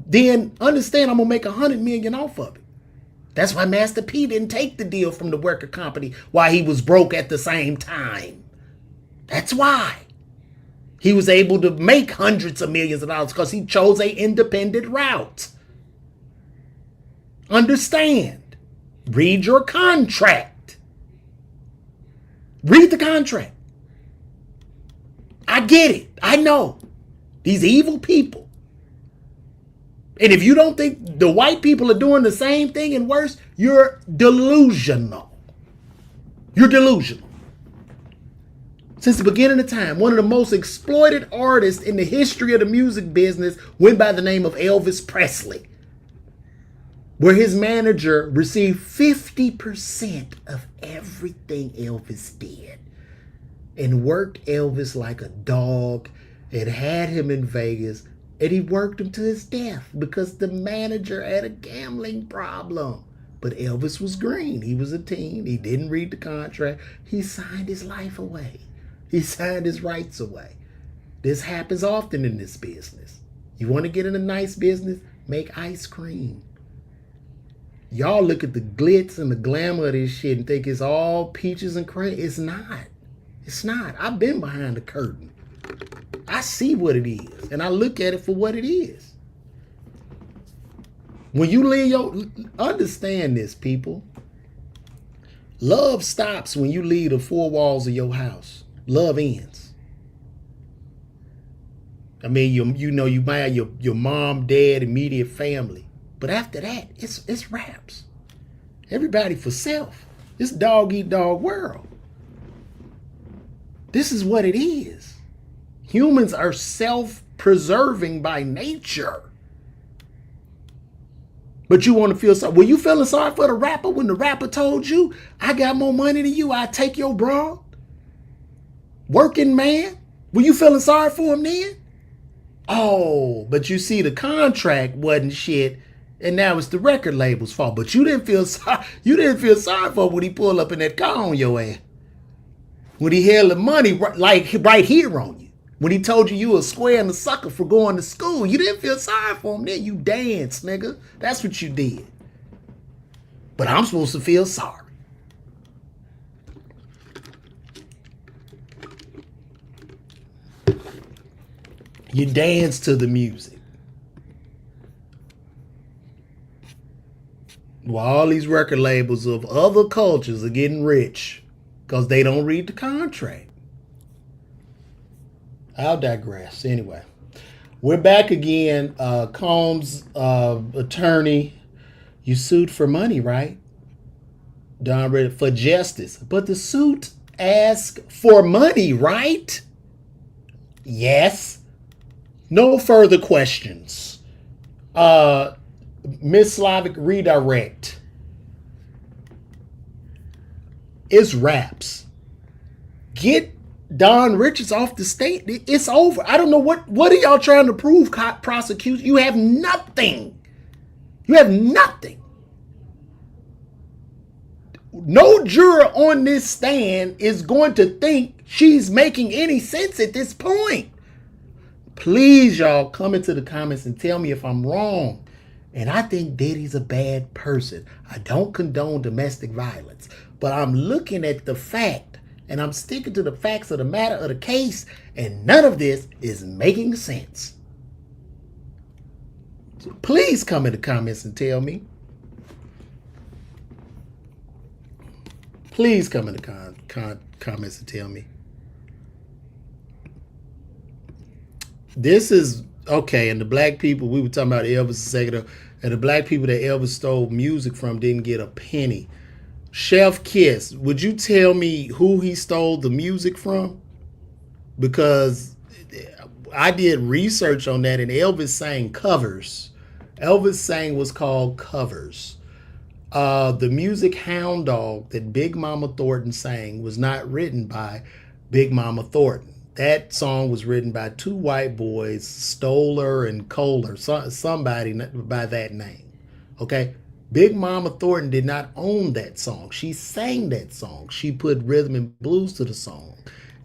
then understand I'm gonna make 100 million off of it. That's why Master P didn't take the deal from the record company while he was broke at the same time. That's why. He was able to make hundreds of millions of dollars because he chose an independent route. Understand. Read your contract. Read the contract. I get it. I know. These evil people. And if you don't think the white people are doing the same thing and worse, you're delusional. You're delusional. Since the beginning of time, one of the most exploited artists in the history of the music business went by the name of Elvis Presley, where his manager received 50% of everything Elvis did and worked Elvis like a dog and had him in Vegas. And he worked him to his death because the manager had a gambling problem. But Elvis was green. He was a teen. He didn't read the contract. He signed his life away. He signed his rights away. This happens often in this business. You want to get in a nice business? Make ice cream. Y'all look at the glitz and the glamour of this shit and think it's all peaches and cream. It's not. It's not. I've been behind the curtain. I see what it is, and I look at it for what it is. When you leave understand this, people. Love stops when you leave the four walls of your house. Love ends. I mean, you might have your mom, dad, immediate family. But after that, it's wraps. Everybody for self. It's dog eat dog world. This is what it is. Humans are self-preserving by nature. But you want to feel sorry. Were you feeling sorry for the rapper when the rapper told you, I got more money than you, I take your broad? Working man? Were you feeling sorry for him then? Oh, but you see, the contract wasn't shit, and now it's the record label's fault. But you didn't feel sorry. You didn't feel sorry for him when he pulled up in that car on your ass. When he held the money like right here on you. When he told you were a square and a sucker for going to school. You didn't feel sorry for him then. You danced, nigga. That's what you did. But I'm supposed to feel sorry. You dance to the music. While all these record labels of other cultures are getting rich because they don't read the contract. I'll digress. Anyway, we're back again. Combs' attorney, you sued for money, right? Don read it for justice. But the suit asked for money, right? Yes. No further questions. Miss Slavic redirect. It's raps. Get Don Richards off the stage. It's over. I don't know what are y'all trying to prove, prosecution? You have nothing. You have nothing. No juror on this stand is going to think she's making any sense at this point. Please, y'all, come into the comments and tell me if I'm wrong. And I think Diddy's a bad person. I don't condone domestic violence. But I'm looking at the fact, and I'm sticking to the facts of the matter of the case, and none of this is making sense. So please come in the comments and tell me. Please come in the comments and tell me. This is, okay, and the black people, we were talking about Elvis a second ago, and the black people that Elvis stole music from didn't get a penny. Chef Kiss, would you tell me who he stole the music from? Because I did research on that, and Elvis sang covers. Elvis sang was called covers. The music Hound Dog that Big Mama Thornton sang was not written by Big Mama Thornton. That song was written by two white boys, Stoller and Kohler, somebody by that name. Okay? Big Mama Thornton did not own that song. She sang that song. She put rhythm and blues to the song.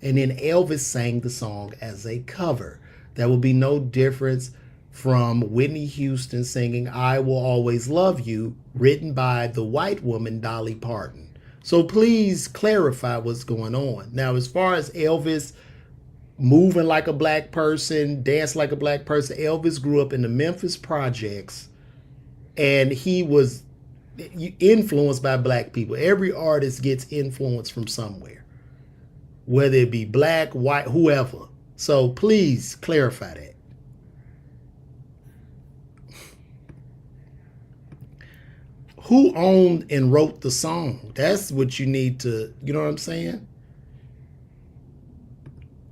And then Elvis sang the song as a cover. There will be no difference from Whitney Houston singing I Will Always Love You, written by the white woman Dolly Parton. So please clarify what's going on. Now, as far as Elvis moving like a black person, dance like a black person, Elvis grew up in the Memphis projects, and he was influenced by black people. Every artist gets influence from somewhere, whether it be black, white, whoever. So please clarify that. Who owned and wrote the song? That's what you need to, you know what I'm saying?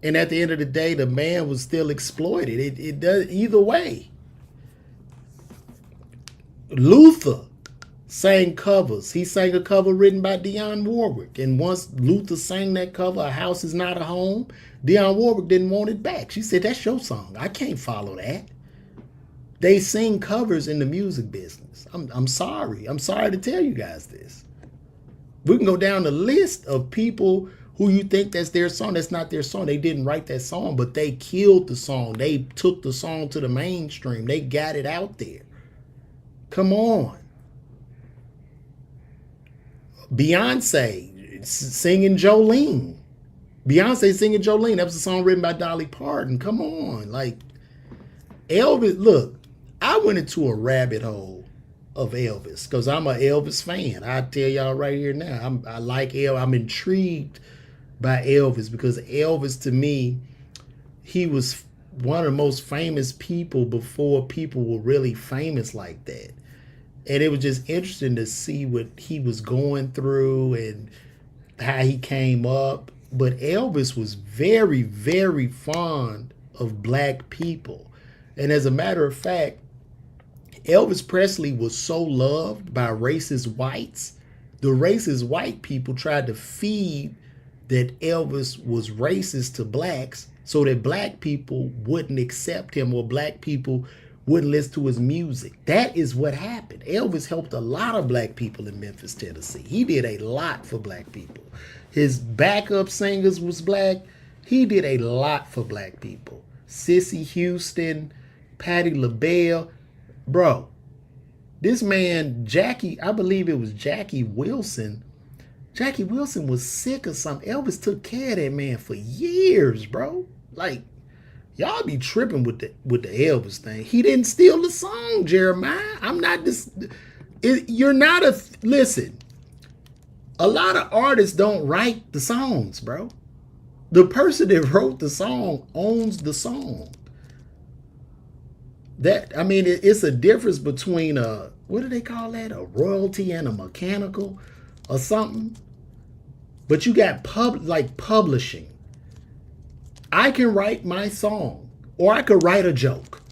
And at the end of the day, the man was still exploited. It does either way. Luther sang covers. He sang a cover written by Dionne Warwick. And once Luther sang that cover, A House Is Not a Home, Dionne Warwick didn't want it back. She said, that's your song. I can't follow that. They sing covers in the music business. I'm sorry. I'm sorry to tell you guys this. We can go down the list of people who you think that's their song. That's not their song. They didn't write that song, but they killed the song. They took the song to the mainstream. They got it out there. Come on. Beyonce singing Jolene. Beyonce singing Jolene. That was a song written by Dolly Parton. Come on. Like, Elvis, look, I went into a rabbit hole of Elvis because I'm an Elvis fan. I tell y'all right here now, I like Elvis. I'm intrigued by Elvis because Elvis, to me, he was one of the most famous people before people were really famous like that. And it was just interesting to see what he was going through and how he came up. But Elvis was very, very fond of black people. And as a matter of fact, Elvis Presley was so loved by racist whites. The racist white people tried to feed that Elvis was racist to blacks so that black people wouldn't accept him or black people wouldn't listen to his music. That is what happened. Elvis helped a lot of black people in Memphis, Tennessee. He did a lot for black people. His backup singers was black. He did a lot for black people. Cissy Houston, Patti LaBelle. Bro, this man, Jackie, I believe it was Jackie Wilson. Jackie Wilson was sick or something. Elvis took care of that man for years, bro. Like, y'all be tripping with the Elvis thing. He didn't steal the song, Jeremiah. I'm not this. You're not a listen. A lot of artists don't write the songs, bro. The person that wrote the song owns the song. That, I mean, it's a difference between a, what do they call that? A royalty and a mechanical or something. But you got like publishing. I can write my song or I could write a joke.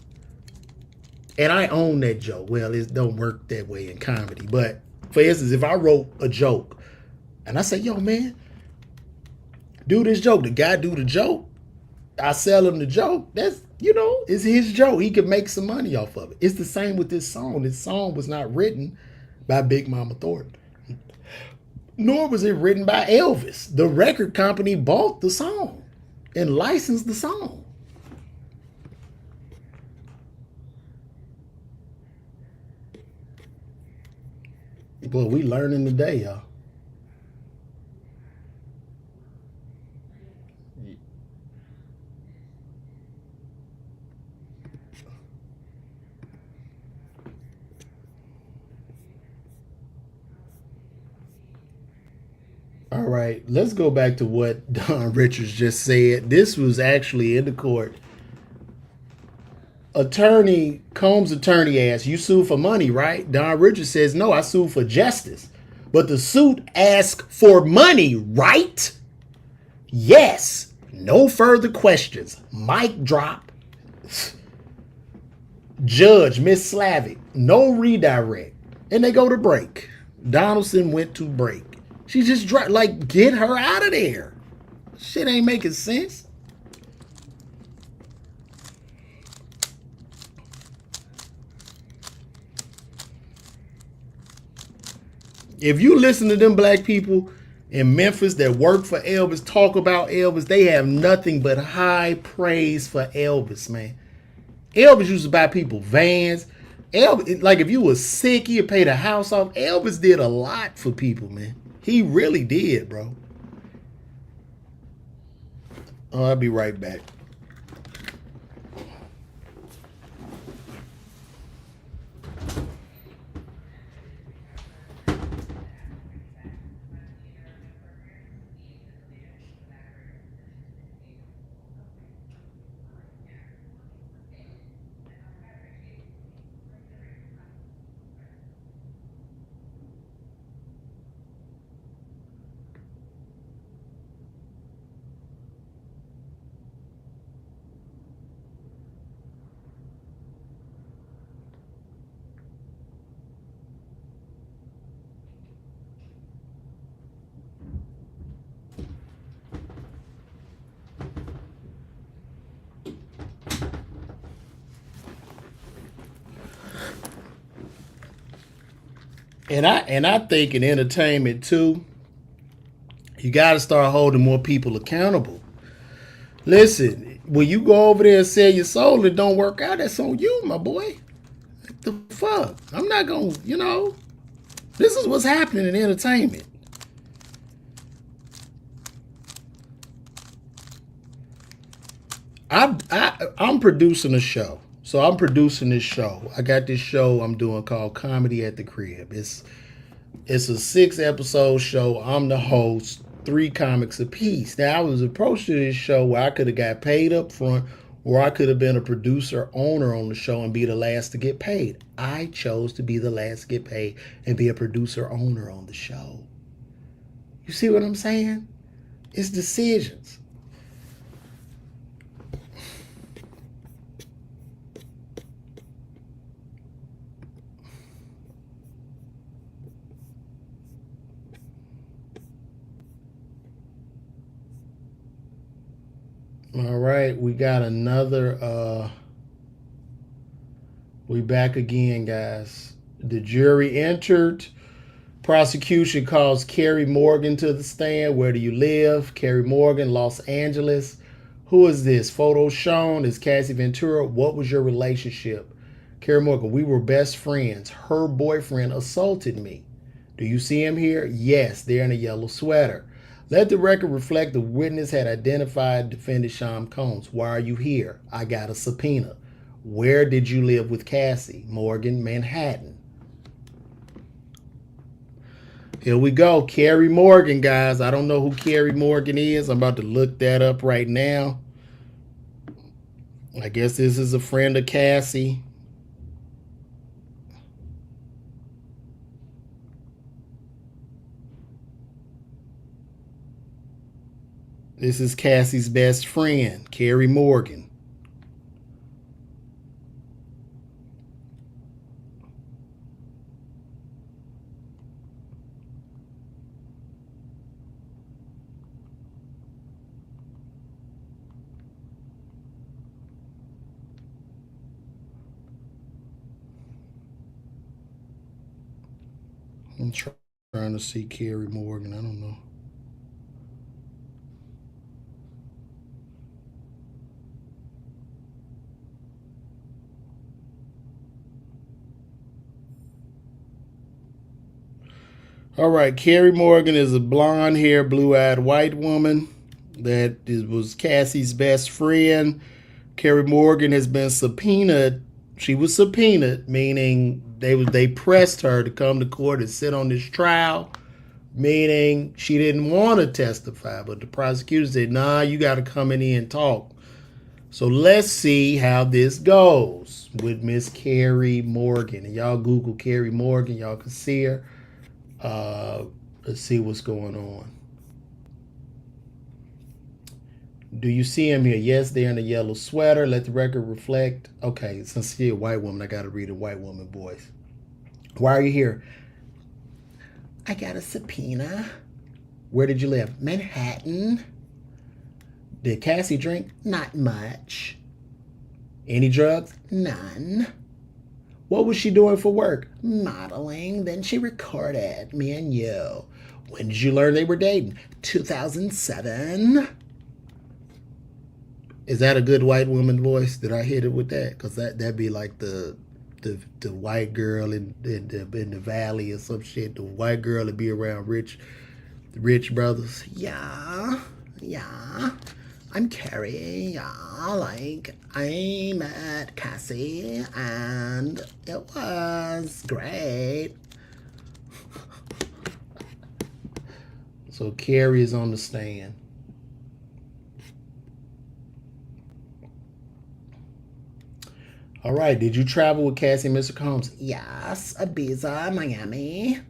And I own that joke. Well, it don't work that way in comedy. But for instance, if I wrote a joke and I say, yo, man, do this joke. The guy do the joke. I sell him the joke. That's, it's his joke. He could make some money off of it. It's the same with this song. This song was not written by Big Mama Thornton. Nor was it written by Elvis. The record company bought the song and licensed the song. Boy, we learning today, y'all. All right, let's go back to what Don Richards just said. This was actually in the court. Combs' attorney asked, you sued for money, right? Don Richards says, no, I sued for justice. But the suit asked for money, right? Yes. No further questions. Mic drop. Judge, Miss Slavic, no redirect. And they go to break. Donaldson went to break. She just get her out of there. Shit ain't making sense. If you listen to them black people in Memphis that work for Elvis, talk about Elvis, they have nothing but high praise for Elvis, man. Elvis used to buy people vans. Elvis, like if you was sick, he'd pay the house off. Elvis did a lot for people, man. He really did, bro. Oh, I'll be right back. And I think in entertainment too, you got to start holding more people accountable. Listen, when you go over there and sell your soul, it don't work out. That's on you, my boy. What the fuck? I'm not gonna, this is what's happening in entertainment. I'm producing a show. So I'm producing this show. I got this show I'm doing called Comedy at the Crib. It's a 6-episode show. I'm the host, 3 comics apiece. Now I was approached to this show where I could have got paid up front, or I could have been a producer owner on the show and be the last to get paid. I chose to be the last to get paid and be a producer owner on the show. You see what I'm saying? It's decisions. All right, we got another we back again, guys. The jury entered. Prosecution calls Kerry Morgan to the stand. Where do you live? Kerry Morgan, Los Angeles. Who is this? Photo shown is Cassie Ventura. What was your relationship? Kerry Morgan, we were best friends. Her boyfriend assaulted me. Do you see him here? Yes, they're in a yellow sweater. Let the record reflect the witness had identified defendant Sean Combs. Why are you here? I got a subpoena. Where did you live with Cassie? Morgan, Manhattan. Here we go. Kerry Morgan, guys. I don't know who Kerry Morgan is. I'm about to look that up right now. I guess this is a friend of Cassie. This is Cassie's best friend, Kerry Morgan. I'm trying to see Kerry Morgan. I don't know. All right, Kerry Morgan is a blonde-haired, blue-eyed white woman that was Cassie's best friend. Kerry Morgan has been subpoenaed. She was subpoenaed, meaning they pressed her to come to court and sit on this trial, meaning she didn't want to testify, but the prosecutor said, nah, you got to come in here and talk. So let's see how this goes with Miss Kerry Morgan. And y'all Google Kerry Morgan, y'all can see her. Let's see what's going on. Do you see him here? Yes, they're in a yellow sweater. Let the record reflect. Okay, since she's a white woman, I got to read a white woman voice. Why are you here? I got a subpoena. Where did you live? Manhattan. Did Cassie drink? Not much. Any drugs? None. What was she doing for work? Modeling. Then she recorded me and you. When did you learn they were dating? 2007. Is that a good white woman voice? Did I hit it with that? Because that'd be like the white girl in the valley or some shit. The white girl would be around rich brothers. Yeah. I'm Kerry. Yeah, like I met Cassie and it was great. So Kerry is on the stand. All right, did you travel with Cassie and Mr. Combs? Yes, Ibiza, Miami.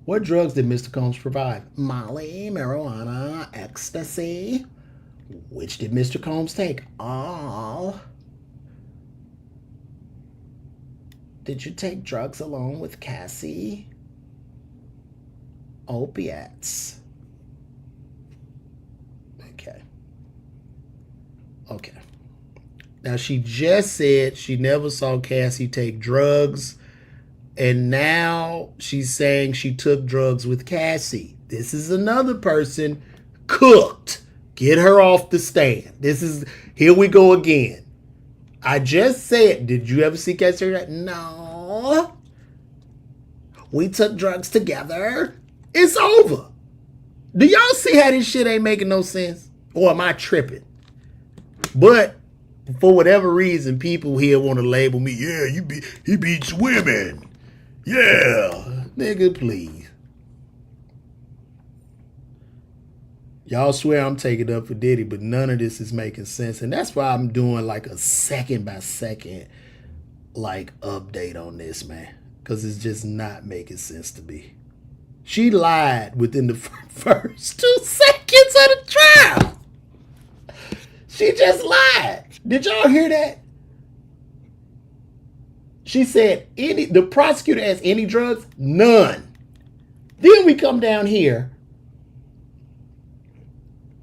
What drugs did Mr. Combs provide? Molly, marijuana, ecstasy. Which did Mr. Combs take? All. Did you take drugs along with Cassie? Opiates. Okay. Now, she just said she never saw Cassie take drugs, and now she's saying she took drugs with Cassie. This is another person cooked. Get her off the stand. Here we go again. I just said, did you ever see Cassie? No. We took drugs together. It's over. Do y'all see how this shit ain't making no sense? Or am I tripping? But For whatever reason, people here want to label me. Yeah, he beats women. Yeah, nigga, please. Y'all swear I'm taking up for Diddy, but none of this is making sense, and that's why I'm doing like a second by second like update on this, man, because it's just not making sense to me. She lied within the first 2 seconds of the trial. She just lied. Did y'all hear that? She said the prosecutor asked any drugs? None. Then we come down here.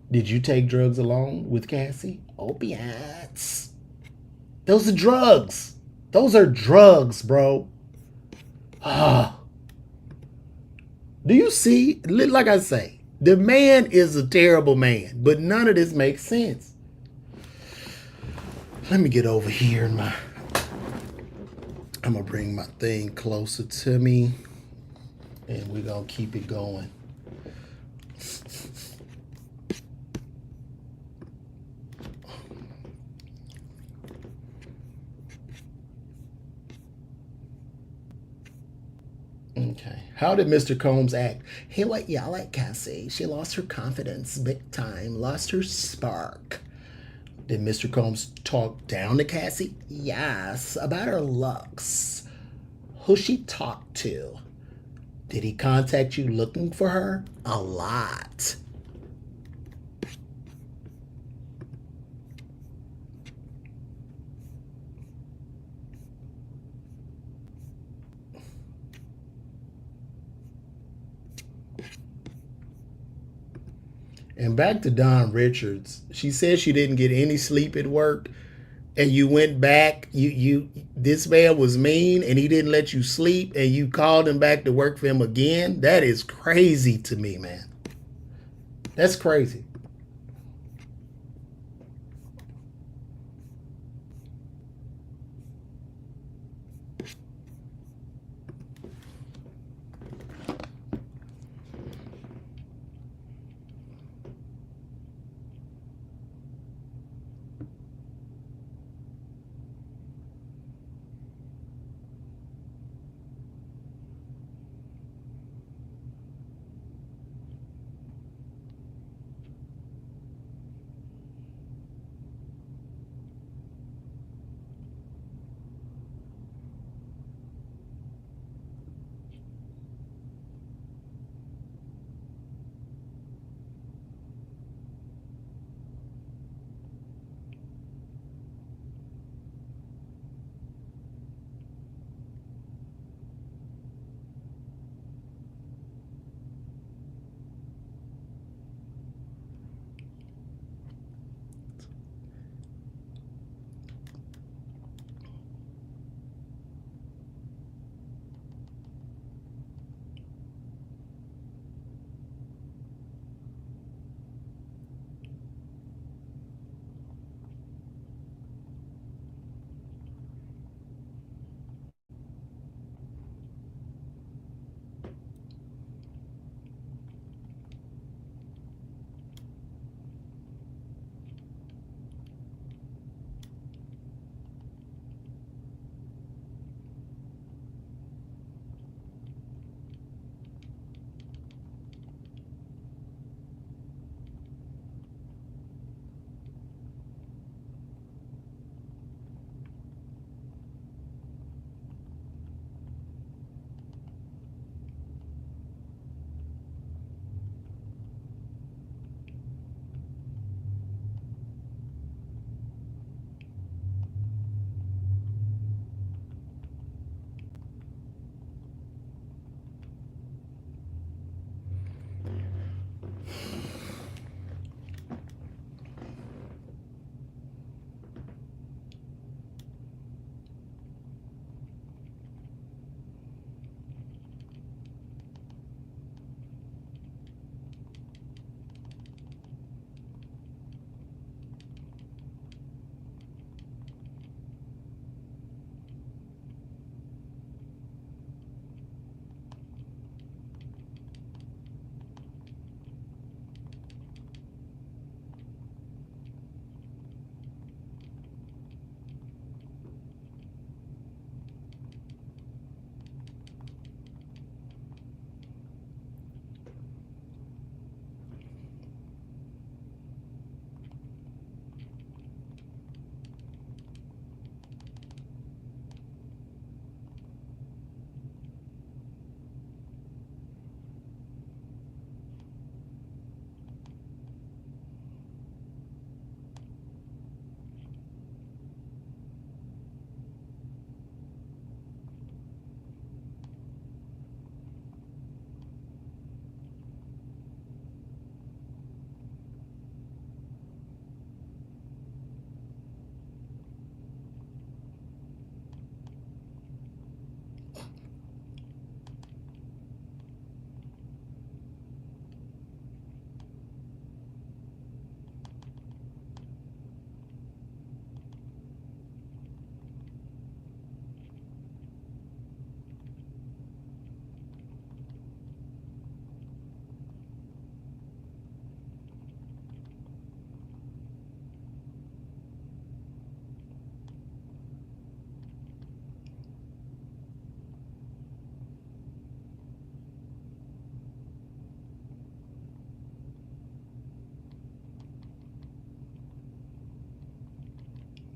Did you take drugs along with Cassie? Opiates. Those are drugs. Those are drugs, bro. Ah. Do you see? Like I say, the man is a terrible man, but none of this makes sense. Let me get over here and I'm gonna bring my thing closer to me, and we're gonna keep it going. Okay. How did Mr. Combs act? He would yell at Cassie. She lost her confidence big time, lost her spark. Did Mr. Combs talk down to Cassie? Yes, about her looks. Who she talked to? Did he contact you looking for her? A lot. And back to Don Richards. She said she didn't get any sleep at work, and you went back. This man was mean, and he didn't let you sleep, and you called him back to work for him again. That is crazy to me, man. That's crazy.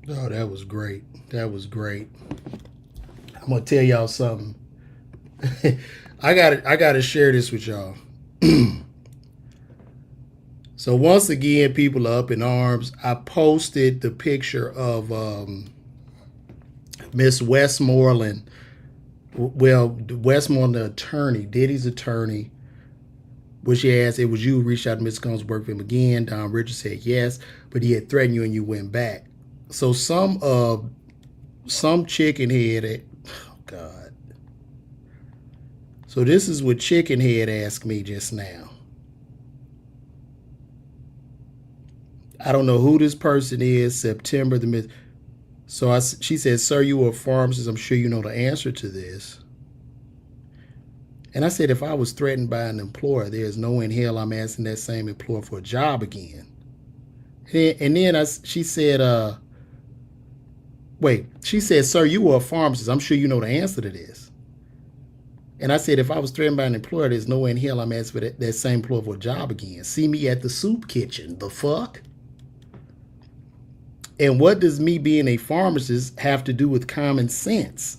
Oh, that was great. That was great. I'm gonna tell y'all something. I gotta share this with y'all. So once again, people are up in arms. I posted the picture of Miss Westmoreland. Well, Westmoreland, the attorney, Diddy's attorney, which she asked, it was you who reached out to Miss Combs, worked for him again. Don Richards said yes, but he had threatened you and you went back. So some chicken head, oh God. So this is what Chicken Head asked me just now. I don't know who this person is. September the mid. So she said, "Sir, you were a pharmacist. I'm sure you know the answer to this." And I said, if I was threatened by an employer, there's no way in hell I'm asking that same employer for a job again. And then she said, wait, she said, "Sir, you were a pharmacist. I'm sure you know the answer to this." And I said, if I was threatened by an employer, there's no way in hell I'm asking for that same employer for a job again. See me at the soup kitchen. The fuck? And what does me being a pharmacist have to do with common sense?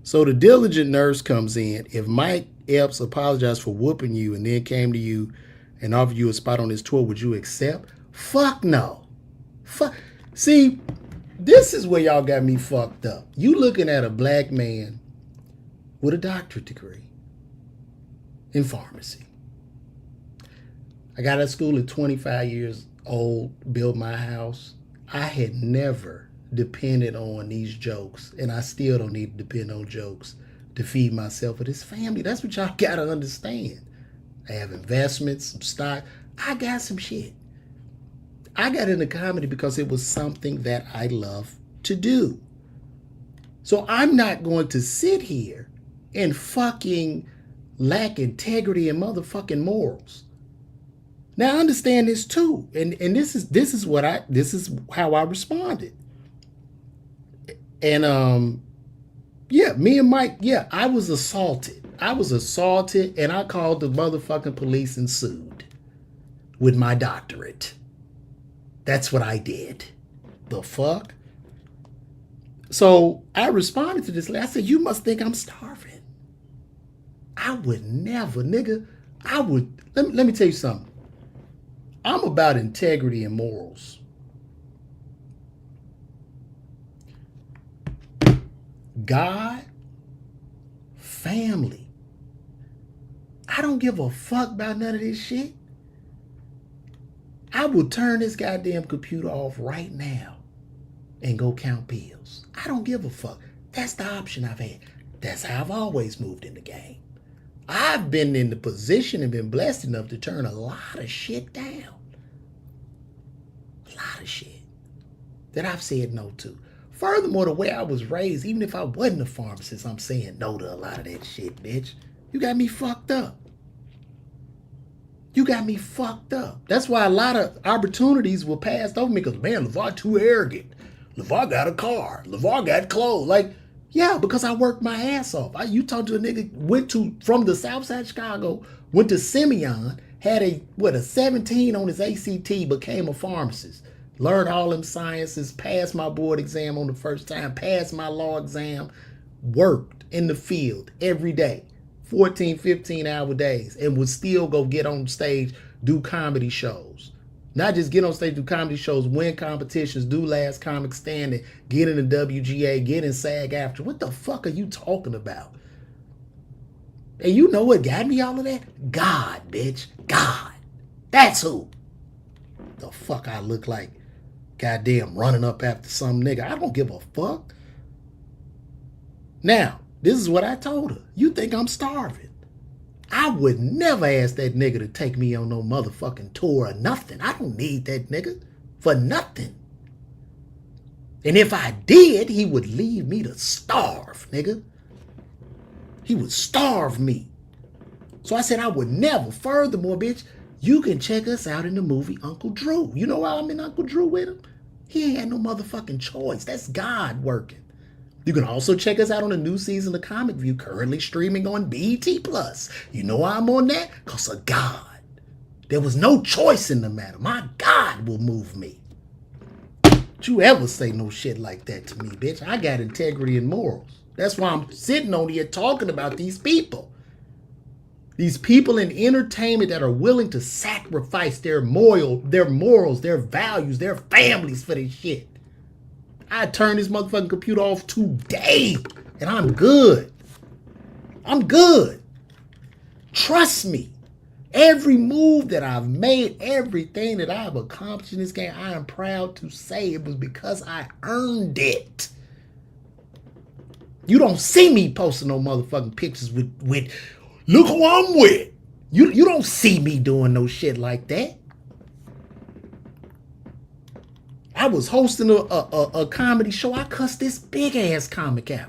So the diligent nurse comes in. If Mike Epps apologized for whooping you and then came to you and offered you a spot on his tour, would you accept? Fuck no. Fuck. See, this is where y'all got me fucked up. You looking at a black man with a doctorate degree in pharmacy. I got out of school at 25 years old, built my house. I had never depended on these jokes, and I still don't need to depend on jokes to feed myself or this family. That's what y'all gotta understand. I have investments, some stock. I got some shit. I got into comedy because it was something that I love to do. So I'm not going to sit here and fucking lack integrity and motherfucking morals. Now I understand this too, and this is how I responded. And yeah, me and Mike, yeah, I was assaulted, and I called the motherfucking police and sued with my doctorate. That's what I did. The fuck? So I responded to this. I said, "You must think I'm starving." I would never, nigga. Let me tell you something. I'm about integrity and morals. God, family. I don't give a fuck about none of this shit. I will turn this goddamn computer off right now and go count bills. I don't give a fuck. That's the option I've had. That's how I've always moved in the game. I've been in the position and been blessed enough to turn a lot of shit down. A lot of shit that I've said no to. Furthermore, the way I was raised, even if I wasn't a pharmacist, I'm saying no to a lot of that shit, bitch. You got me fucked up. You got me fucked up. That's why a lot of opportunities were passed over me because, man, LeVar too arrogant. LeVar got a car. LeVar got clothes. Like, yeah, because I worked my ass off. You talk to a nigga, from the south side of Chicago, went to Simeon, had a 17 on his ACT, became a pharmacist. Learned all them sciences, passed my board exam on the first time, passed my law exam, worked in the field every day, 14, 15-hour days, and would still go get on stage, do comedy shows. Not just get on stage, do comedy shows, win competitions, do Last Comic Standing, get in the WGA, get in SAG-AFTRA. What the fuck are you talking about? And you know what got me all of that? God, bitch. God. That's who. The fuck I look like. Goddamn running up after some nigga. I don't give a fuck. Now, this is what I told her. You think I'm starving? I would never ask that nigga to take me on no motherfucking tour or nothing. I don't need that nigga for nothing. And if I did, he would leave me to starve, nigga. He would starve me. So I said I would never. Furthermore, bitch, you can check us out in the movie Uncle Drew. You know why I'm in Uncle Drew with him? He ain't had no motherfucking choice. That's God working. You can also check us out on the new season of Comic View, currently streaming on BET+. You know why I'm on that? Because of God. There was no choice in the matter. My God will move me. Don't you ever say no shit like that to me, bitch. I got integrity and morals. That's why I'm sitting on here talking about these people. These people in entertainment that are willing to sacrifice their morals, their values, their families for this shit. I turn this motherfucking computer off today, and I'm good. I'm good. Trust me. Every move that I've made, everything that I've accomplished in this game, I am proud to say it was because I earned it. You don't see me posting no motherfucking pictures with look who I'm with. You don't see me doing no shit like that. I was hosting a comedy show. I cussed this big ass comic out.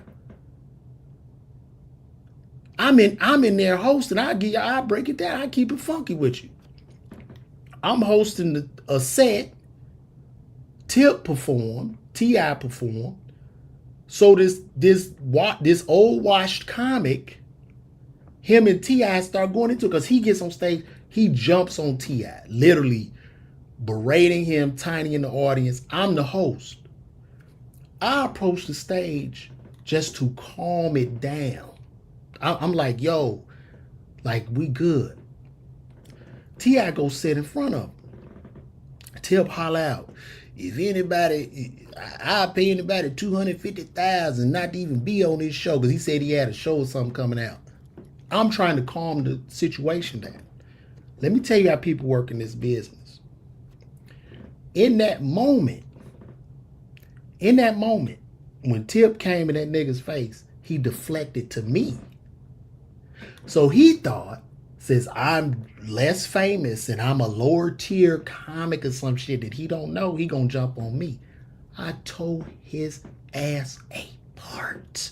I'm in there hosting. I break it down. I keep it funky with you. I'm hosting a set. Tip performed. T.I. performed. So this old washed comic, him and T.I. start going into it because he gets on stage. He jumps on T.I. literally berating him, Tiny in the audience. I'm the host. I approach the stage just to calm it down. I'm like, yo, like, we good. T.I. go sit in front of him. Tip holler out, if anybody, I'll pay anybody $250,000 not to even be on this show, because he said he had a show or something coming out. I'm trying to calm the situation down. Let me tell you how people work in this business. In that moment, when Tip came in that nigga's face, he deflected to me. So he thought, since I'm less famous and I'm a lower tier comic or some shit that he don't know, he gonna jump on me. I tore his ass apart.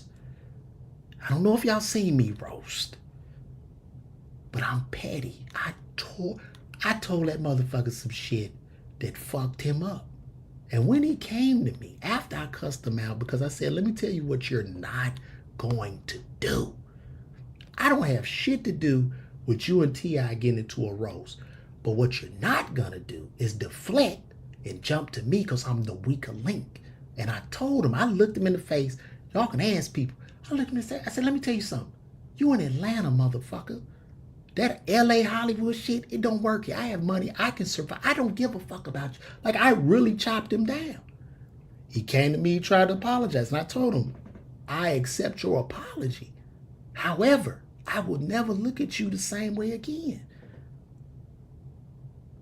I don't know if y'all seen me roast, but I'm petty. I told that motherfucker some shit that fucked him up. And when he came to me, after I cussed him out, because I said, let me tell you what you're not going to do. I don't have shit to do with you and T.I. getting into a roast. But what you're not going to do is deflect and jump to me because I'm the weaker link. And I told him, I looked him in the face. Y'all can ask people. I looked him in the face. I said, let me tell you something. You in Atlanta, motherfucker. That L.A. Hollywood shit, it don't work here. I have money. I can survive. I don't give a fuck about you. Like, I really chopped him down. He came to me, he tried to apologize. And I told him, I accept your apology. However, I will never look at you the same way again.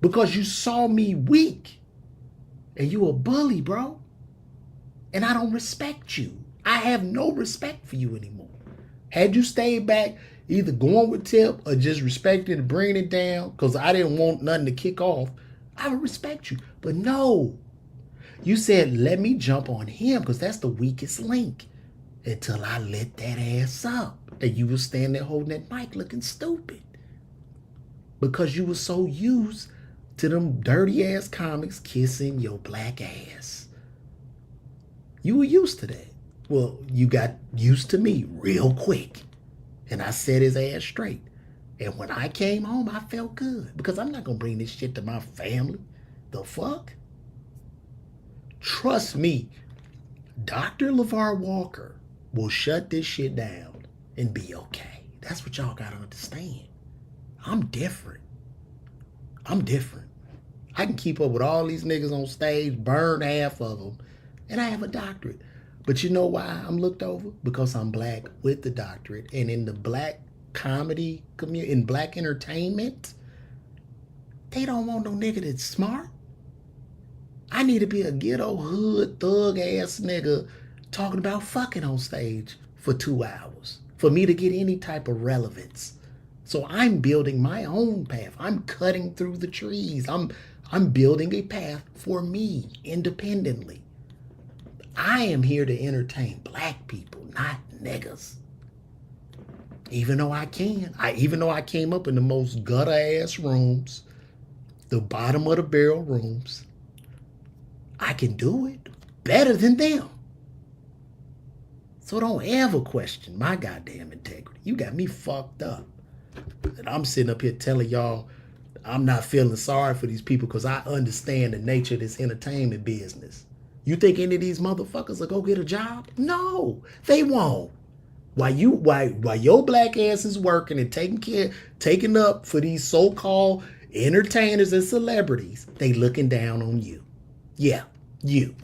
Because you saw me weak. And you a bully, bro. And I don't respect you. I have no respect for you anymore. Had you stayed back, either going with Tip or just respecting and bringing it down, because I didn't want nothing to kick off, I would respect you. But no. You said, let me jump on him because that's the weakest link. Until I lit that ass up. And you was standing there holding that mic looking stupid. Because you were so used to them dirty ass comics kissing your black ass. You were used to that. Well, you got used to me real quick. And I set his ass straight. And when I came home, I felt good. Because I'm not going to bring this shit to my family. The fuck? Trust me, Dr. LeVar Walker will shut this shit down and be okay. That's what y'all got to understand. I'm different. I can keep up with all these niggas on stage, burn half of them, and I have a doctorate. But you know why I'm looked over? Because I'm black with the doctorate. And in the black comedy community, in black entertainment, they don't want no nigga that's smart. I need to be a ghetto hood thug ass nigga talking about fucking on stage for 2 hours for me to get any type of relevance. So I'm building my own path. I'm cutting through the trees. I'm building a path for me independently. I am here to entertain black people, not niggas. Even though I can. Even though I came up in the most gutter ass rooms, the bottom of the barrel rooms, I can do it better than them. So don't ever question my goddamn integrity. You got me fucked up. And I'm sitting up here telling y'all I'm not feeling sorry for these people because I understand the nature of this entertainment business. You think any of these motherfuckers will go get a job? No, they won't. While your black ass is working and taking up for these so-called entertainers and celebrities, they looking down on you. Yeah, you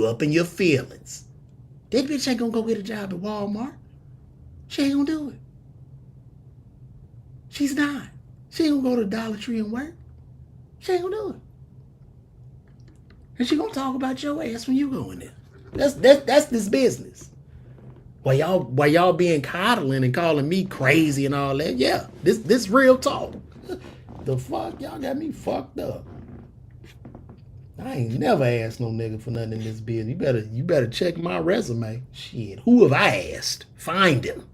up in your feelings. That bitch ain't gonna go get a job at Walmart. She ain't gonna do it. She's not. She ain't gonna go to Dollar Tree and work. She ain't gonna do it. And she gonna talk about your ass when you go in there. That's this business. While y'all being coddling and calling me crazy and all that, yeah, this real talk. The fuck, y'all got me fucked up. I ain't never asked no nigga for nothing in this business. You better check my resume. Shit, who have I asked? Find him.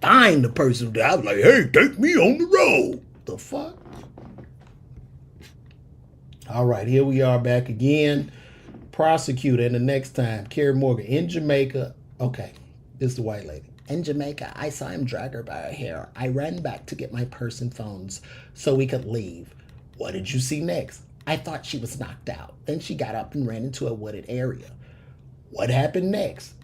Find the person that I was like, hey, take me on the road. The fuck? All right, here we are back again. Prosecutor, and the next time, Carrie Morgan in Jamaica. Okay, this is the white lady. In Jamaica, I saw him drag her by her hair. I ran back to get my purse and phones so we could leave. What did you see next? I thought she was knocked out. Then she got up and ran into a wooded area. What happened next?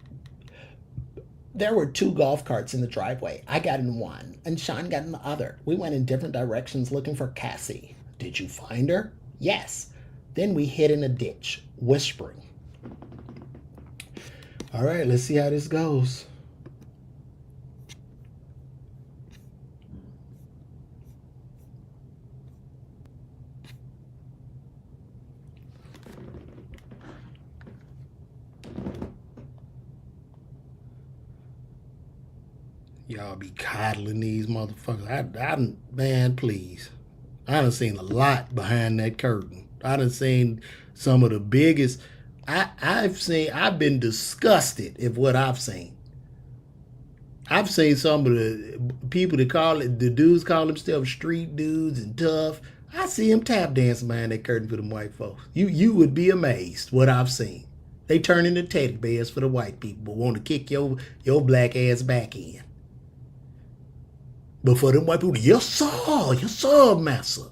There were 2 golf carts in the driveway. I got in one, and Sean got in the other. We went in different directions looking for Cassie. Did you find her? Yes. Then we hid in a ditch, whispering. All right, let's see how this goes. Y'all be coddling these motherfuckers. Man, please. I done seen a lot behind that curtain. I done seen some of the biggest. I've been disgusted at what I've seen. I've seen some of the people that the dudes call themselves street dudes and tough. I see them tap dancing behind that curtain for them white folks. You would be amazed what I've seen. They turn into teddy bears for the white people, but want to kick your black ass back in. But for them white people, yes sir, massa.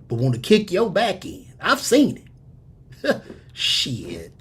But want to kick your back in. I've seen it. Shit.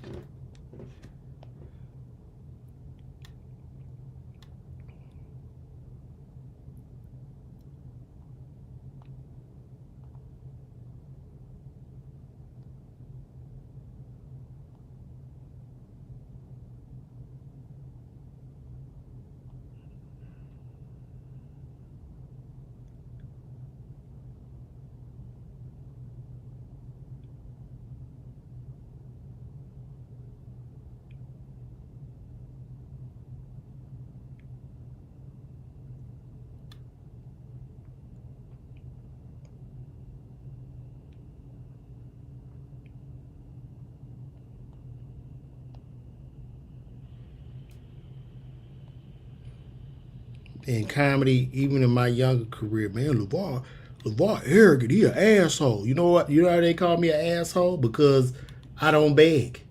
In comedy, even in my younger career, man, LeVar arrogant, he an asshole. You know what? You know how they call me an asshole? Because I don't beg.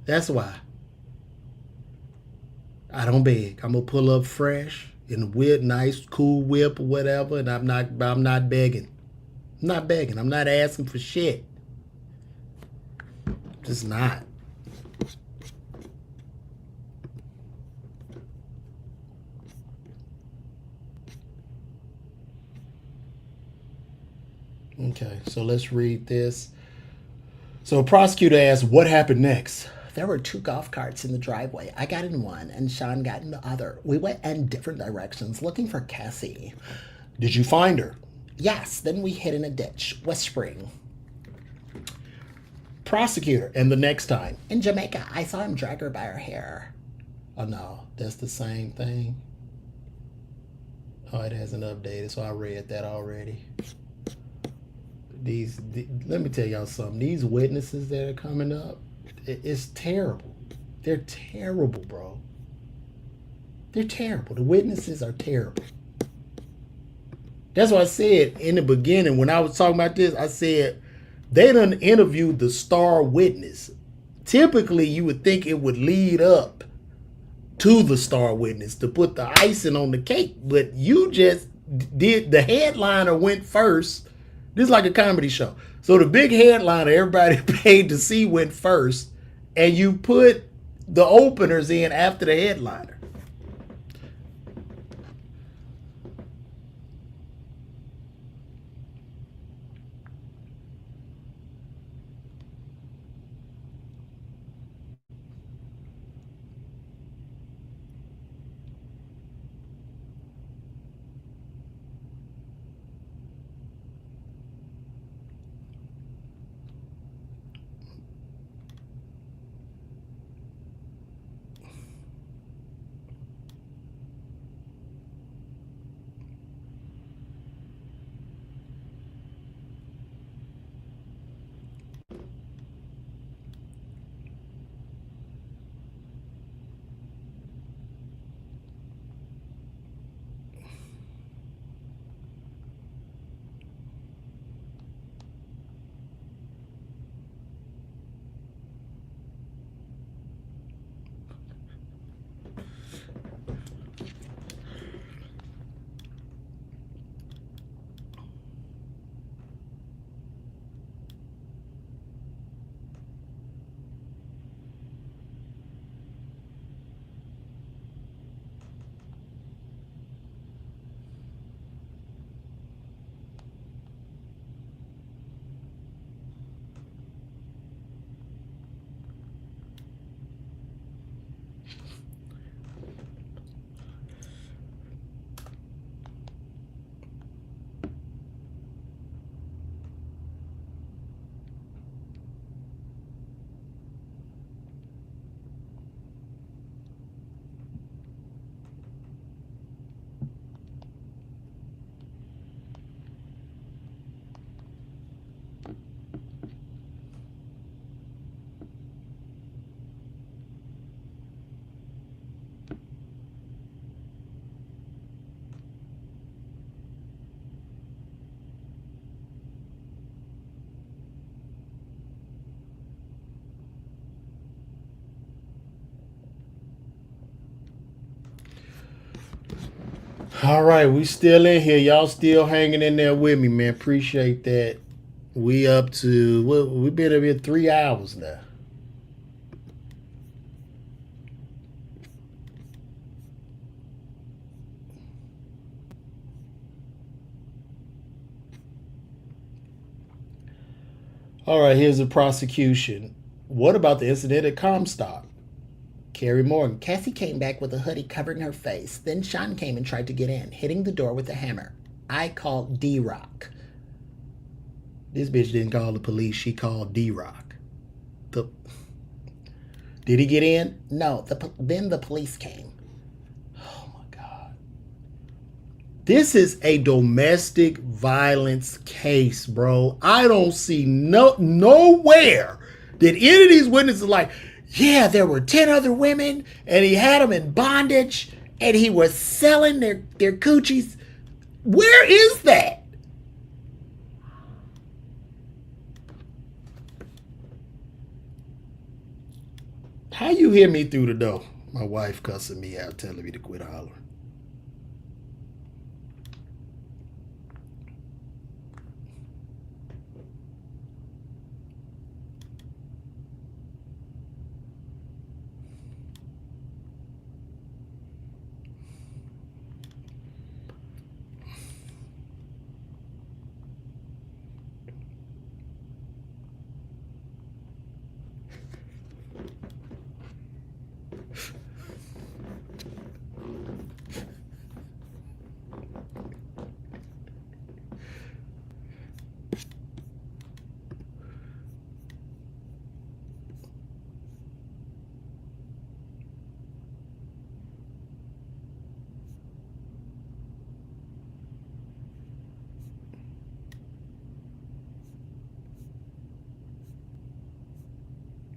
That's why. I don't beg. I'm gonna pull up fresh in a whip, nice, cool whip or whatever, and I'm not begging. I'm not begging. I'm not asking for shit. Just not. Okay, so let's read this. So a prosecutor asked, what happened next? There were 2 golf carts in the driveway. I got in one, and Sean got in the other. We went in different directions looking for Cassie. Did you find her? Yes, then we hid in a ditch, whispering. Prosecutor, and the next time? In Jamaica, I saw him drag her by her hair. Oh no, that's the same thing. Oh, it hasn't updated, so I read that already. Let me tell y'all something. These witnesses that are coming up, it's terrible. They're terrible, bro. They're terrible. The witnesses are terrible. That's what I said in the beginning when I was talking about this. I said they done interviewed the star witness. Typically, you would think it would lead up to the star witness to put the icing on the cake, but you just did. The headliner went first. This is like a comedy show. So the big headliner everybody paid to see went first, and you put the openers in after the headliner. All right, we still in here. Y'all still hanging in there with me, man. Appreciate that. We up to we've been up here 3 hours now. All right, here's the prosecution. What about the incident at Comstock? Carrie Morgan. Cassie came back with a hoodie covering her face. Then Sean came and tried to get in, hitting the door with a hammer. I called D-Rock. This bitch didn't call the police. She called D-Rock. Did he get in? No. Then the police came. Oh, my God. This is a domestic violence case, bro. I don't see nowhere that any of these witnesses are like, yeah, there were 10 other women, and he had them in bondage, and he was selling their coochies. Where is that? How you hear me through the door? My wife cussing me out, telling me to quit hollering.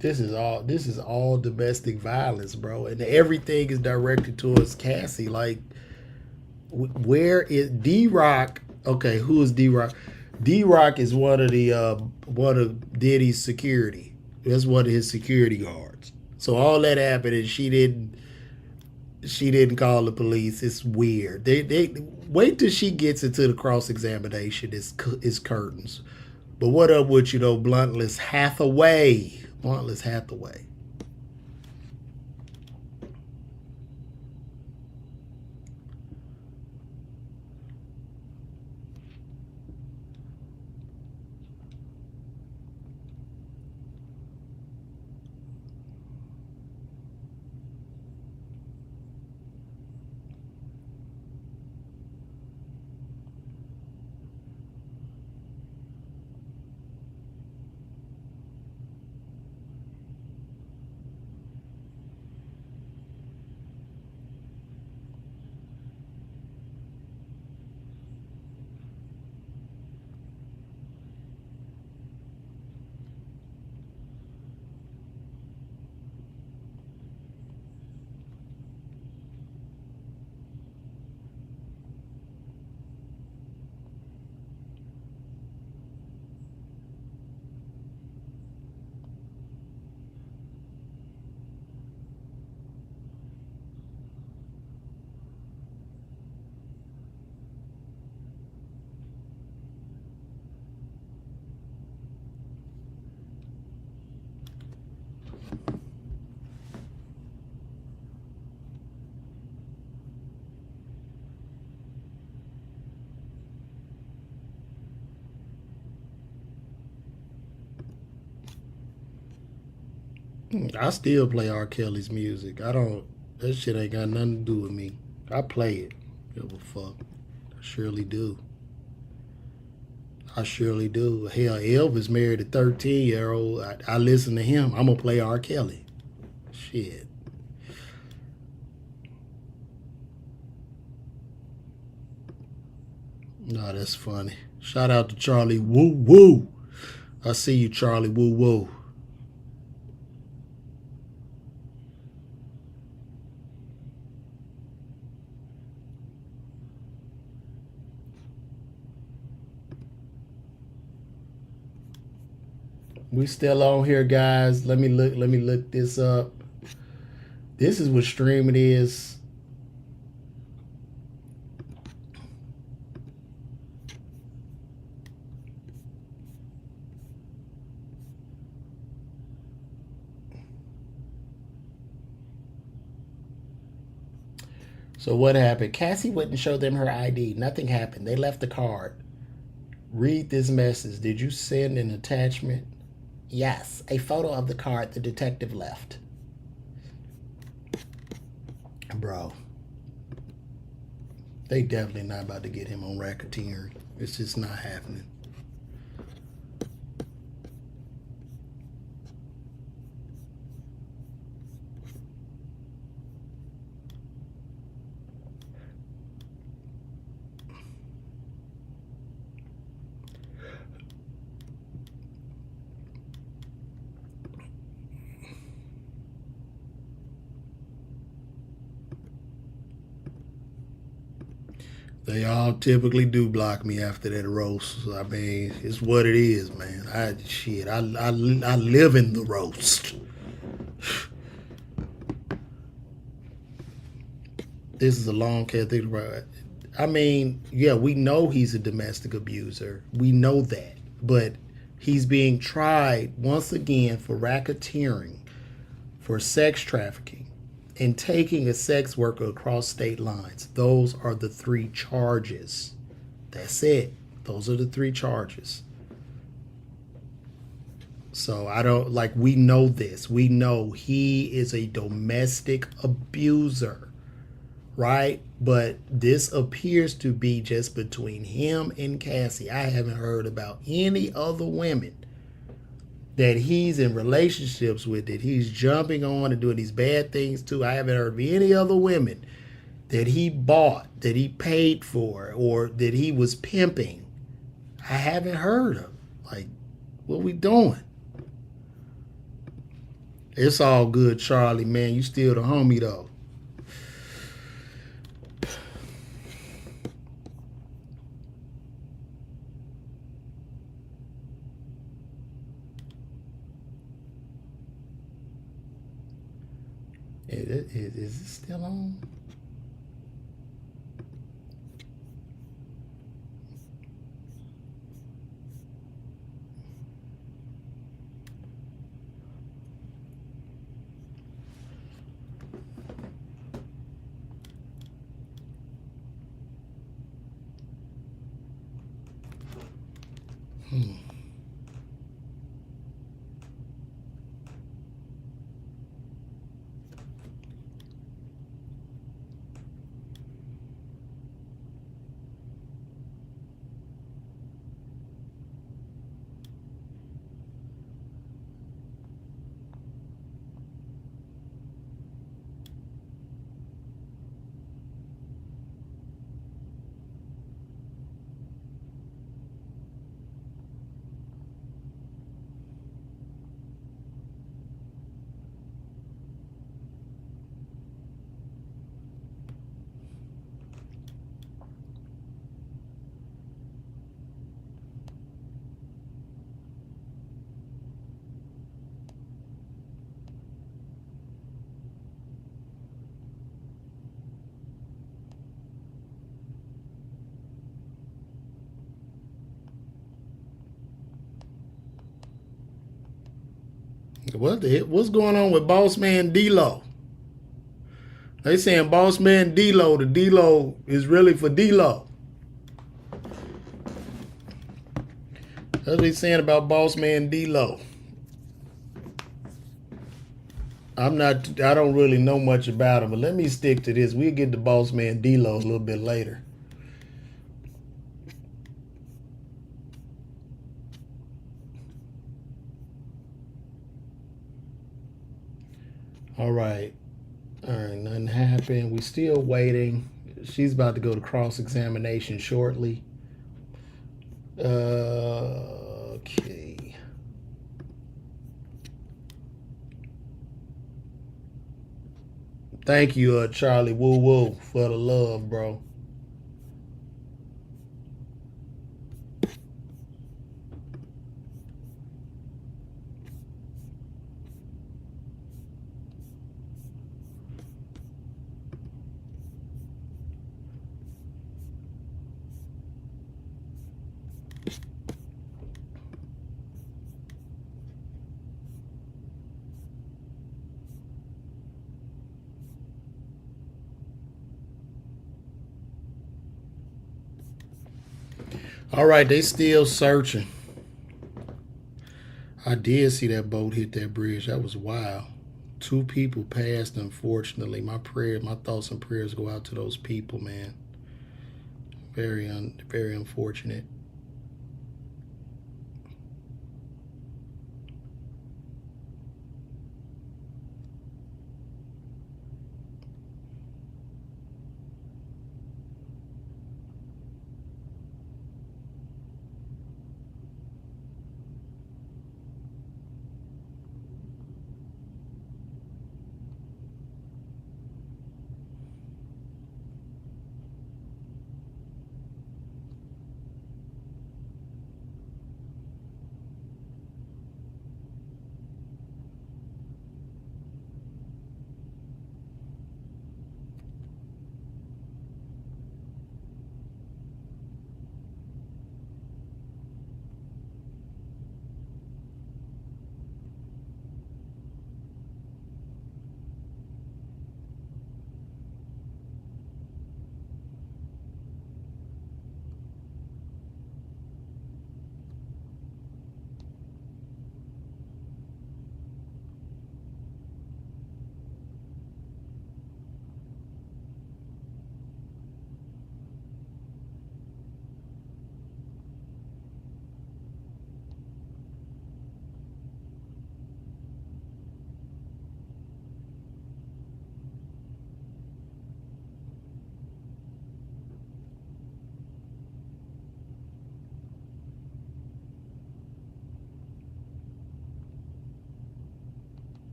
This is all domestic violence, bro, and everything is directed towards Cassie. Like, where is D-Rock? Okay, who is D-Rock? D-Rock is one of Diddy's security. That's one of his security guards. So all that happened, and she didn't call the police. It's weird. They wait till she gets into the cross examination. It's curtains. But what up with you though, Bluntless Hathaway? Bluntless Hathaway. I still play R. Kelly's music. I don't. That shit ain't got nothing to do with me. I play it. Give a fuck. I surely do. I surely do. Hell, Elvis married a 13-year-old. I listen to him. I'm gonna play R. Kelly. Shit. No, that's funny. Shout out to Charlie Woo Woo. I see you, Charlie Woo Woo. We still on here, guys. Let me look this up. This is what stream it is. So what happened? Cassie wouldn't show them her ID. Nothing happened. They left the card. Read this message. Did you send an attachment? Yes, a photo of the card the detective left. Bro, they definitely not about to get him on racketeering. It's just not happening. They all typically do block me after that roast. I mean, it's what it is, man. I live in the roast. This is a long cat thing. I mean, yeah, we know he's a domestic abuser. We know that. But he's being tried once again for racketeering, for sex trafficking, and taking a sex worker across state lines. Those are the three charges. That's it. Those are the three charges. So I don't like, we know this. We know he is a domestic abuser, right? But this appears to be just between him and Cassie. I haven't heard about any other women that he's in relationships with, that he's jumping on and doing these bad things to. I haven't heard of any other women that he bought, that he paid for, or that he was pimping. I haven't heard of. Like, what we doing? It's all good, Charlie, man. You still the homie, though. Is it still on? What's going on with Boss Man D-Lo? They saying Boss Man D-Lo, the D-Lo is really for D-Lo. That's what he's saying about Boss Man D-Lo. I don't really know much about him, but let me stick to this. We'll get to Boss Man D-Lo a little bit later. All right, nothing happened. We still waiting. She's about to go to cross-examination shortly. Okay. Thank you, Charlie Woo Woo, for the love, bro. All right, they still searching. I did see that boat hit that bridge. That was wild. 2 people passed, unfortunately. My thoughts and prayers go out to those people, man. Very unfortunate.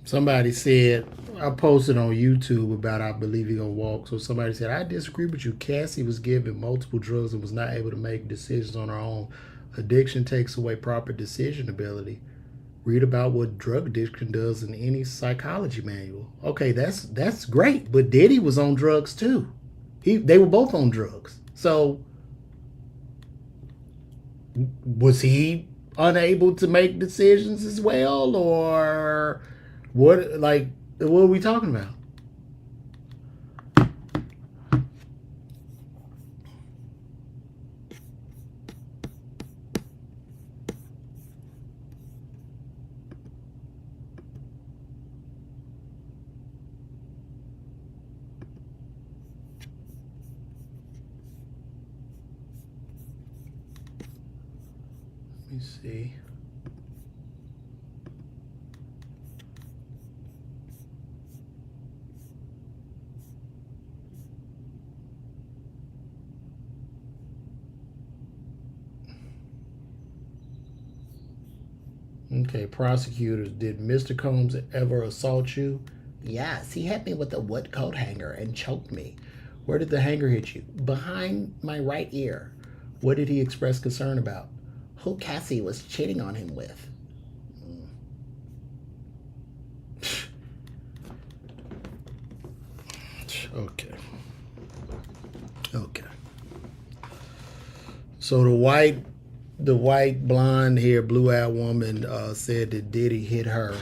Somebody said, I posted on YouTube about I believe he gonna walk. So somebody said, I disagree with you. Cassie was given multiple drugs and was not able to make decisions on her own. Addiction takes away proper decision ability. Read about what drug addiction does in any psychology manual. Okay, that's great. But Diddy was on drugs too. They were both on drugs. So was he unable to make decisions as well, or what? Like, what are we talking about? Let me see. Okay, prosecutors, did Mr. Combs ever assault you? Yes, he hit me with a wood coat hanger and choked me. Where did the hanger hit you? Behind my right ear. What did he express concern about? who Cassie was cheating on him with. Okay. Okay. So the white blonde hair, blue eyed woman said that Diddy hit her,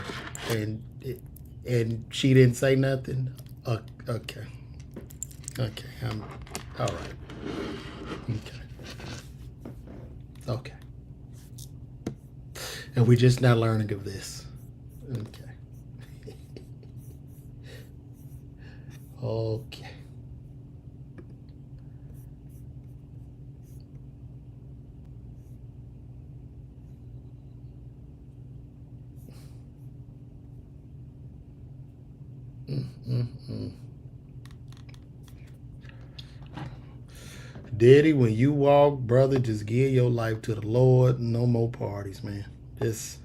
and she didn't say nothing. Okay. Okay. I'm all right. Okay. Okay. And we're just not learning of this. Okay. Okay. Mm-mm-mm. Diddy, when you walk, brother, just give your life to the Lord. No more parties, man. Just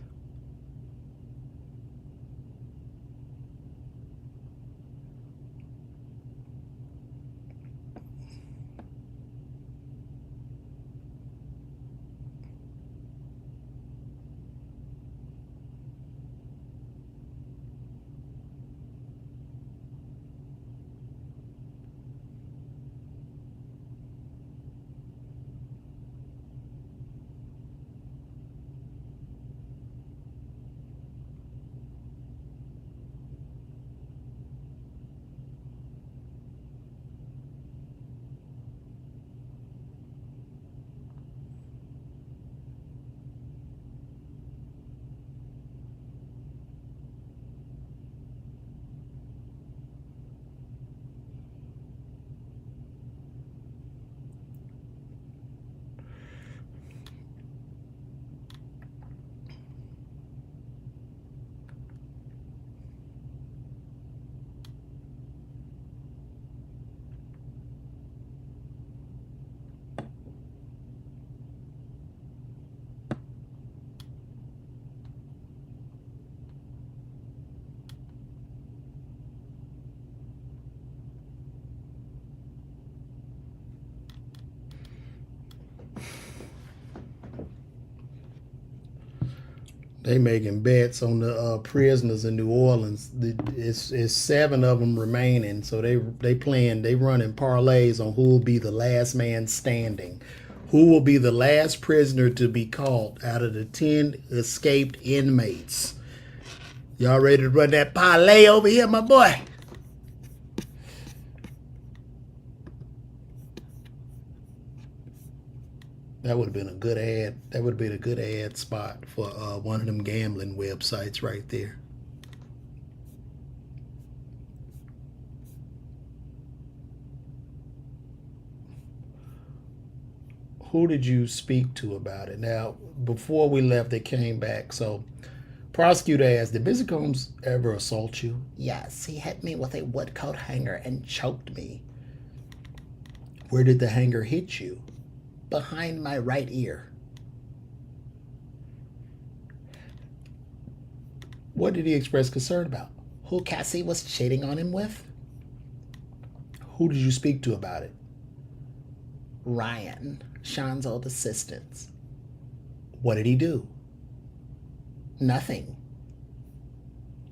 they making bets on the prisoners in New Orleans. It's 7 of them remaining, so they running parlays on who will be the last man standing. Who will be the last prisoner to be caught out of the 10 escaped inmates? Y'all ready to run that parlay over here, my boy? That would have been a good ad. That would have been a good ad spot for one of them gambling websites right there. Who did you speak to about it? Now, before we left, they came back. So, prosecutor asked, "Did Mr. Combs ever assault you?" "Yes, he hit me with a wood coat hanger and choked me." "Where did the hanger hit you?" "Behind my right ear." "What did he express concern about?" "Who Cassie was cheating on him with." "Who did you speak to about it?" "Ryan, Sean's old assistant." "What did he do?" "Nothing.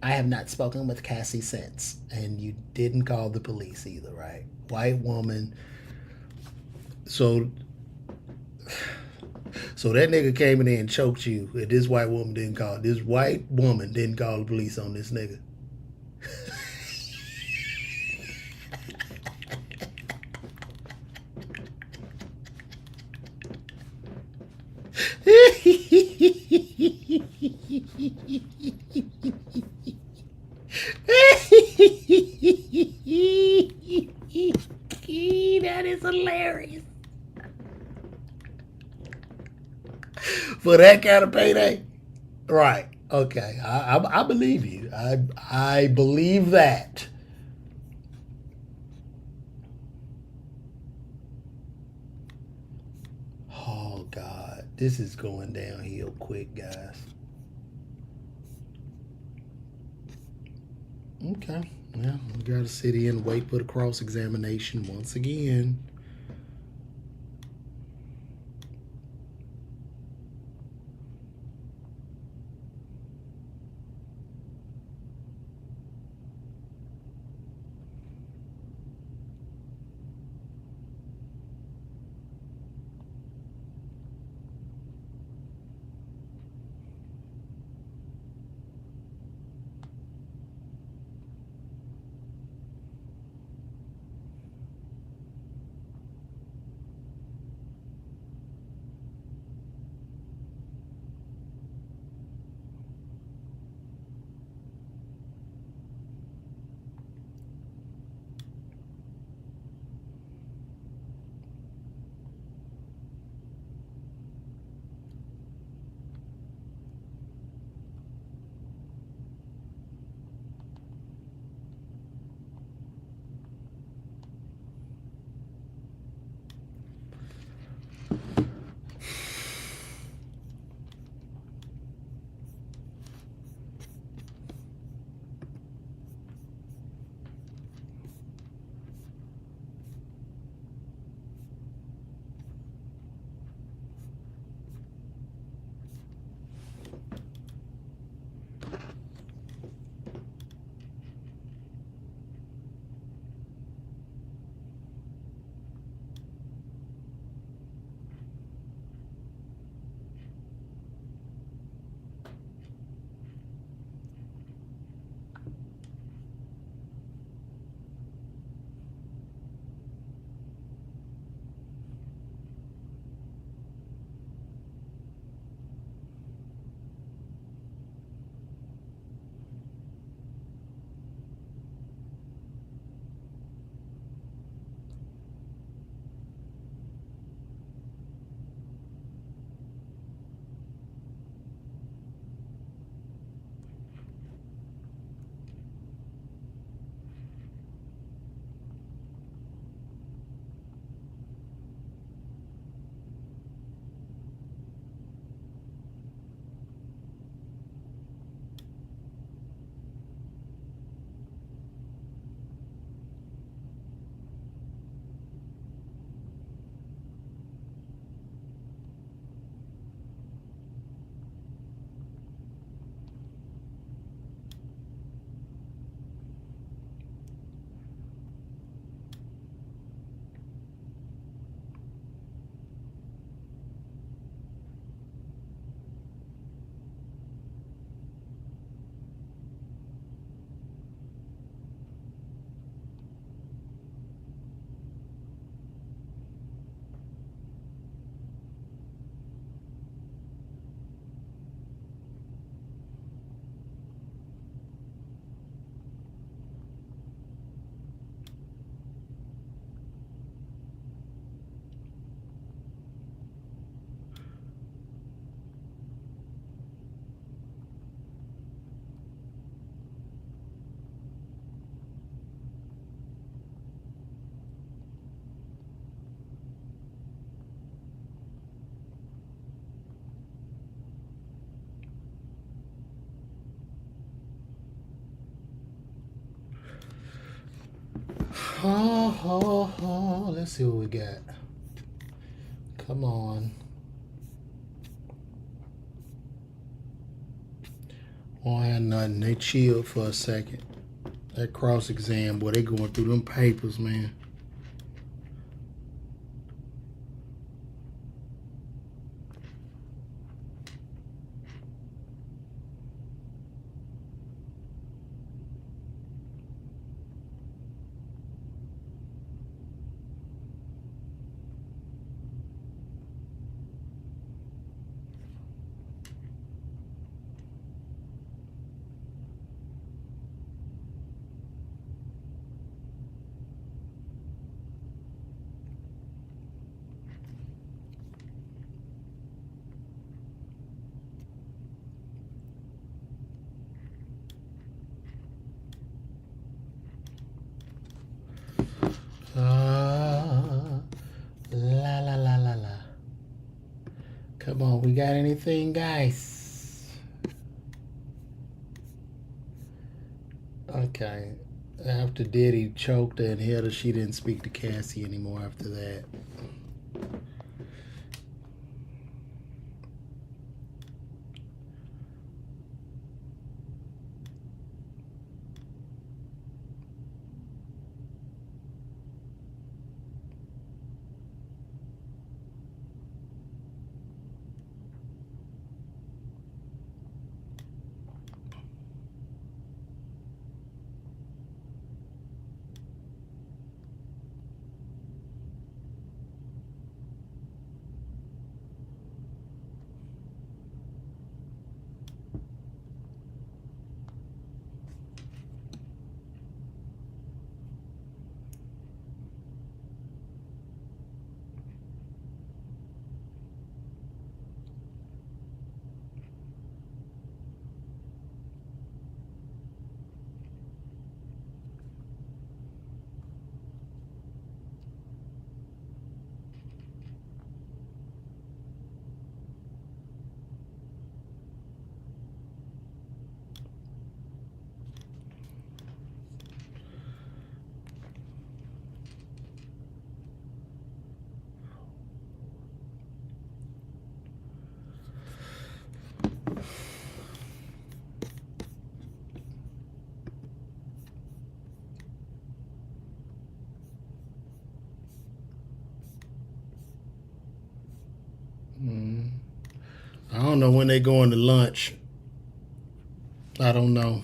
I have not spoken with Cassie since." "And you didn't call the police either, right?" White woman. So that nigga came in there and choked you, and this white woman didn't call. This white woman didn't call the police on this nigga. That is hilarious. For that kind of payday? Right. Okay. I believe you. I believe that. Oh God. This is going downhill quick, guys. Okay. Well, we gotta sit here and wait for the cross examination once again. Let's see what we got. Come on. Won't have nothing. They chilled for a second. That cross exam, boy, they going through them papers, man. La la la la la. Come on, we got anything, guys? Okay. After Diddy choked her and hit her, she didn't speak to Cassie anymore after that. I don't know when they going to lunch. I don't know.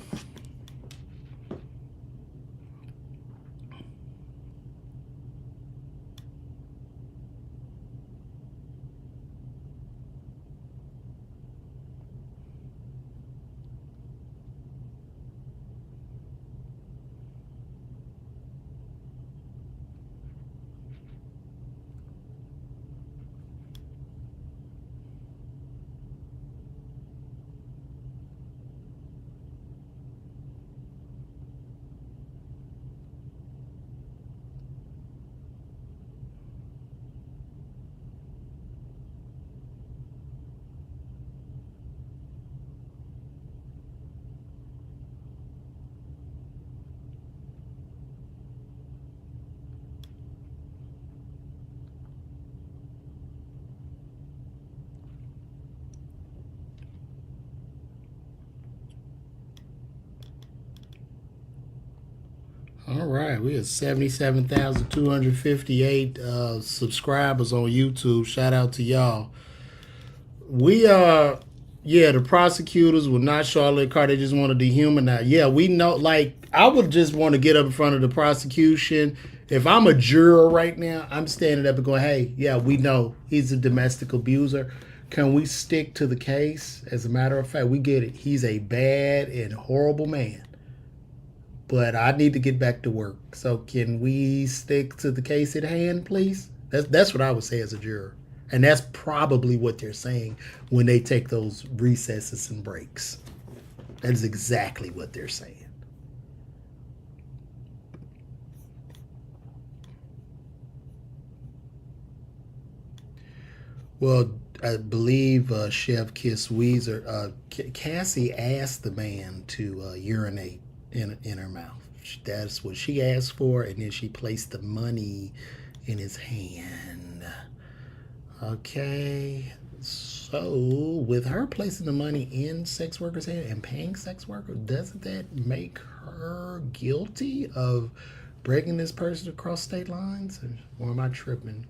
All right, we have 77,258 subscribers on YouTube. Shout out to y'all. We the prosecutors were not Charlotte Carr. They just want to dehumanize. Yeah, we know. Like, I would just want to get up in front of the prosecution. If I'm a juror right now, I'm standing up and going, "Hey, yeah, we know he's a domestic abuser. Can we stick to the case? As a matter of fact, we get it. He's a bad and horrible man. But I need to get back to work. So can we stick to the case at hand, please?" That's what I would say as a juror. And that's probably what they're saying when they take those recesses and breaks. That is exactly what they're saying. Well, I believe Chef Kiss Weezer, Cassie asked the man to urinate in her mouth. That's what she asked for, and then she placed the money in his hand. Okay. So, with her placing the money in sex workers' hand and paying sex workers, doesn't that make her guilty of breaking this person across state lines? Or am I tripping?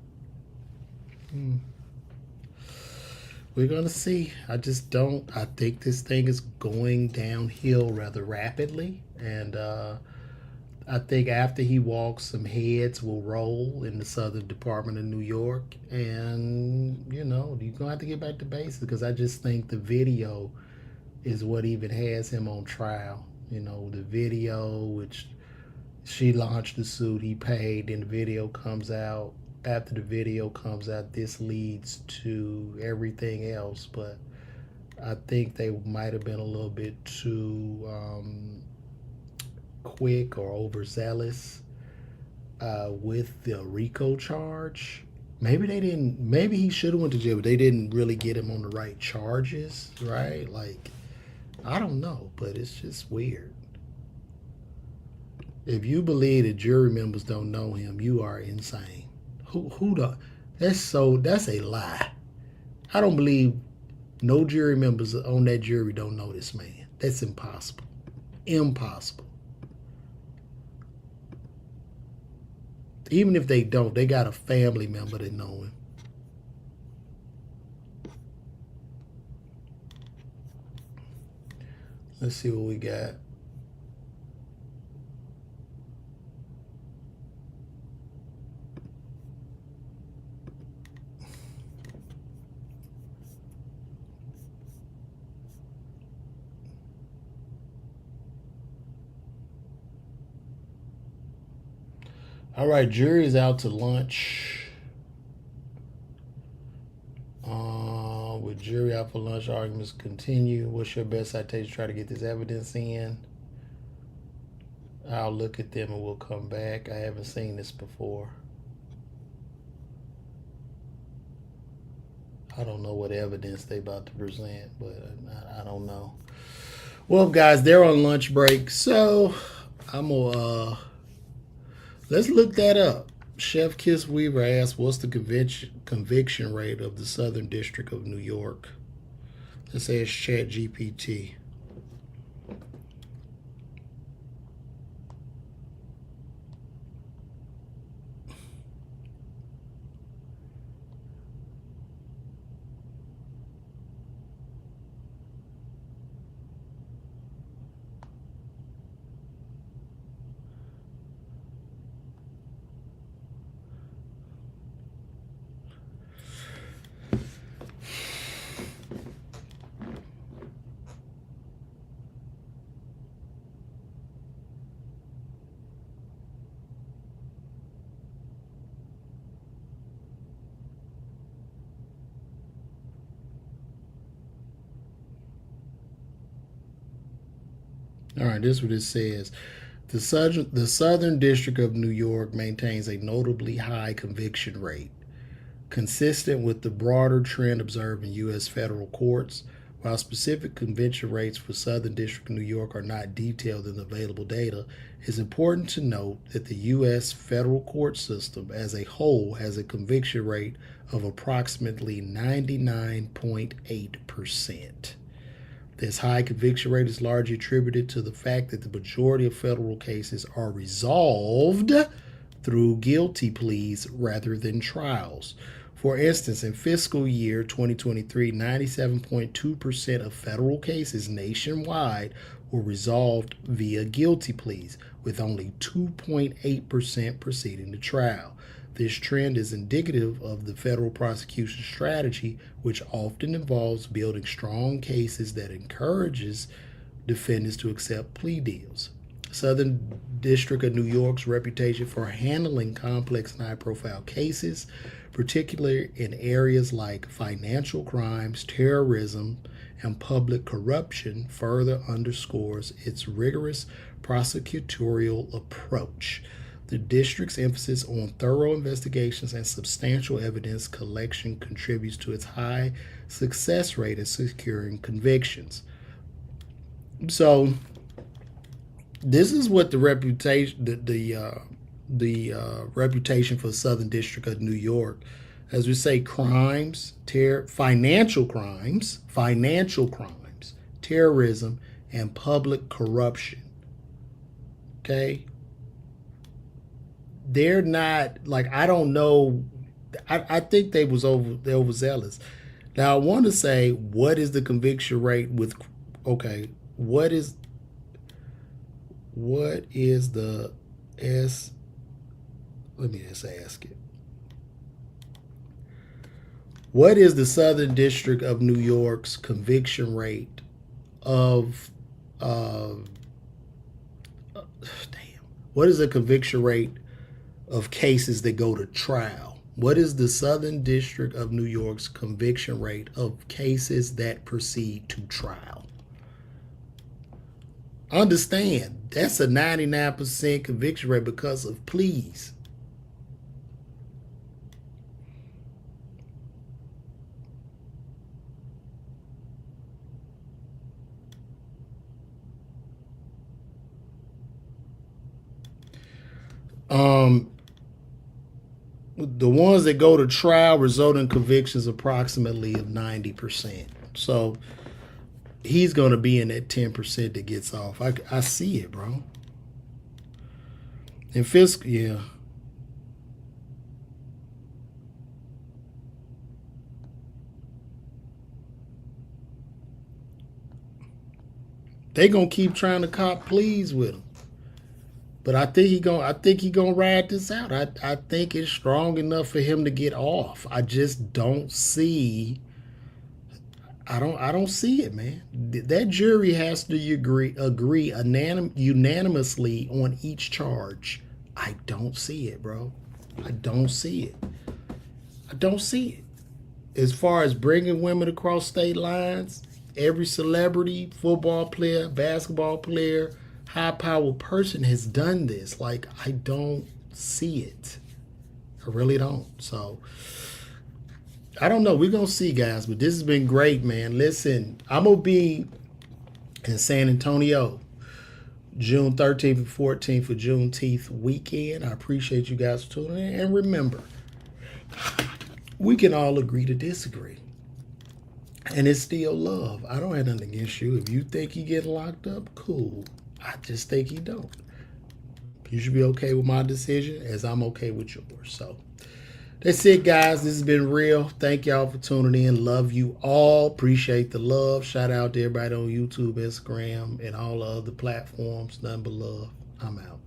We're going to see. I just don't. I think this thing is going downhill rather rapidly. And I think after he walks, some heads will roll in the Southern Department of New York. And, you're going to have to get back to basics because I just think the video is what even has him on trial. The video, which she launched the suit, he paid, then the video comes out. After the video comes out, this leads to everything else. But I think they might have been a little bit too quick or overzealous with the RICO charge. Maybe they didn't. Maybe he should have went to jail, but they didn't really get him on the right charges, right? Like, I don't know, but it's just weird. If you believe that jury members don't know him, you are insane. Who the? That's a lie. I don't believe no jury members on that jury don't know this man. That's impossible. Impossible. Even if they don't, they got a family member that know him. Let's see what we got. All right, jury is out to lunch. With jury out for lunch, arguments continue. What's your best citation to try to get this evidence in? I'll look at them and we'll come back. I haven't seen this before. I don't know what evidence they about to present, but I don't know. Well, guys, they're on lunch break, so I'm gonna let's look that up. Chef Kiss Weaver asked, "What's the conviction rate of the Southern District of New York?" Let's say it's Chat GPT. All right, this is what it says. The Southern District of New York maintains a notably high conviction rate, consistent with the broader trend observed in U.S. federal courts. While specific conviction rates for Southern District of New York are not detailed in the available data, it's important to note that the U.S. federal court system as a whole has a conviction rate of approximately 99.8%. This high conviction rate is largely attributed to the fact that the majority of federal cases are resolved through guilty pleas rather than trials. For instance, in fiscal year 2023, 97.2% of federal cases nationwide were resolved via guilty pleas, with only 2.8% proceeding to trial. This trend is indicative of the federal prosecution strategy, which often involves building strong cases that encourages defendants to accept plea deals. Southern District of New York's reputation for handling complex and high-profile cases, particularly in areas like financial crimes, terrorism, and public corruption, further underscores its rigorous prosecutorial approach. The district's emphasis on thorough investigations and substantial evidence collection contributes to its high success rate in securing convictions. So, This is what the reputation, reputation for Southern District of New York, as we say, crimes, financial crimes, terrorism, and public corruption. Okay, they're not like, I don't know. I think they overzealous. Now I want to say, what is the conviction rate with? Okay, what is the S? Let me just ask it. What is the Southern District of New York's conviction rate of? Damn. What is the conviction rate of cases that go to trial? What is the Southern District of New York's conviction rate of cases that proceed to trial? Understand, that's a 99% conviction rate because of pleas. The ones that go to trial result in convictions approximately of 90%. So he's going to be in that 10% that gets off. I see it, bro. And fiscal, yeah. They gonna keep trying to cop pleas with him. But I think he gonna ride this out. I think it's strong enough for him to get off. I just don't see. I don't see it, man. That jury has to agree unanimously on each charge. I don't see it, bro. I don't see it. I don't see it. As far as bringing women across state lines, every celebrity, football player, basketball player, high-powered person has done this. Like, I don't see it. I really don't. So, I don't know. We're going to see, guys. But this has been great, man. Listen, I'm going to be in San Antonio June 13th and 14th for Juneteenth weekend. I appreciate you guys for tuning in. And remember, we can all agree to disagree. And it's still love. I don't have nothing against you. If you think he get locked up, cool. I just think he don't. You should be okay with my decision as I'm okay with yours. So that's it, guys. This has been real. Thank y'all for tuning in. Love you all. Appreciate the love. Shout out to everybody on YouTube, Instagram, and all the other platforms. Nothing but love. I'm out.